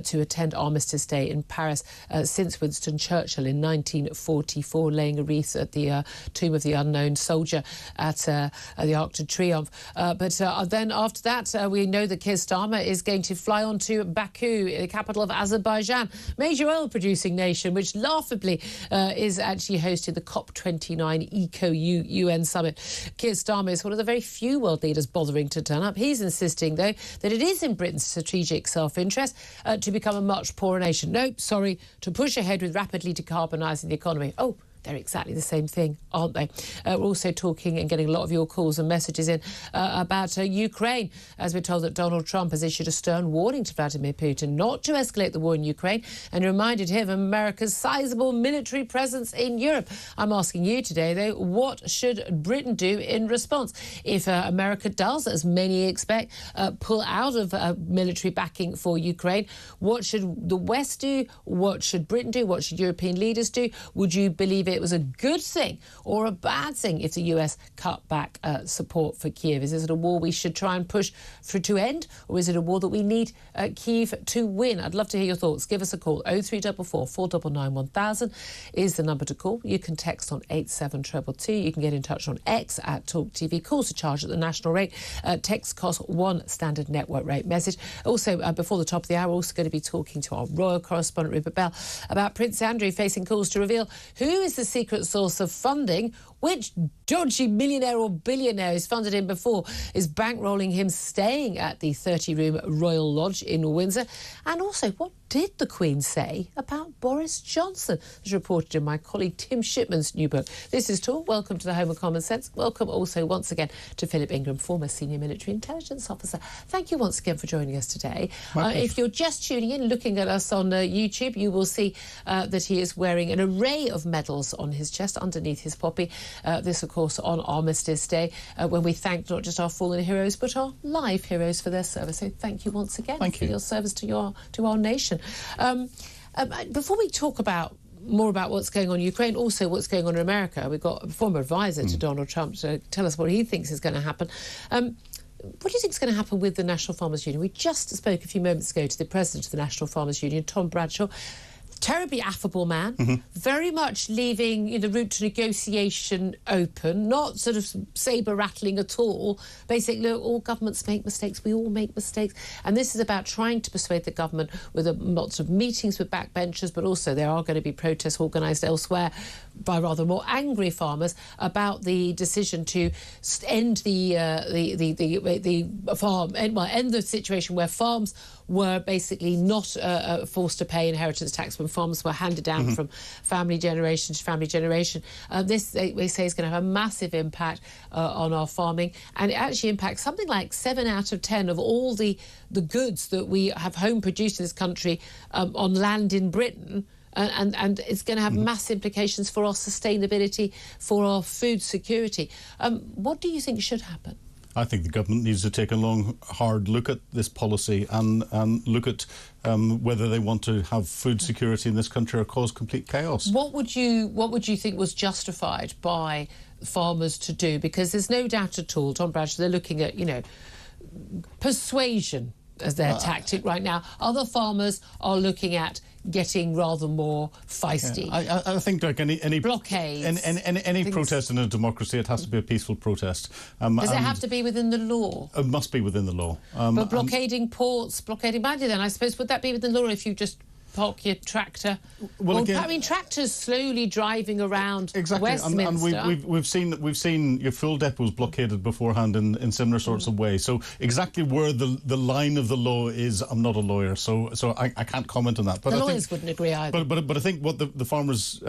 A: to attend Armistice Day in Paris since Winston Churchill in 1944. Laying a wreath at the tomb of the unknown soldier at the Arc de Triomphe. But then after that, we know that Keir Starmer is going to fly on to Baku, the capital of Azerbaijan, major oil-producing nation, which laughably is actually hosting the COP29 Eco-UN Summit. Keir Starmer is one of the very few world leaders bothering to turn up. He's insisting, though, that it is in Britain's strategic self-interest to become a much poorer nation. No, sorry, to push ahead with rapidly decarbonising the economy. Oh, they're exactly the same thing, aren't they? We're also talking and getting a lot of your calls and messages in about Ukraine, as we're told that Donald Trump has issued a stern warning to Vladimir Putin not to escalate the war in Ukraine and reminded him of America's sizable military presence in Europe. I'm asking you today, though, what should Britain do in response? If America does, as many expect, pull out of military backing for Ukraine, what should the West do? What should Britain do? What should European leaders do? Would you believe it was a good thing or a bad thing if the US cut back support for Kiev? Is it a war we should try and push for to end, or is it a war that we need Kiev to win? I'd love to hear your thoughts. Give us a call. 0344 499 1000 is the number to call. You can text on 87222. You can get in touch on X at Talk TV. Calls are charged at the national rate. Text cost one standard network rate message. Also, before the top of the hour, we're also going to be talking to our royal correspondent Rupert Bell about Prince Andrew facing calls to reveal who is the secret source of funding, which dodgy millionaire or billionaire who's funded him before is bankrolling him staying at the 30-room Royal Lodge in Windsor. And also, what did the Queen say about Boris Johnson, as reported in my colleague Tim Shipman's new book. This is Talk. Welcome to the Home of Common Sense. Welcome also once again to Philip Ingram, former Senior Military Intelligence Officer. Thank you once again for joining us today. If you're just tuning in, looking at us on YouTube, you will see that he is wearing an array of medals on his chest underneath his poppy. This, of course, on Armistice Day, when we thank not just our fallen heroes, but our live heroes for their service. So thank you once again for your service to our nation. Before we talk more about what's going on in Ukraine, also what's going on in America, we've got a former advisor to Donald Trump to tell us what he thinks is going to happen. What do you think is going to happen with the National Farmers Union? We just spoke a few moments ago to the president of the National Farmers Union, Tom Bradshaw. Terribly affable man, very much leaving the route to negotiation open, not sort of sabre-rattling at all. Basically, look, all governments make mistakes, we all make mistakes. And this is about trying to persuade the government with lots of meetings with backbenchers, but also there are going to be protests organised elsewhere by rather more angry farmers about the decision to end end the situation where farms were basically not forced to pay inheritance tax when farms were handed down from family generation to family generation. This, they say, is going to have a massive impact on our farming, and it actually impacts something like 7 out of 10 of all the goods that we have home produced in this country on land in Britain. And it's going to have massive implications for our sustainability, for our food security. What do you think should happen?
D: I think the government needs to take a long, hard look at this policy and look at whether they want to have food security in this country or cause complete chaos. What would
A: you think was justified by farmers to do? Because there's no doubt at all, Tom Bradshaw, they're looking at, persuasion as their tactic right now. Other farmers are looking at getting rather more feisty.
D: Yeah. I think like any
A: blockades,
D: any protest in a democracy, it has to be a peaceful protest.
A: Does it have to be within the law?
D: It must be within the law.
A: But blockading ports, blockading Bandy, then I suppose, would that be within the law if you just park your tractor? Well, again, I mean, tractors slowly driving around Westminster.
D: And we've seen your fuel depots blockaded beforehand in similar sorts of ways. So exactly where the line of the law is, I'm not a lawyer, so I can't comment on that. But
A: the lawyers wouldn't agree either.
D: But I think what the farmers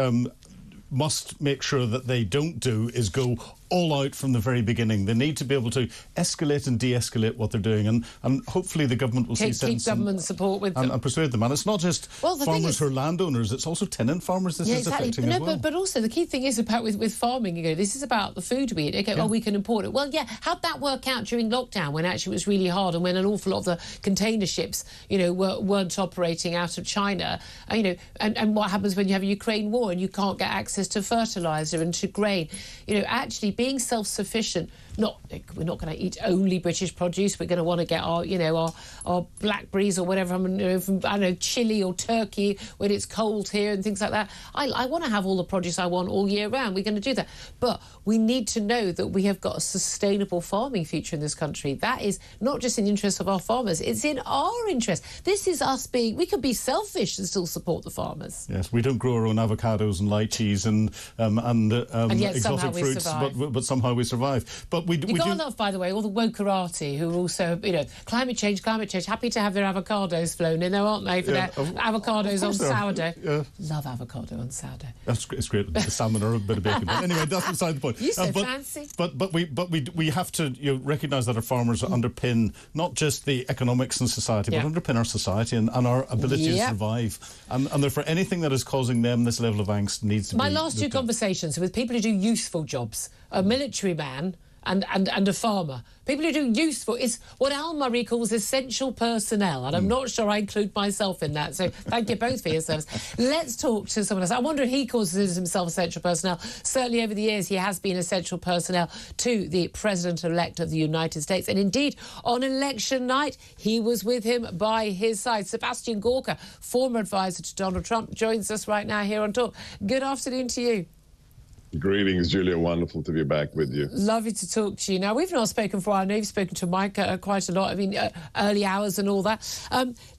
D: must make sure that they don't do is go all out from the very beginning. They need to be able to escalate and de-escalate what they're doing, and hopefully the government will see sense.
A: Keep government support with them.
D: And persuade them. And it's not just farmers who are landowners, it's also tenant farmers this is affecting as well.
A: But also the key thing is about with farming, this is about the food we eat. Okay, we can import it. Well, yeah, how'd that work out during lockdown when actually it was really hard and when an awful lot of the container ships, weren't operating out of China? And what happens when you have a Ukraine war and you can't get access to fertiliser and to grain? Actually being self-sufficient. We're not going to eat only British produce. We're going to want to get our blackberries or whatever from Chile or Turkey when it's cold here and things like that. I want to have all the produce I want all year round. We're going to do that, but we need to know that we have got a sustainable farming future in this country. That is not just in the interest of our farmers; it's in our interest. This is us being. We could be selfish and still support the farmers.
D: Yes, we don't grow our own avocados and lychees and
A: yet
D: exotic fruits, but somehow we survive. But we
A: got to love, by the way, all the wokerati who are also, climate change, happy to have their avocados flown in there, aren't they, for their avocados on sourdough. Yeah. Love avocado on sourdough.
D: It's great. The salmon or a bit of bacon. But anyway, that's beside the point.
A: You so fancy.
D: But we have to recognise that our farmers underpin not just the economics in society, but underpin our society and our ability to survive. And therefore, anything that is causing them this level of angst needs to be...
A: My last two conversations are with people who do useful jobs, a military man and a farmer. People who do useful, it's what Al Murray calls essential personnel, and I'm not sure I include myself in that, so thank you both for your service. Let's talk to someone else. I wonder if he calls himself essential personnel. Certainly over the years he has been essential personnel to the President-elect of the United States, and indeed on election night he was with him by his side. Sebastian Gorka, former advisor to Donald Trump, joins us right now here on Talk. Good afternoon to you.
Q: Greetings, Julia. Wonderful to be back with you.
A: Lovely to talk to you. Now, we've not spoken for a while. I know you've spoken to Mike quite a lot. I mean, early hours and all that.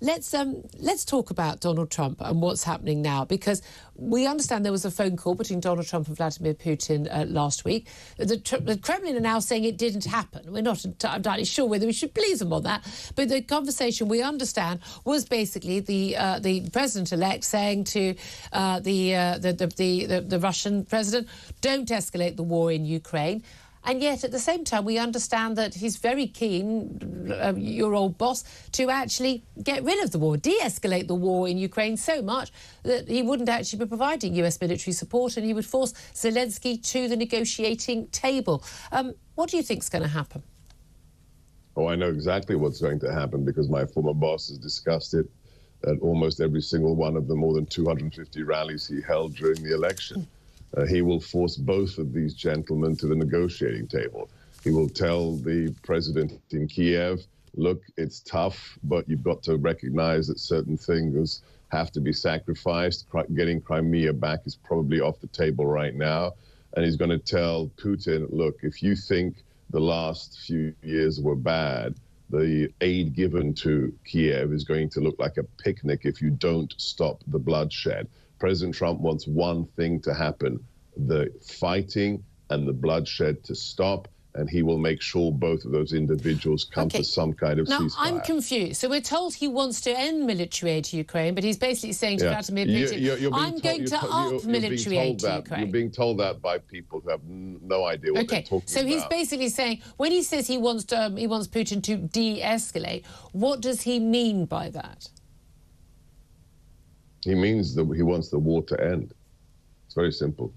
A: Let's talk about Donald Trump and what's happening now, because we understand there was a phone call between Donald Trump and Vladimir Putin last week. The Kremlin are now saying it didn't happen. We're not entirely sure whether we should believe them on that. But the conversation, we understand, was basically the president-elect saying to the Russian president, don't escalate the war in Ukraine. And yet, at the same time, we understand that he's very keen, your old boss, to actually get rid of the war, de-escalate the war in Ukraine so much that he wouldn't actually be providing US military support and he would force Zelensky to the negotiating table. What do you think's going to happen?
Q: Oh, I know exactly what's going to happen because my former boss has discussed it at almost every single one of the more than 250 rallies he held during the election. He will force both of these gentlemen to the negotiating table. He will tell the president in Kiev, look, it's tough, but you've got to recognize that certain things have to be sacrificed. Getting Crimea back is probably off the table right now. And he's going to tell Putin, look, if you think the last few years were bad, the aid given to Kiev is going to look like a picnic if you don't stop the bloodshed. President Trump wants one thing to happen, the fighting and the bloodshed to stop, and he will make sure both of those individuals come to some kind of ceasefire.
A: Now, I'm confused. So we're told he wants to end military aid to Ukraine, but he's basically saying to Vladimir Putin, I'm going to up military aid to Ukraine.
Q: You're being told that by people who have no idea what they're talking about.
A: So he's basically saying, when he says he wants Putin to de-escalate, what does he mean by that?
Q: He means that he wants the war to end. It's very simple.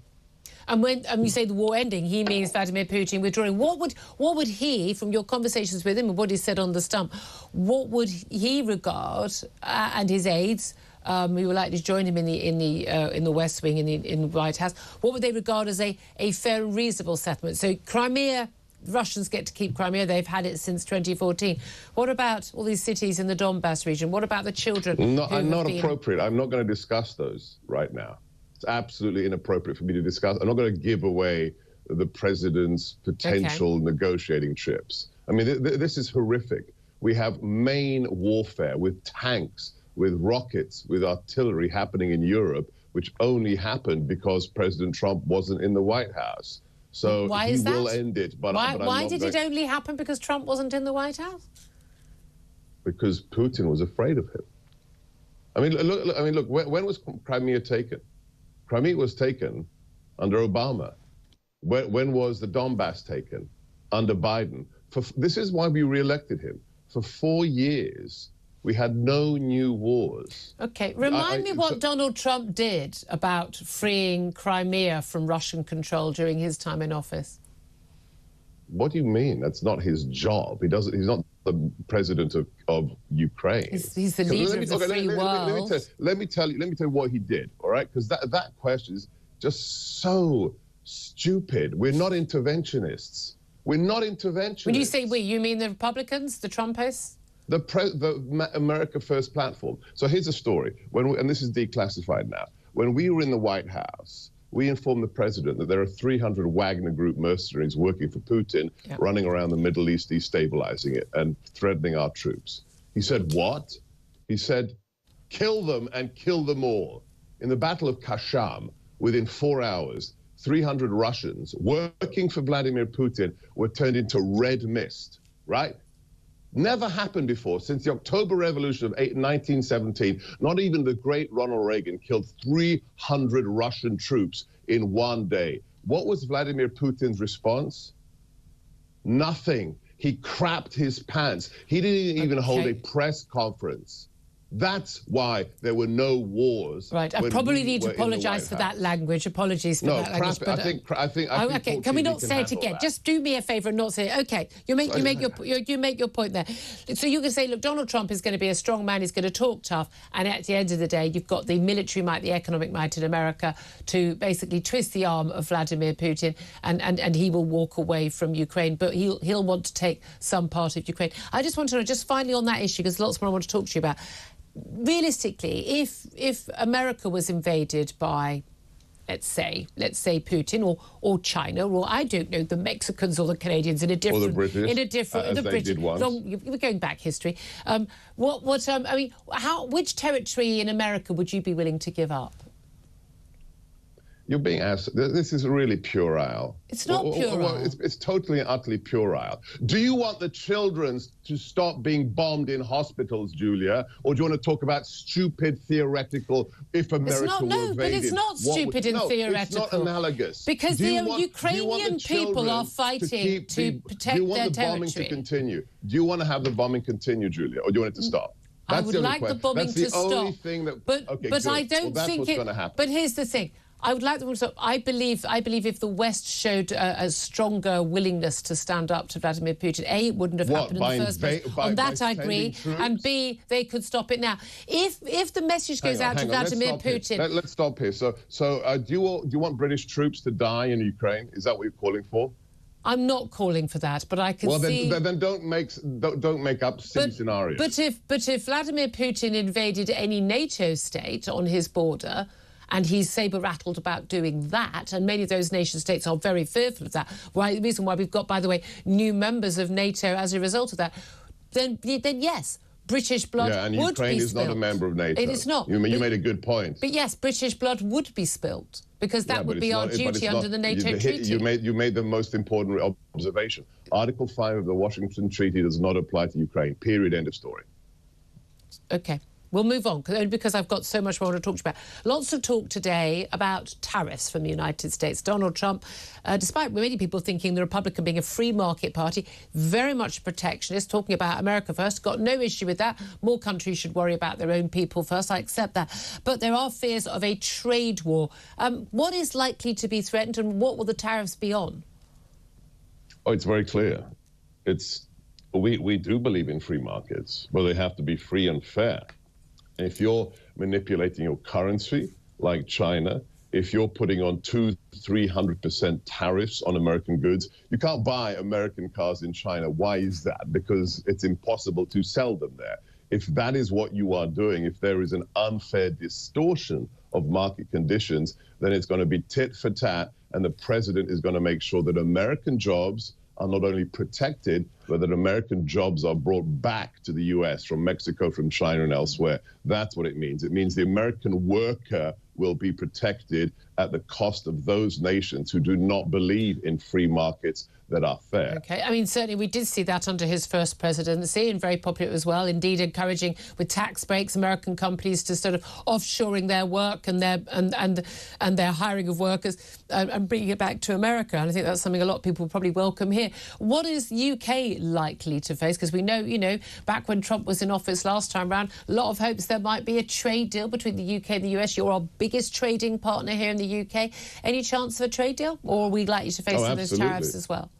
A: And when you say the war ending, he means Vladimir Putin withdrawing. What would he, from your conversations with him and what he said on the stump, what would he regard and his aides, who were likely to join him in the West Wing in the White House, what would they regard as a fair and reasonable settlement? So Crimea. Russians get to keep Crimea. They've had it since 2014. What about all these cities in the Donbass region? What about the children?
Q: Not appropriate. I'm not going to discuss those right now. It's absolutely inappropriate for me to discuss. I'm not going to give away the president's potential negotiating chips. I mean, this is horrific. We have main warfare with tanks, with rockets, with artillery happening in Europe, which only happened because President Trump wasn't in the White House. So
A: why
Q: he will end it. But
A: why did it only happen because Trump wasn't in the White House?
Q: Because Putin was afraid of him. I mean, look. When was Crimea taken? Crimea was taken under Obama. When was the Donbass taken? Under Biden. This is why we re-elected him. For 4 years, we had no new wars.
A: Okay, remind me what Donald Trump did about freeing Crimea from Russian control during his time in office.
Q: What do you mean? That's not his job. He's not the president of Ukraine.
A: He's the leader of the free world.
Q: Let me tell you what he did, all right? Because that question is just so stupid. We're not interventionists. We're not interventionists.
A: When you say we, you mean the Republicans, the Trumpists?
Q: The America First platform. So here's a story. And this is declassified now. When we were in the White House, we informed the president that there are 300 Wagner Group mercenaries working for Putin, running around the Middle East, destabilizing it and threatening our troops. He said, what? He said, kill them and kill them all. In the Battle of Kasham, within 4 hours, 300 Russians working for Vladimir Putin were turned into red mist, right? Never happened before. Since the October Revolution of 1917, not even the great Ronald Reagan killed 300 Russian troops in one day. What was Vladimir Putin's response? Nothing. He crapped his pants. He didn't even hold a press conference. That's why there were no wars.
A: Right, I probably need to apologise for that language. Apologies for that language.
Q: But I think.
A: Okay, can we not say it again? Just do me a favour and not say it. Okay, you make your point there. So you can say, look, Donald Trump is going to be a strong man. He's going to talk tough, and at the end of the day, you've got the military might, the economic might in America to basically twist the arm of Vladimir Putin, and he will walk away from Ukraine, but he'll want to take some part of Ukraine. I just want to know, just finally on that issue, because lots more I want to talk to you about. Realistically, if America was invaded by, let's say Putin or China, or I don't know, the Mexicans or the Canadians in a different,
Q: or the British,
A: the British. We're going back history. Which territory in America would you be willing to give up?
Q: You're being asked, this is really puerile.
A: It's not puerile.
Q: It's totally and utterly puerile. Do you want the children to stop being bombed in hospitals, Julia? Or do you want to talk about stupid theoretical, if America were invaded?
A: But it's not stupid and theoretical.
Q: It's not analogous.
A: Because the Ukrainian people are fighting to protect their territory.
Q: Do you want the bombing to continue? Do you want to have the bombing continue, Julia? Or do you want it to stop?
A: I would like the bombing to stop.
Q: That's the only thing that...
A: But I don't think it's going to happen. But here's the thing. I would like them to stop. I believe if the West showed a stronger willingness to stand up to Vladimir Putin, A, it wouldn't have happened in the first place. On that I agree. Troops? And B, they could stop it now. If the message goes out to Vladimir Putin...
Q: Let's stop here. So do you want British troops to die in Ukraine? Is that what you're calling for?
A: I'm not calling for that, but I can see...
Q: Well, then don't make up silly scenarios.
A: But if Vladimir Putin invaded any NATO state on his border... and he's saber-rattled about doing that, and many of those nation-states are very fearful of that. The reason why we've got, by the way, new members of NATO as a result of that, then yes, British blood would be spilled.
Q: Yeah, and Ukraine is not a member of NATO.
A: It is not.
Q: You made a good point.
A: But yes, British blood would be spilled, because that would be our duty under the NATO treaty.
Q: You made the most important observation. Article 5 of the Washington Treaty does not apply to Ukraine, period, end of story.
A: OK. We'll move on, because I've got so much more to talk about. Lots of talk today about tariffs from the United States. Donald Trump, despite many people thinking the Republican being a free market party, very much protectionist, talking about America first, got no issue with that. More countries should worry about their own people first. I accept that. But there are fears of a trade war. What is likely to be threatened, and what will the tariffs be on?
Q: Oh, it's very clear. We do believe in free markets, but they have to be free and fair. If you're manipulating your currency, like China, if you're putting on 200-300% tariffs on American goods, you can't buy American cars in China. Why is that? Because it's impossible to sell them there. If that is what you are doing, if there is an unfair distortion of market conditions, then it's going to be tit for tat, and the president is going to make sure that American jobs are not only protected, but that American jobs are brought back to the US from Mexico, from China and elsewhere. That's what it means. It means the American worker will be protected at the cost of those nations who do not believe in free markets that are fair.
A: OK. I mean, certainly we did see that under his first presidency, and very popular as well, indeed encouraging with tax breaks American companies to sort of offshoring their work and their hiring of workers and bringing it back to America. And I think that's something a lot of people probably welcome here. What is UK likely to face? Because we know, you know, back when Trump was in office last time round, a lot of hopes there might be a trade deal between the UK and the US. You're our biggest trading partner here in the UK. Any chance of a trade deal, or are we likely to face some of those tariffs as well?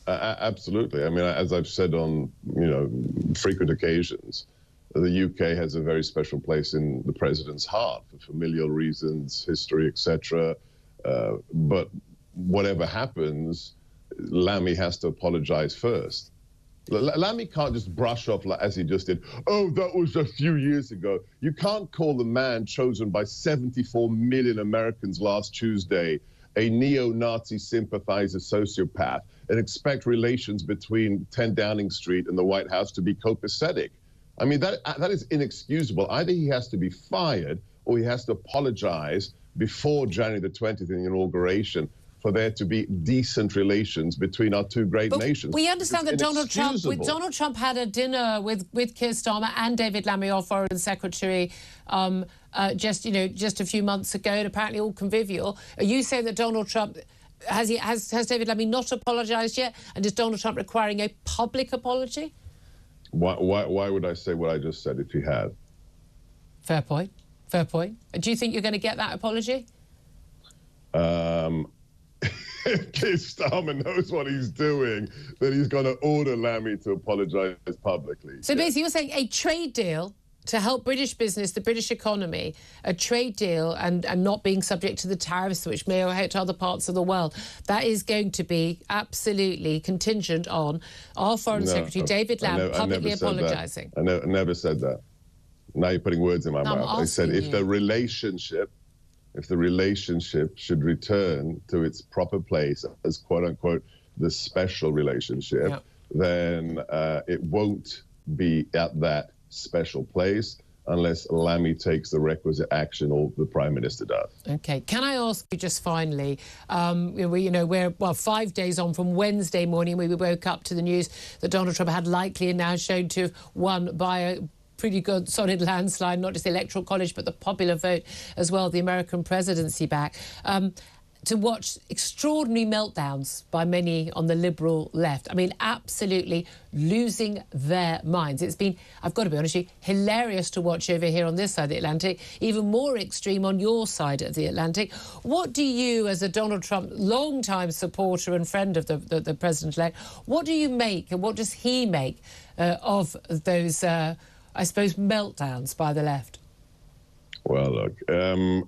Q: Absolutely. I mean, as I've said on, you know, frequent occasions, the UK has a very special place in the president's heart for familial reasons, history, etc. But whatever happens, Lammy has to apologize first. Lammy can't just brush off, like, as he just did, oh, that was a few years ago. You can't call the man chosen by 74 million Americans last Tuesday a neo-Nazi sympathizer sociopath and expect relations between 10 Downing Street and the White House to be copacetic. I mean, that is inexcusable. Either he has to be fired or he has to apologize before January the 20th in the inauguration for there to be decent relations between our two great nations.
A: We understand that Donald Trump had a dinner with Keir Starmer and David Lammy, our Foreign Secretary, just a few months ago, and apparently all convivial. Are you saying that Donald Trump has David Lammy not apologised yet, and is Donald Trump requiring a public apology?
Q: Why would I say what I just said if he had?
A: Fair point. Fair point. Do you think you're going to get that apology?
Q: If Keir Starmer knows what he's doing, then he's going to order Lammy to apologise publicly.
A: So basically you're saying a trade deal to help British business, the British economy, a trade deal and not being subject to the tariffs which may hit other parts of the world, that is going to be absolutely contingent on our Foreign Secretary, David Lammy, publicly apologising.
Q: I never said that. Now you're putting words in my mouth. I said if the relationship should return to its proper place as quote-unquote the special relationship, then it won't be at that special place unless Lammy takes the requisite action or the Prime Minister does.
A: OK. Can I ask you just finally, we're 5 days on from Wednesday morning. We woke up to the news that Donald Trump had likely and now shown to have won by a pretty good, solid landslide, not just the Electoral College, but the popular vote as well, the American presidency back. To watch extraordinary meltdowns by many on the Liberal left. I mean, absolutely losing their minds. It's been, I've got to be honest with you, hilarious to watch over here on this side of the Atlantic, even more extreme on your side of the Atlantic. What do you, as a Donald Trump long-time supporter and friend of the president-elect, what do you make and what does he make of those, I suppose, meltdowns by the left?
Q: Well, look,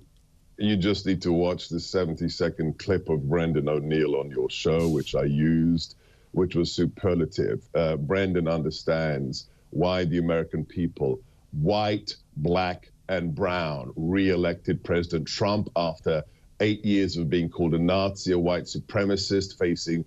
Q: you just need to watch the 70-second clip of Brendan O'Neill on your show, which I used, which was superlative. Brendan understands why the American people, white, black, and brown, re-elected President Trump after 8 years of being called a Nazi, a white supremacist, facing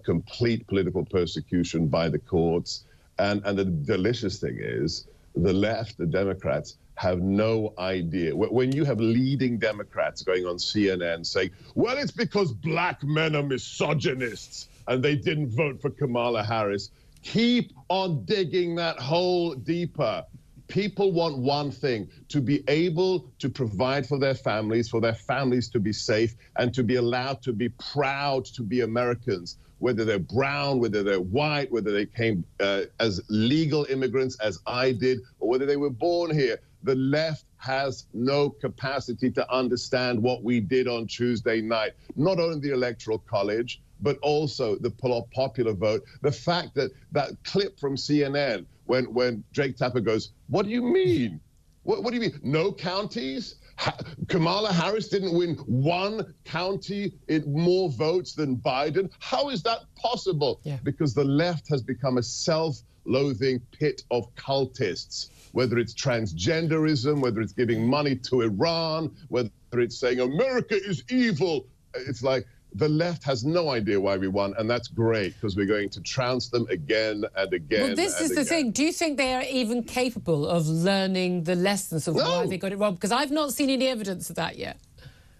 Q: complete political persecution by the courts. And the delicious thing is, the left, the Democrats, have no idea. When you have leading Democrats going on CNN saying, well, it's because black men are misogynists and they didn't vote for Kamala Harris, keep on digging that hole deeper. People want one thing, to be able to provide for their families to be safe, and to be allowed to be proud to be Americans, whether they're brown, whether they're white, whether they came as legal immigrants, as I did, or whether they were born here. The left has no capacity to understand what we did on Tuesday night, not only the Electoral College, but also the popular vote. The fact that that clip from CNN, when Jake Tapper goes, what do you mean? What do you mean? No counties? Kamala Harris didn't win one county in more votes than Biden. How is that possible? Yeah. Because the left has become a self-loathing pit of cultists, whether it's transgenderism, whether it's giving money to Iran, whether it's saying America is evil. It's like the left has no idea why we won, and that's great because we're going to trounce them again and again.
A: Well, this is the thing. Do you think they are even capable of learning the lessons of why they got it wrong? Because I've not seen any evidence of that yet.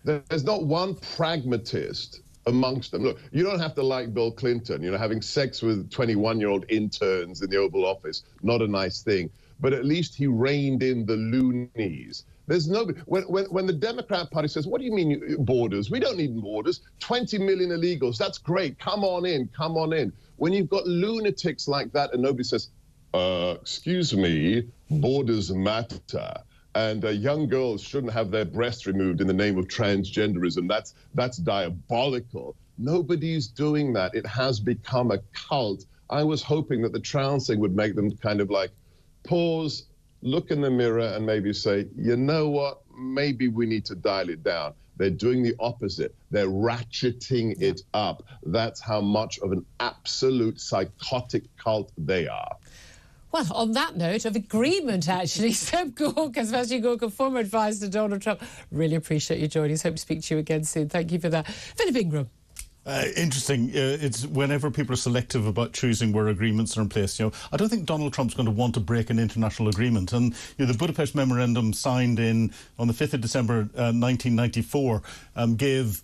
Q: There's not one pragmatist amongst them. Look, you don't have to like Bill Clinton. You know, having sex with 21-year-old interns in the Oval Office, not a nice thing. But at least he reined in the loonies. There's nobody. When the Democrat Party says, what do you mean borders? We don't need borders. 20 million illegals, that's great. Come on in, come on in. When you've got lunatics like that and nobody says, excuse me, borders matter. And young girls shouldn't have their breasts removed in the name of transgenderism. That's diabolical. Nobody's doing that. It has become a cult. I was hoping that the trouncing would make them kind of like pause, look in the mirror and maybe say, you know what, maybe we need to dial it down. They're doing the opposite. They're ratcheting it up. That's how much of an absolute psychotic cult they are.
A: Well, on that note of agreement, actually, Seb Gorka, Sebastian Gorka, former advisor to Donald Trump, really appreciate you joining us. Hope to speak to you again soon. Thank you for that. Philip Ingram.
D: Interesting. It's whenever people are selective about choosing where agreements are in place. I don't think Donald Trump's going to want to break an international agreement. And the Budapest Memorandum signed on the 5th of December 1994 gave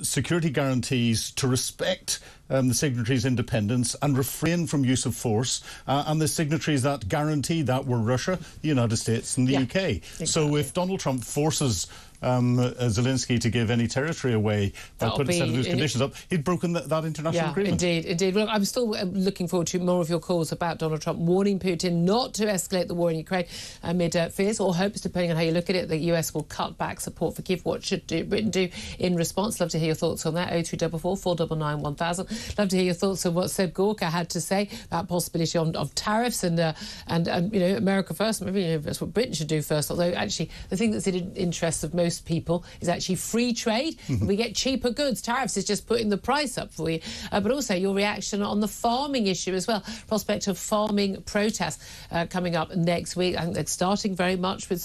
D: security guarantees to respect the signatories' independence and refrain from use of force. And the signatories that guaranteed that were Russia, the United States and the UK. Exactly. So if Donald Trump forces Zelensky to give any territory away by putting a set of those conditions up, he'd broken that international agreement. Indeed.
A: Well, I'm still looking forward to more of your calls about Donald Trump warning Putin not to escalate the war in Ukraine amid fears or hopes, depending on how you look at it, the US will cut back support for Kyiv. What should Britain do in response? Love to hear your thoughts on that. 0344 499 1000. Love to hear your thoughts on what Seb Gorka had to say about possibility of tariffs and America first. Maybe that's what Britain should do first. Although actually the thing that's in interest of most people is actually free trade. We get cheaper goods. Tariffs is just putting the price up for you. But also your reaction on the farming issue as well. Prospect of farming protests coming up next week. I think they're starting very much with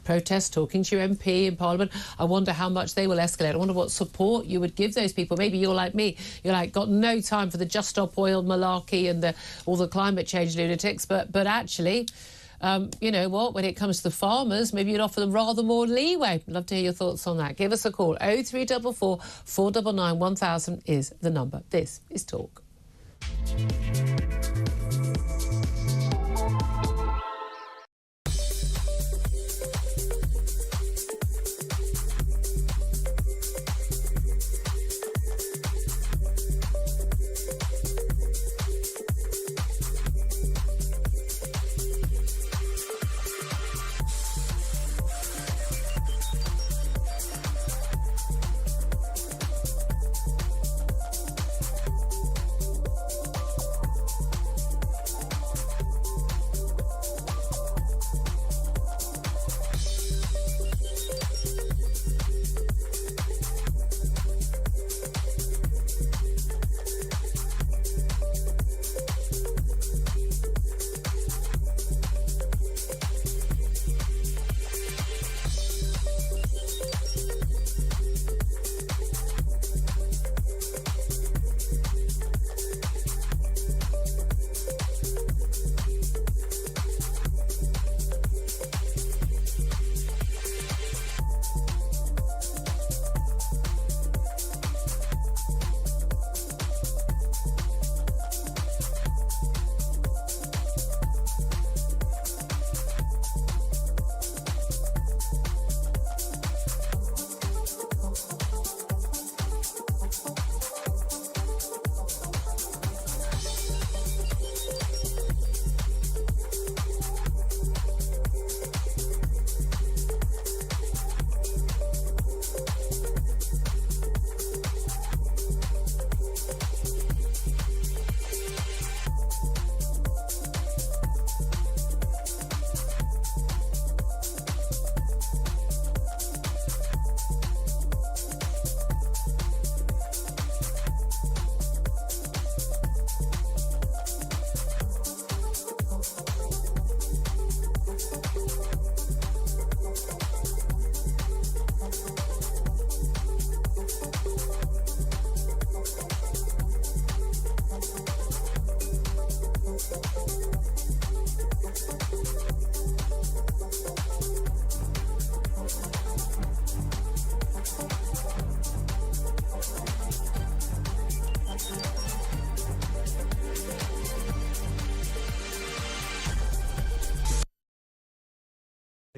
A: protests, talking to your MP in Parliament. I wonder how much they will escalate. I wonder what support you would give those people. Maybe you're like me. You're like, got no time for the Just Stop Oil malarkey and all the climate change lunatics. But actually, you know what, when it comes to the farmers, maybe you'd offer them rather more leeway. Love to hear your thoughts on that. Give us a call. 0344 499 1000 is the number. This is Talk.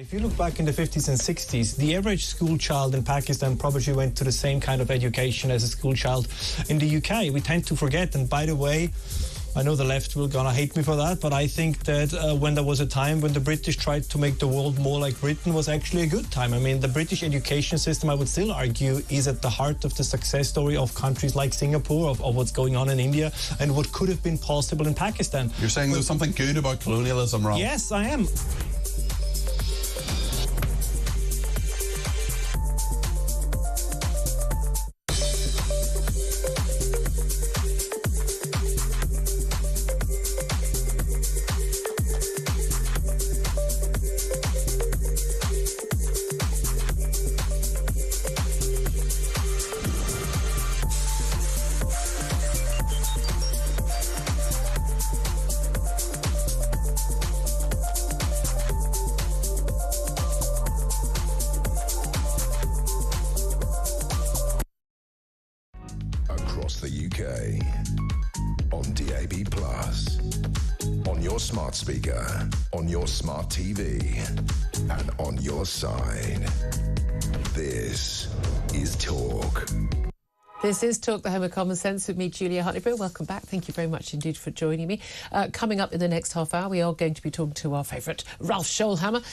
I: If you look back in the 50s and 60s, the average school child in Pakistan probably went to the same kind of education as a school child in the UK. We tend to forget, and by the way, I know the left will gonna hate me for that, but I think that when there was a time when the British tried to make the world more like Britain was actually a good time. I mean, the British education system, I would still argue, is at the heart of the success story of countries like Singapore, of what's going on in India, and what could have been possible in Pakistan.
J: You're saying there's something good about colonialism, Rob?
I: Yes, I am.
C: Across the UK, on DAB+, on your smart speaker, on your smart TV, and on your side. This is Talk.
A: This is Talk, the home of common sense, with me, Julia Hartley-Brewer. Welcome back. Thank you very much indeed for joining me. Coming up in the next half hour, we are going to be talking to our favourite, Ralph Scholhammer.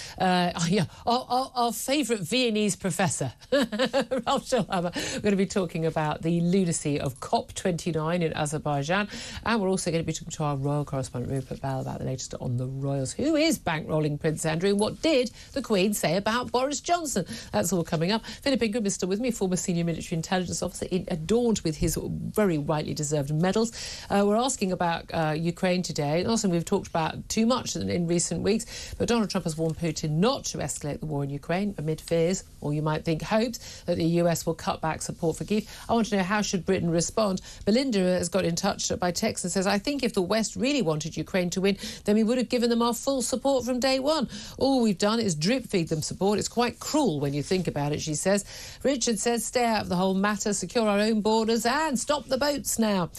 A: Our favourite Viennese professor, Ralph Scholhammer. We're going to be talking about the lunacy of COP29 in Azerbaijan. And we're also going to be talking to our royal correspondent, Rupert Bell, about the latest on the royals. Who is bankrolling Prince Andrew, and what did the Queen say about Boris Johnson? That's all coming up. Philip Ingram is still with me, former senior military intelligence officer, adorned with his very rightly deserved medals. We're asking about Ukraine today. Also, we've talked about too much in recent weeks, but Donald Trump has warned Putin not to escalate the war in Ukraine amid fears, or you might think hopes, that the US will cut back support for Kyiv. I want to know, how should Britain respond? Belinda has got in touch by text and says, I think if the West really wanted Ukraine to win, then we would have given them our full support from day one. All we've done is drip feed them support. It's quite cruel when you think about it, she says. Richard says, stay out of the whole matter, secure our own borders and stop the boats now.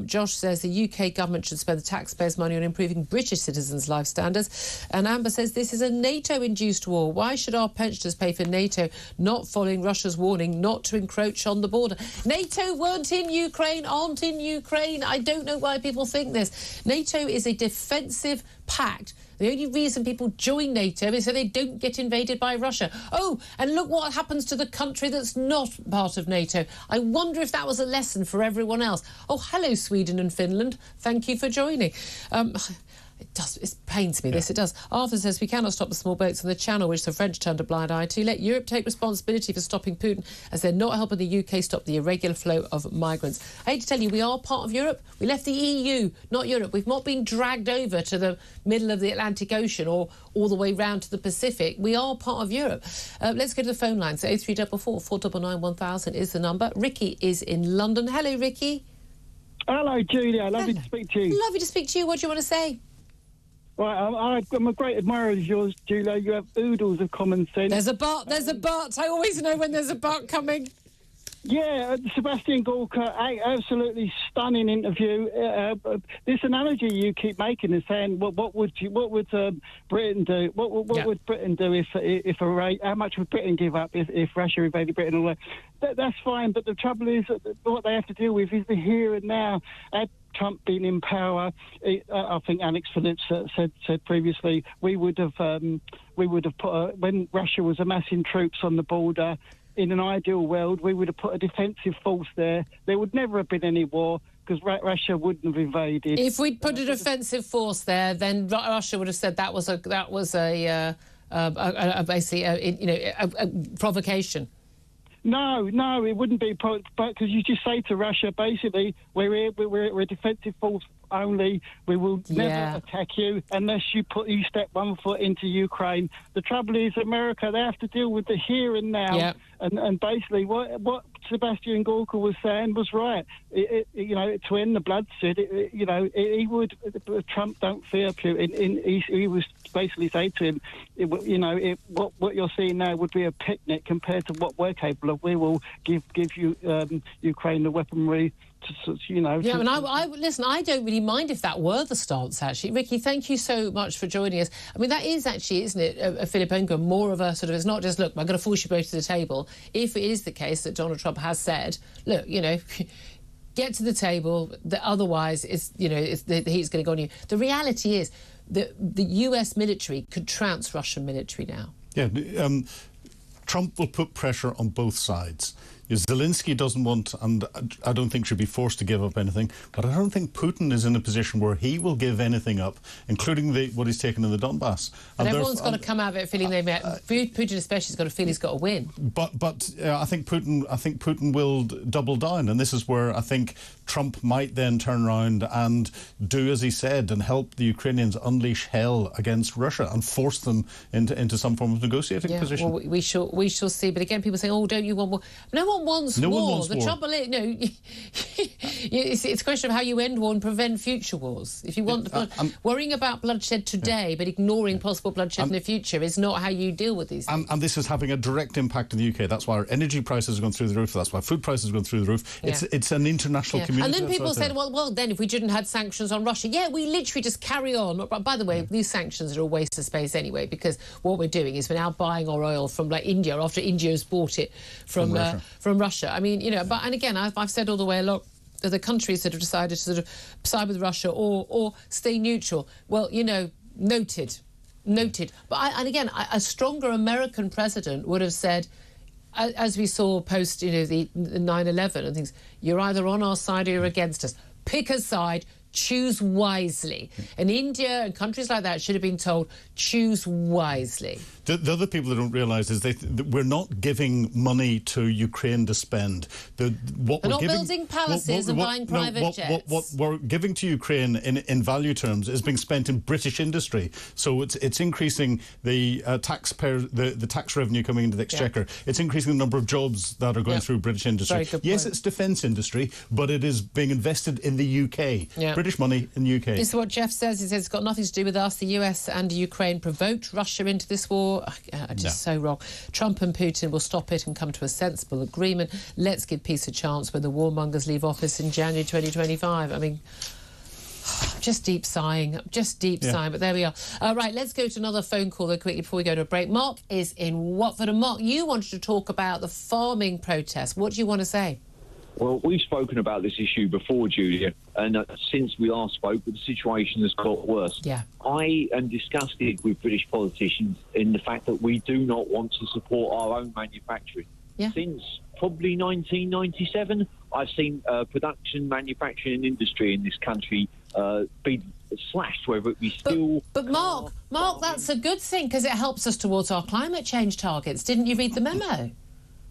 A: Josh says the UK government should spend the taxpayers' money on improving British citizens' life standards. And Amber says this is a NATO-induced war. Why should our pensioners pay for NATO not following Russia's warning not to encroach on the border? NATO weren't in Ukraine, aren't in Ukraine. I don't know why people think this. NATO is a defensive pact. The only reason people join NATO is so they don't get invaded by Russia. Oh, and look what happens to the country that's not part of NATO. I wonder if that was a lesson for everyone else. Oh, hello, Sweden and Finland. Thank you for joining. It pains me, this, it does. Arthur says we cannot stop the small boats on the Channel, which the French turned a blind eye to. Let Europe take responsibility for stopping Putin, as they're not helping the UK stop the irregular flow of migrants. I hate to tell you, we are part of Europe. We left the EU, not Europe. We've not been dragged over to the middle of the Atlantic Ocean or all the way round to the Pacific. We are part of Europe. Let's go to the phone line. So 0344 499 1000 is the number. Ricky is in London. Hello, Ricky.
R: Hello, Julia. Lovely to speak to you.
A: Lovely to speak to you. What do you want to say?
R: Right, I'm a great admirer of yours, Julia. You have oodles of common sense.
A: There's a but. There's a but. I always know when there's a but coming.
R: Yeah, Sebastian Gorka, absolutely stunning interview. This analogy you keep making is saying, what would Britain do? What would Britain do how much would Britain give up if Russia invaded Britain? All that? That's fine, but the trouble is what they have to deal with is the here and now. Trump being in power, I think Alex Phillips said previously, we would have put when Russia was amassing troops on the border. In an ideal world, we would have put a defensive force there. There would never have been any war because Russia wouldn't have invaded.
A: If we'd put a defensive force there, then Russia would have said that was basically a provocation.
R: No, it wouldn't be, because you just say to Russia, basically, we're a defensive force only. We will never attack you unless you step one foot into Ukraine. The trouble is, America, they have to deal with the here and now, and basically what Sebastian Gorka was saying was right. To end the bloodshed, he would. Trump don't fear Putin. He was basically saying to him, what you're seeing now would be a picnic compared to what we're capable of. We will give you Ukraine the weaponry
A: Yeah, and I listen, I don't really mind if that were the stance, actually. Ricky, thank you so much for joining us. I mean, that is actually, isn't it, Philip Unger, more of a sort of, it's not just, look, I'm going to force you both to the table. If it is the case that Donald Trump has said, look, get to the table, otherwise the heat's going to go on you. The reality is that the US military could trounce Russian military now.
D: Yeah, Trump will put pressure on both sides. Zelensky doesn't want, and I don't think should be forced to give up anything, but I don't think Putin is in a position where he will give anything up, including what he's taken in the Donbass.
A: And everyone's got to come out of it feeling they've met. Putin especially has got to feel he's got to win.
D: But I think Putin will double down, and this is where I think Trump might then turn around and do as he said and help the Ukrainians unleash hell against Russia and force them into some form of negotiating position.
A: Well, we shall see. But again, people say, "Oh, don't you want more?" No one wants war. The trouble is, it's a question of how you end war and prevent future wars. If you want worrying about bloodshed today, but ignoring possible bloodshed in the future is not how you deal with these things.
D: And this is having a direct impact in the UK. That's why our energy prices have gone through the roof. That's why food prices have gone through the roof. It's an international community.
A: And then people said, well, then if we didn't have sanctions on Russia, we literally just carry on. By the way, these sanctions are a waste of space anyway, because what we're doing is we're now buying our oil from India after India's bought it from Russia. I mean, and again, I've said all the way along, the countries that have decided to sort of side with Russia or stay neutral. Well, noted. But again, a stronger American president would have said, as we saw post, the 9/11 and things, you're either on our side or you're against us. Pick a side. Choose wisely. And India and countries like that should have been told, choose wisely.
D: The other people that don't realise is we're not giving money to Ukraine to spend.
A: We're not building palaces and buying private jets.
D: What we're giving to Ukraine in value terms is being spent in British industry. So it's increasing the the tax revenue coming into the exchequer. It's increasing the number of jobs that are going through British industry. Yes, it's defence industry, but it is being invested in the UK.
A: Yeah.
D: British money in the UK.
A: This is what Jeff says. He says it's got nothing to do with us. The US and Ukraine provoked Russia into this war. So wrong. Trump and Putin will stop it and come to a sensible agreement. Let's give peace a chance when the warmongers leave office in January 2025. I mean, just deep sighing. But there we are. Right, let's go to another phone call quickly before we go to a break. Mark is in Watford. And Mark, you wanted to talk about the farming protest. What do you want to say?
S: Well, we've spoken about this issue before, Julia, and since we last spoke, the situation has got worse.
A: Yeah.
S: I am disgusted with British politicians in the fact that we do not want to support our own manufacturing.
A: Yeah.
S: Since probably 1997, I've seen production, manufacturing and industry in this country be slashed, whether it be steel...
A: But Mark, that's a good thing, because it helps us towards our climate change targets. Didn't you read the memo?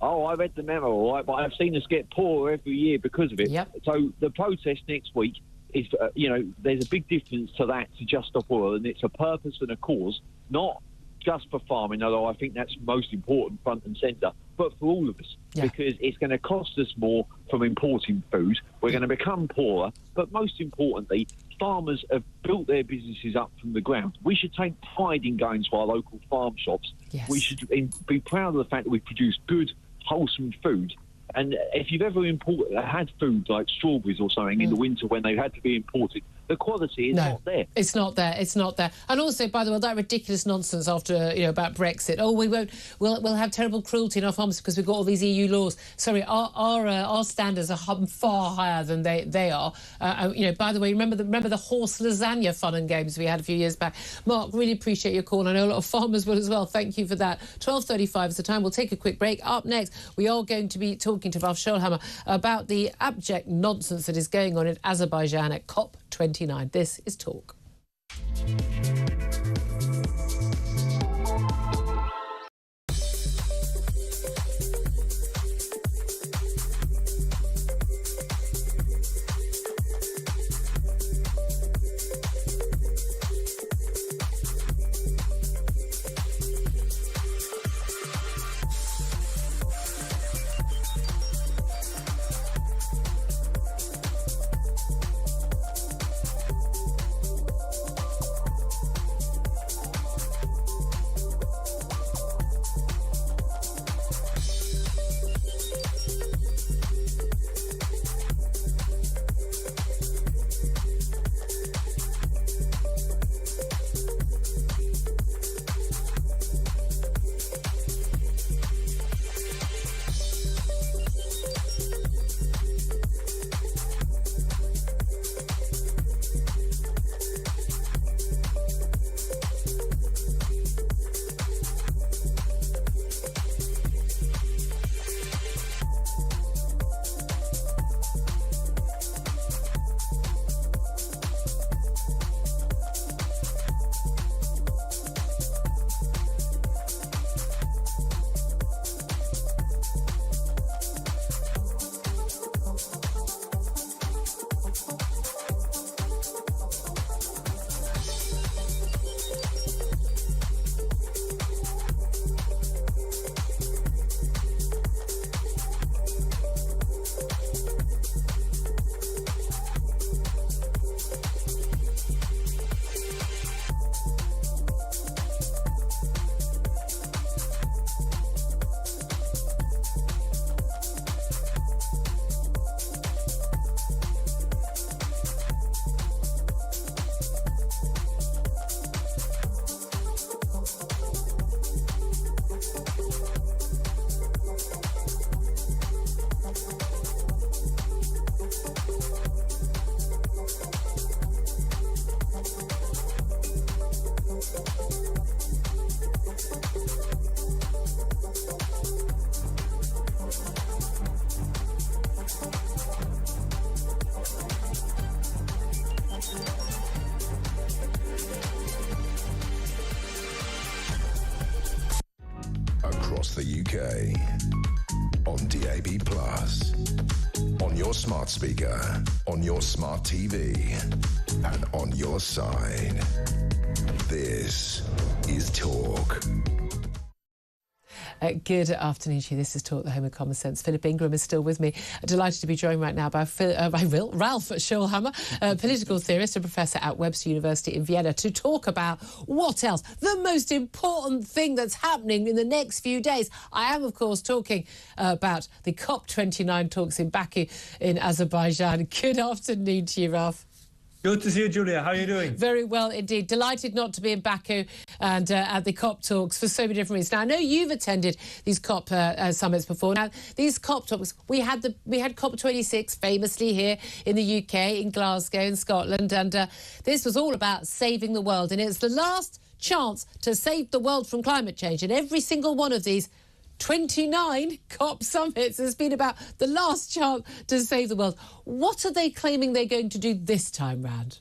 S: Oh, I read the memo, all right, but I've seen us get poorer every year because of it.
A: Yep.
S: So the protest next week is, there's a big difference to that, to Just Stop Oil, and it's a purpose and a cause, not just for farming, although I think that's most important, front and centre, but for all of us, because it's going to cost us more from importing food. We're going to become poorer, but most importantly, farmers have built their businesses up from the ground. We should take pride in going to our local farm shops.
A: Yes.
S: We should be proud of the fact that we produce good, wholesome food. And if you've ever had food like strawberries or something in the winter when they had to be imported, the quality is not there.
A: It's not there. And also, by the way, that ridiculous nonsense after about Brexit. Oh, we'll have terrible cruelty in our farms because we've got all these EU laws. Sorry, our standards are far higher than they are. By the way, remember the horse lasagna fun and games we had a few years back. Mark, really appreciate your call. I know a lot of farmers will as well. Thank you for that. 12:35 is the time. We'll take a quick break. Up next, we are going to be talking to Ralph Scholhammer about the abject nonsense that is going on in Azerbaijan at COP29. This is Talk.
C: the UK. On DAB+, on your smart speaker, on your smart TV, and on your side. This is Talk.
A: Good afternoon to you. This is Talk, the home of common sense. Philip Ingram is still with me. Delighted to be joined right now by Ralph Schulhammer, political theorist and professor at Webster University in Vienna, to talk about what else, the most important thing that's happening in the next few days. I am, of course, talking about the COP29 talks in Baku in Azerbaijan. Good afternoon to you, Ralph.
I: Good to see you, Julia. How are you doing?
A: Very well indeed. Delighted not to be in Baku and at the COP talks for so many different reasons. Now, I know you've attended these COP summits before. Now, these COP talks, we had COP26 famously here in the UK, in Glasgow, in Scotland, and this was all about saving the world. And it's the last chance to save the world from climate change. And every single one of these 29 COP summits has been about the last chance to save the world. What are they claiming they're going to do this time round?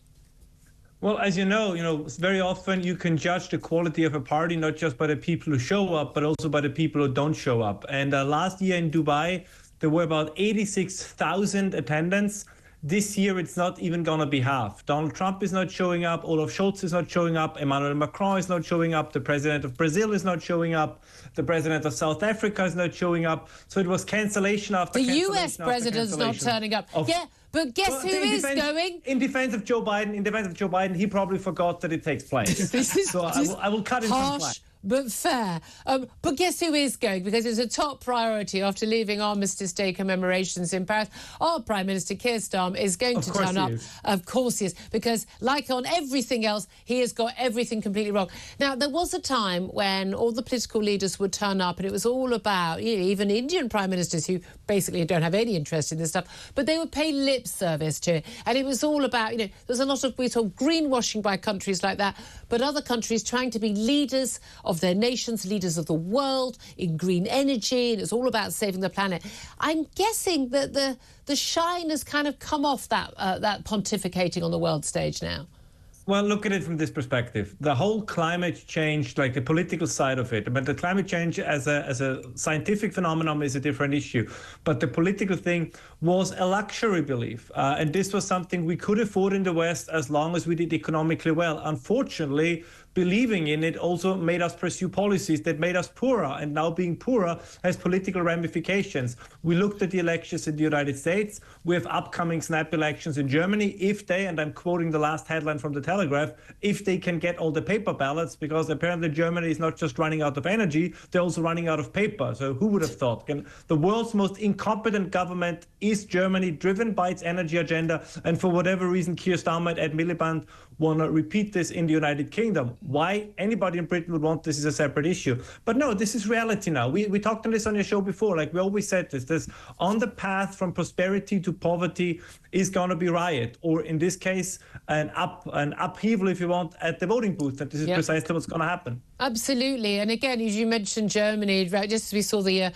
I: Well, as you know, very often you can judge the quality of a party not just by the people who show up, but also by the people who don't show up. And last year in Dubai, there were about 86,000 attendants. This year, it's not even going to be half. Donald Trump is not showing up. Olaf Scholz is not showing up. Emmanuel Macron is not showing up. The president of Brazil is not showing up. The president of South Africa is not showing up. So it was cancellation after cancellation.
A: The US president's not turning up. Yeah, but guess who is going?
I: In defense of Joe Biden, he probably forgot that it takes place. I will cut him some slack.
A: But fair. But guess who is going? Because it's a top priority after leaving Armistice Day commemorations in Paris. Our Prime Minister, Keir Starmer, is going to turn up. Of course he is. Because like on everything else, he has got everything completely wrong. Now, there was a time when all the political leaders would turn up and it was all about, even Indian Prime Ministers who basically don't have any interest in this stuff, but they would pay lip service to it. And it was all about, there's a lot of, we saw greenwashing by countries like that, but other countries trying to be leaders of their nations, leaders of the world in green energy, and it's all about saving the planet. I'm guessing that the shine has kind of come off that pontificating on the world stage now.
I: Well, look at it from this perspective. The whole climate change, like the political side of it, but the climate change as a scientific phenomenon is a different issue. But the political thing was a luxury belief. And this was something we could afford in the West as long as we did economically well. Unfortunately, believing in it also made us pursue policies that made us poorer, and now being poorer has political ramifications. We looked at the elections in the United States. We have upcoming snap elections in Germany if they, and I'm quoting the last headline from the Telegraph, if they can get all the paper ballots, because apparently Germany is not just running out of energy, they're also running out of paper. So who would have thought? The world's most incompetent government is Germany, driven by its energy agenda, and for whatever reason, Keir Starmer and Ed Miliband want to repeat this in the United Kingdom. Why anybody in Britain would want this is a separate issue. But no, this is reality now. We talked on this on your show before. Like we always said this on the path from prosperity to poverty is going to be riot, or in this case, an upheaval, if you want, at the voting booth. And this is precisely what's going to happen.
A: Absolutely. And again, as you mentioned Germany, right, just as we saw the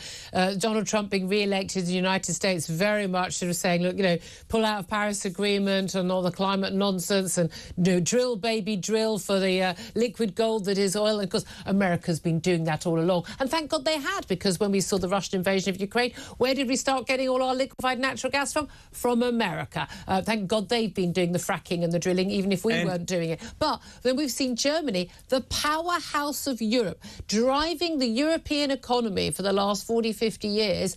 A: Donald Trump being re-elected in the United States, very much sort of saying, look, pull out of Paris Agreement and all the climate nonsense and drill, baby, drill for the liquid gold that is oil. And of course, America's been doing that all along. And thank God they had, because when we saw the Russian invasion of Ukraine, where did we start getting all our liquefied natural gas from? From America. Thank God they've been doing the fracking and the drilling, even if we weren't doing it. But then we've seen Germany, the powerhouse of Europe, driving the European economy for the last 40, 50 years,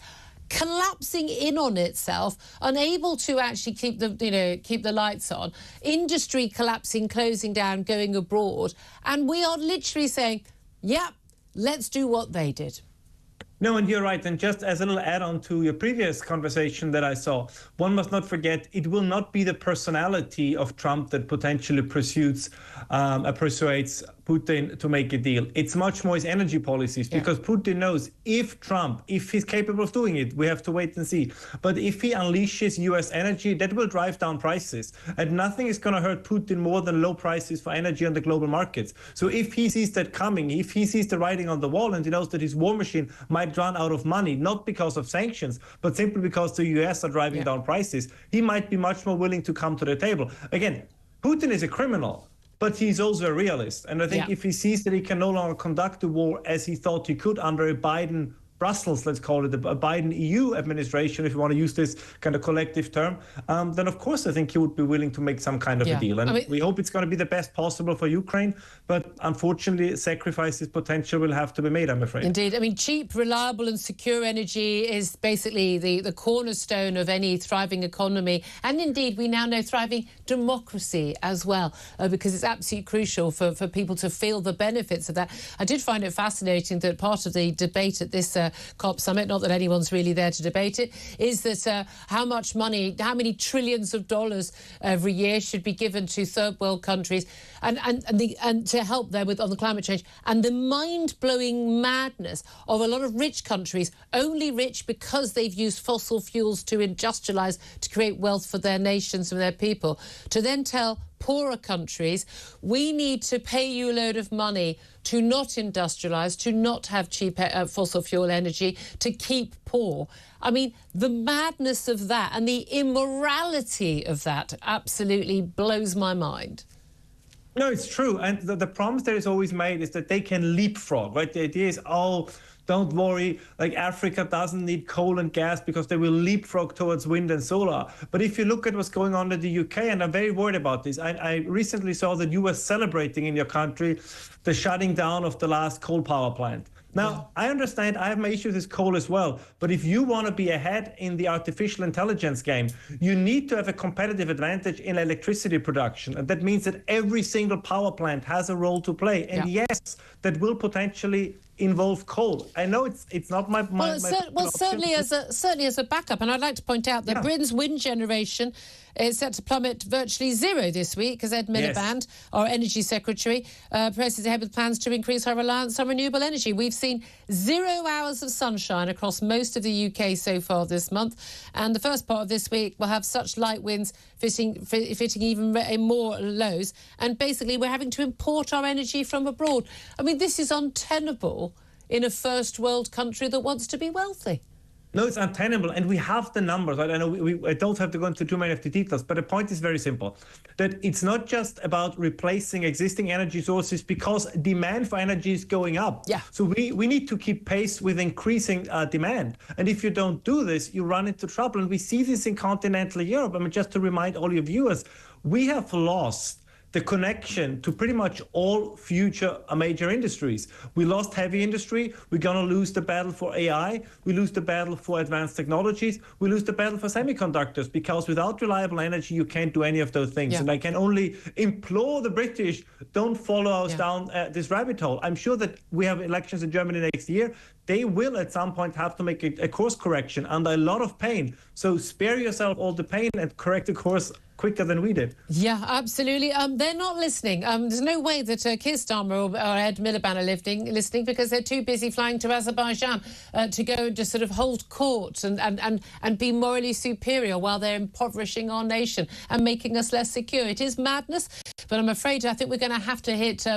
A: collapsing in on itself, unable to actually keep the lights on, industry collapsing, closing down, going abroad, and we are literally saying, let's do what they did.
I: No, and you're right. And just as a little add-on to your previous conversation that I saw, one must not forget it will not be the personality of Trump that potentially persuades Putin to make a deal. It's much more his energy policies, because Putin knows if he's capable of doing it, we have to wait and see. But if he unleashes US energy, that will drive down prices. And nothing is going to hurt Putin more than low prices for energy on the global markets. So if he sees that coming, if he sees the writing on the wall and he knows that his war machine might run out of money, not because of sanctions, but simply because the US are driving down prices, he might be much more willing to come to the table. Again, Putin is a criminal. but he's also a realist. And I think if he sees that he can no longer conduct the war as he thought he could under a Biden Brussels, let's call it a Biden EU administration, if you want to use this kind of collective term, then of course I think he would be willing to make some kind of a deal. And we hope it's going to be the best possible for Ukraine, but unfortunately sacrifices potential will have to be made, I'm afraid.
A: Indeed. I mean, cheap, reliable and secure energy is basically the cornerstone of any thriving economy. And indeed, we now know thriving democracy as well, because it's absolutely crucial for people to feel the benefits of that. I did find it fascinating that part of the debate at this COP summit, not that anyone's really there to debate it, is that how much money, how many trillions of dollars every year should be given to third world countries and to help them on the climate change, and the mind-blowing madness of a lot of rich countries, only rich because they've used fossil fuels to industrialise, to create wealth for their nations and their people, to then tell poorer countries, we need to pay you a load of money to not industrialise, to not have cheap fossil fuel energy, to keep poor. I mean, the madness of that and the immorality of that absolutely blows my mind.
I: No, it's true. And the promise that is always made is that they can leapfrog, right? The idea is, oh, don't worry, like Africa doesn't need coal and gas because they will leapfrog towards wind and solar. But if you look at what's going on in the UK, and I'm very worried about this, I recently saw that you were celebrating in your country the shutting down of the last coal power plant. Now, I understand, I have my issues with coal as well, but if you want to be ahead in the artificial intelligence game, you need to have a competitive advantage in electricity production. And that means that every single power plant has a role to play. And yes, that will potentially involve coal. I know it's not my
A: certainly as a backup. And I'd like to point out that Britain's wind generation is set to plummet virtually zero this week, because Ed Miliband, our energy secretary, presses ahead with plans to increase our reliance on renewable energy. We've seen 0 hours of sunshine across most of the UK so far this month, and the first part of this week will have such light winds fitting even more lows, and basically we're having to import our energy from abroad. I mean, this is untenable in a first world country that wants to be wealthy.
I: No, it's untenable, and we have the numbers. I know I don't have to go into too many of the details, but the point is very simple, that it's not just about replacing existing energy sources, because demand for energy is going up. Yeah. So we need to keep pace with increasing demand. And if you don't do this, you run into trouble. And we see this in continental Europe. I mean, just to remind all your viewers, we have lost the connection to pretty much all future major industries. We lost heavy industry. We're going to lose the battle for AI. We lose the battle for advanced technologies. We lose the battle for semiconductors, because without reliable energy, you can't do any of those things. And I can only implore the British, don't follow us down this rabbit hole. I'm sure that we have elections in Germany next year. They will at some point have to make a course correction under a lot of pain. So spare yourself all the pain and correct the course quicker than we did.
A: Yeah, absolutely. They're not listening. There's no way that Keir Starmer or Ed Miliband are listening, because they're too busy flying to Azerbaijan to go and just sort of hold court and be morally superior while they're impoverishing our nation and making us less secure. It is madness, but I'm afraid I think we're going to have to hit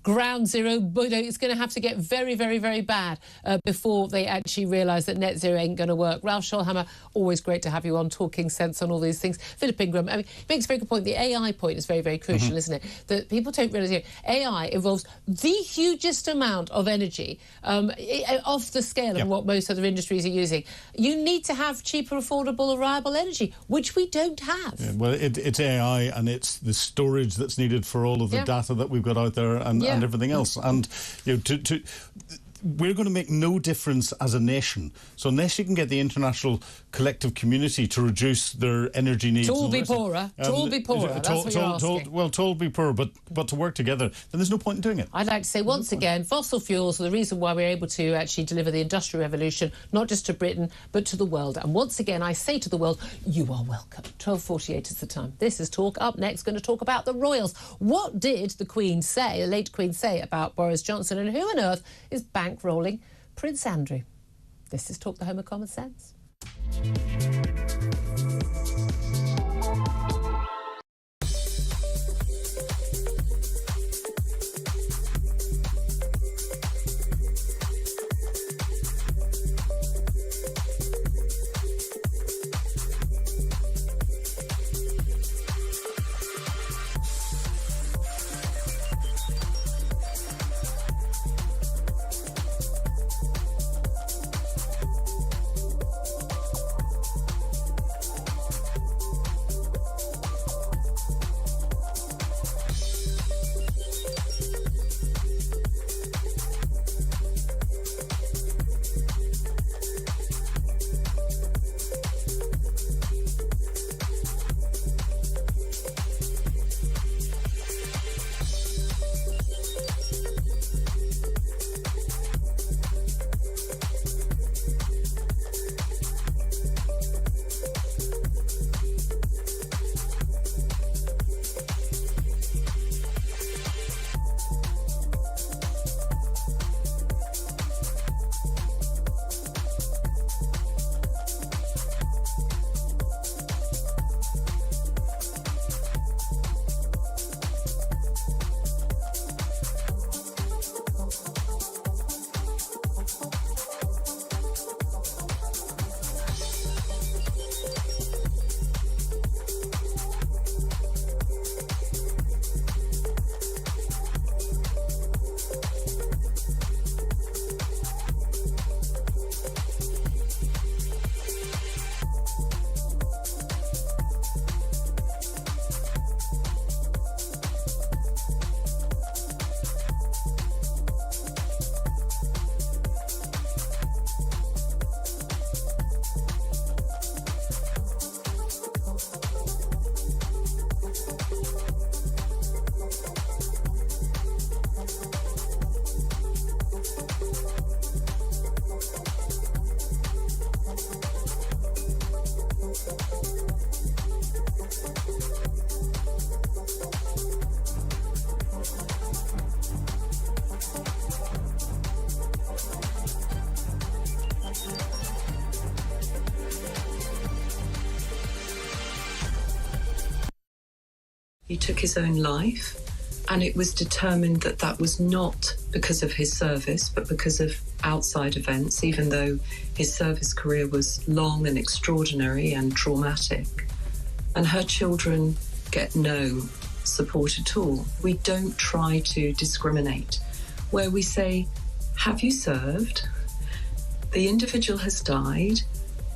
A: ground zero. But it's going to have to get very, very, very bad before they actually realise that net zero ain't going to work. Ralph Scholhammer, always great to have you on, talking sense on all these things. Philip Ingram, I mean, makes a very good point. The AI point is very, very crucial, isn't it? That people don't realise AI involves the hugest amount of energy off the scale of what most other industries are using. You need to have cheaper, affordable, reliable energy, which we don't have.
D: Yeah, well, it's AI, and it's the storage that's needed for all of the data that we've got out there and everything else. And you know, we're going to make no difference as a nation. So unless you can get the international collective community to reduce their energy needs...
A: To all be poorer. To all be poorer. That's what you're asking.
D: Well, to all be poorer, but to work together, then there's no point in doing it.
A: I'd like to say once again, fossil fuels are the reason why we're able to actually deliver the Industrial Revolution, not just to Britain, but to the world. And once again, I say to the world, you are welcome. 12:48 is the time. This is Talk. Up next, going to talk about the royals. What did the Queen say, the late Queen say, about Boris Johnson, and who on earth is bankrolling Prince Andrew? This is Talk, the home of common sense.
T: He took his own life, and it was determined that that was not because of his service, but because of outside events, even though his service career was long and extraordinary and traumatic. And her children get no support at all. We don't try to discriminate. Where we say, have you served? The individual has died.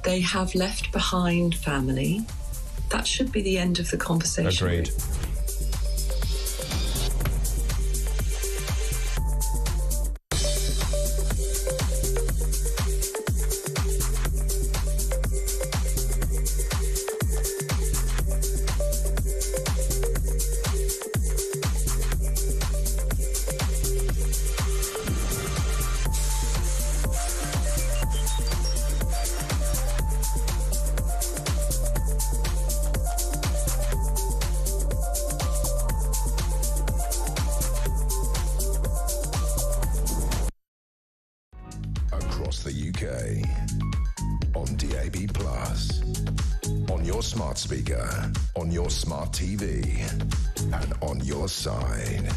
T: They have left behind family. That should be the end of the conversation.
U: Agreed.
C: Across the UK, on DAB+, on your smart speaker, on your smart TV, and on your side.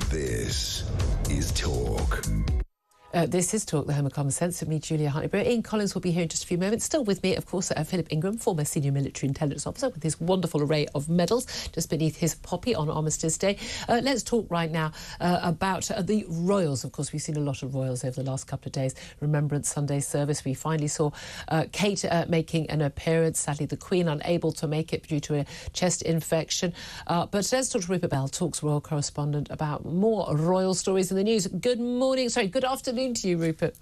C: This is Talk.
A: This is Talk, the home of common sense, with me, Julia Hartley-Brewer. Ian Collins will be here in just a few moments. Still with me, of course, Philip Ingram, former senior military intelligence officer with his wonderful array of medals just beneath his poppy on Armistice Day. Let's talk right now about the royals. Of course, we've seen a lot of royals over the last couple of days. Remembrance Sunday service. We finally saw Kate making an appearance. Sadly, the Queen unable to make it due to a chest infection. But let's talk to Rupert Bell, Talk's royal correspondent, about more royal stories in the news. Good afternoon to you, Rupert.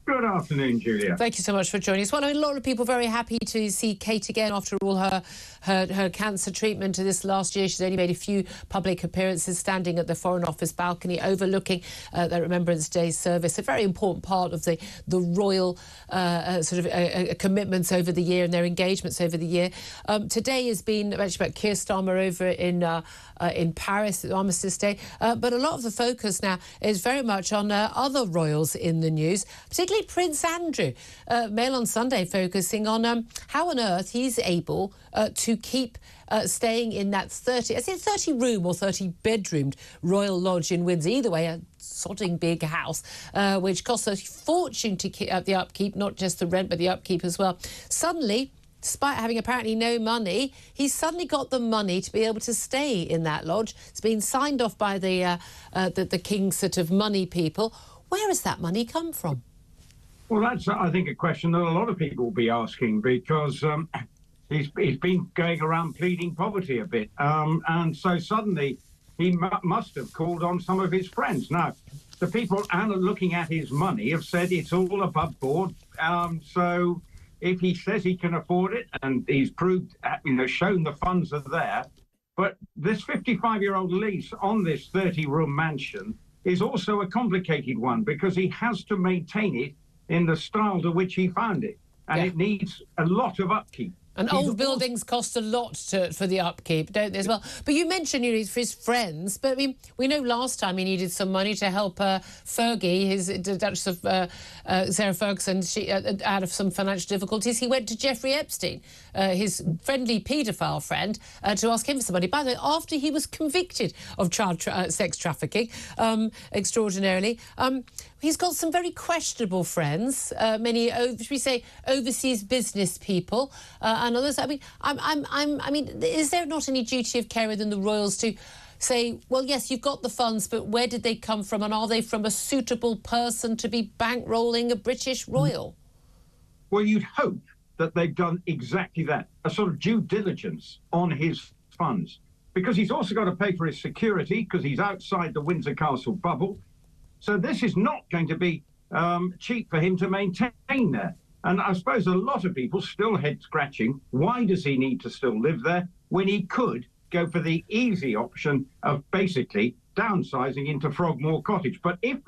V: Good afternoon, Julia.
A: Thank you so much for joining us. Well, I mean, a lot of people very happy to see Kate again after all her cancer treatment this last year. She's only made a few public appearances, standing at the Foreign Office balcony overlooking the Remembrance Day service, a very important part of the royal commitments over the year and their engagements over the year. Today has been actually about Keir Starmer over in Paris at Armistice Day, but a lot of the focus now is very much on other royals in the news, particularly Prince Andrew. Mail on Sunday focusing on how on earth he's able to keep staying in that 30-room or 30-bedroomed royal lodge in Windsor. Either way, a sodding big house, which costs a fortune to keep the upkeep, not just the rent, but the upkeep as well. Suddenly, despite having apparently no money, he's suddenly got the money to be able to stay in that lodge. It's been signed off by the King's sort of money people. Where has that money come from?
V: Well, that's, I think, a question that a lot of people will be asking, because he's been going around pleading poverty a bit. And so suddenly he must have called on some of his friends. Now, the people looking at his money have said it's all above board. So if he says he can afford it, and he's proved, shown the funds are there, but this 55-year-old lease on this 30-room mansion is also a complicated one, because he has to maintain it in the style to which he found it. And it needs a lot of upkeep.
A: And old buildings cost a lot for the upkeep, don't they, as well? But you mentioned for his friends, but I mean, we know last time he needed some money to help Fergie, his Duchess of Sarah Ferguson, out of some financial difficulties. He went to Jeffrey Epstein, his friendly paedophile friend, to ask him for some money. By the way, after he was convicted of child sex trafficking, extraordinarily. He's got some very questionable friends, many, should we say, overseas business people, and others. I mean, is there not any duty of care within the royals to say, well, yes, you've got the funds, but where did they come from, and are they from a suitable person to be bankrolling a British royal?
V: Well, you'd hope that they've done exactly that, a sort of due diligence on his funds, because he's also got to pay for his security, because he's outside the Windsor Castle bubble. So this is not going to be cheap for him to maintain there. And I suppose a lot of people still head-scratching, why does he need to still live there when he could go for the easy option of basically downsizing into Frogmore Cottage? But if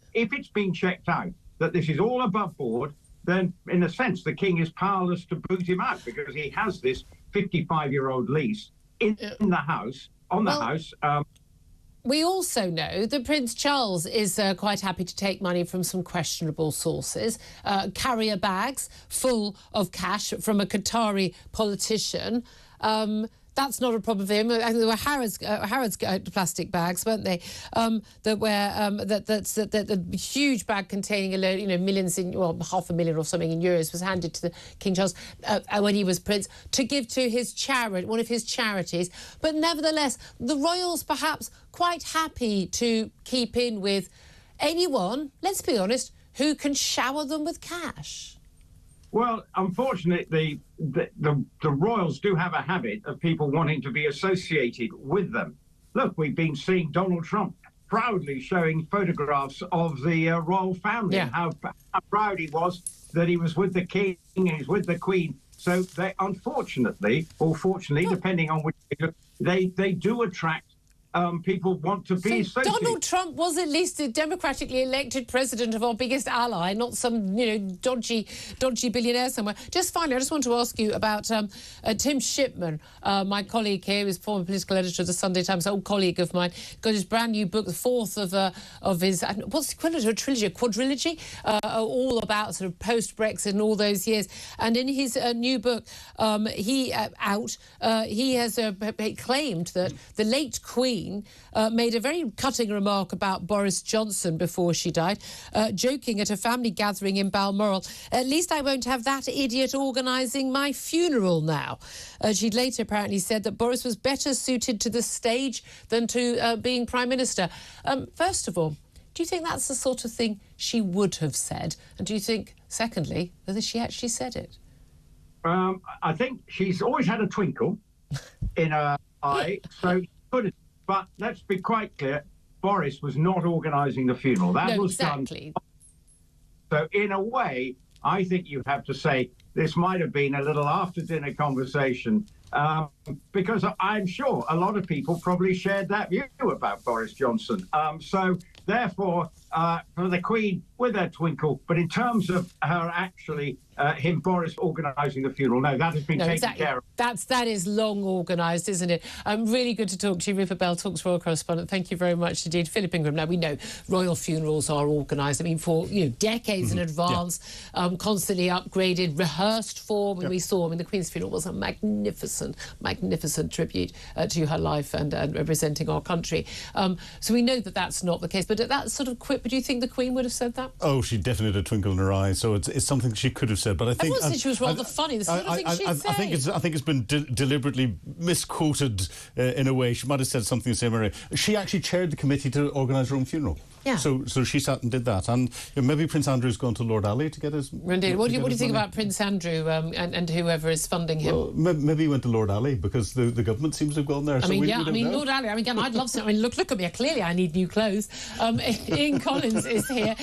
V: it's been checked out that this is all above board, then in a sense the King is powerless to boot him out, because he has this 55-year-old lease in the house, on the house.
A: We also know that Prince Charles is quite happy to take money from some questionable sources, carrier bags full of cash from a Qatari politician. that's not a problem for him. I think there were Harrods plastic bags, weren't they? The huge bag containing a load, millions in, well, 500,000 or something in euros was handed to the King Charles when he was prince to give to his charity, one of his charities. But nevertheless, the royals perhaps quite happy to keep in with anyone, let's be honest, who can shower them with cash.
V: Well, unfortunately, the royals do have a habit of people wanting to be associated with them. Look, we've been seeing Donald Trump proudly showing photographs of the royal family and how proud he was that he was with the king and he's with the queen. So they, unfortunately, or fortunately, depending on which they do attract people want to be associated.
A: Donald Trump was at least a democratically elected president of our biggest ally, not some, dodgy billionaire somewhere. Just finally, I just want to ask you about Tim Shipman, my colleague here, who's former political editor of the Sunday Times, old colleague of mine, got his brand new book, the fourth of his, what's the equivalent of a trilogy, a quadrilogy, all about sort of post-Brexit and all those years. And in his new book, he has claimed that the late Queen made a very cutting remark about Boris Johnson before she died, joking at a family gathering in Balmoral, "At least I won't have that idiot organising my funeral now." She'd later apparently said that Boris was better suited to the stage than to being Prime Minister. First of all, do you think that's the sort of thing she would have said? And do you think, secondly, whether she actually said it?
V: I think she's always had a twinkle in her eye, so she could have. But let's be quite clear, Boris was not organising the funeral. That was
A: exactly
V: done. So in a way, I think you have to say this might have been a little after-dinner conversation, because I'm sure a lot of people probably shared that view about Boris Johnson. So therefore, for the Queen, with her twinkle, but in terms of her actually, Boris organising the funeral, no, that has been taken care of.
A: That is long organised, isn't it? Really good to talk to you, Rupert Bell, Talks Royal correspondent. Thank you very much indeed. Philip Ingram. Now, we know royal funerals are organised, for decades in advance, constantly upgraded, rehearsed for. We saw, the Queen's funeral was a magnificent tribute to her life and representing our country. So we know that that's not the case. But at that sort of quip, do you think the Queen would have said that?
D: Oh, she definitely had a twinkle in her eye. So it's something she could have said. But I think
A: everyone said she was rather funny. The sort of thing she'd say. I
D: think it's been deliberately misquoted in a way. She might have said something the same area. She actually chaired the committee to organise her own funeral.
A: Yeah.
D: So she sat and did that. And maybe Prince Andrew's gone to Lord Ali to get his...
A: Indeed. What do you think about Prince Andrew and whoever is funding him?
D: Well, maybe he went to Lord Ali because the government seems to have gone there.
A: Lord Ali. Again, I'd love to... look at me. Clearly, I need new clothes. Ian Collins is here.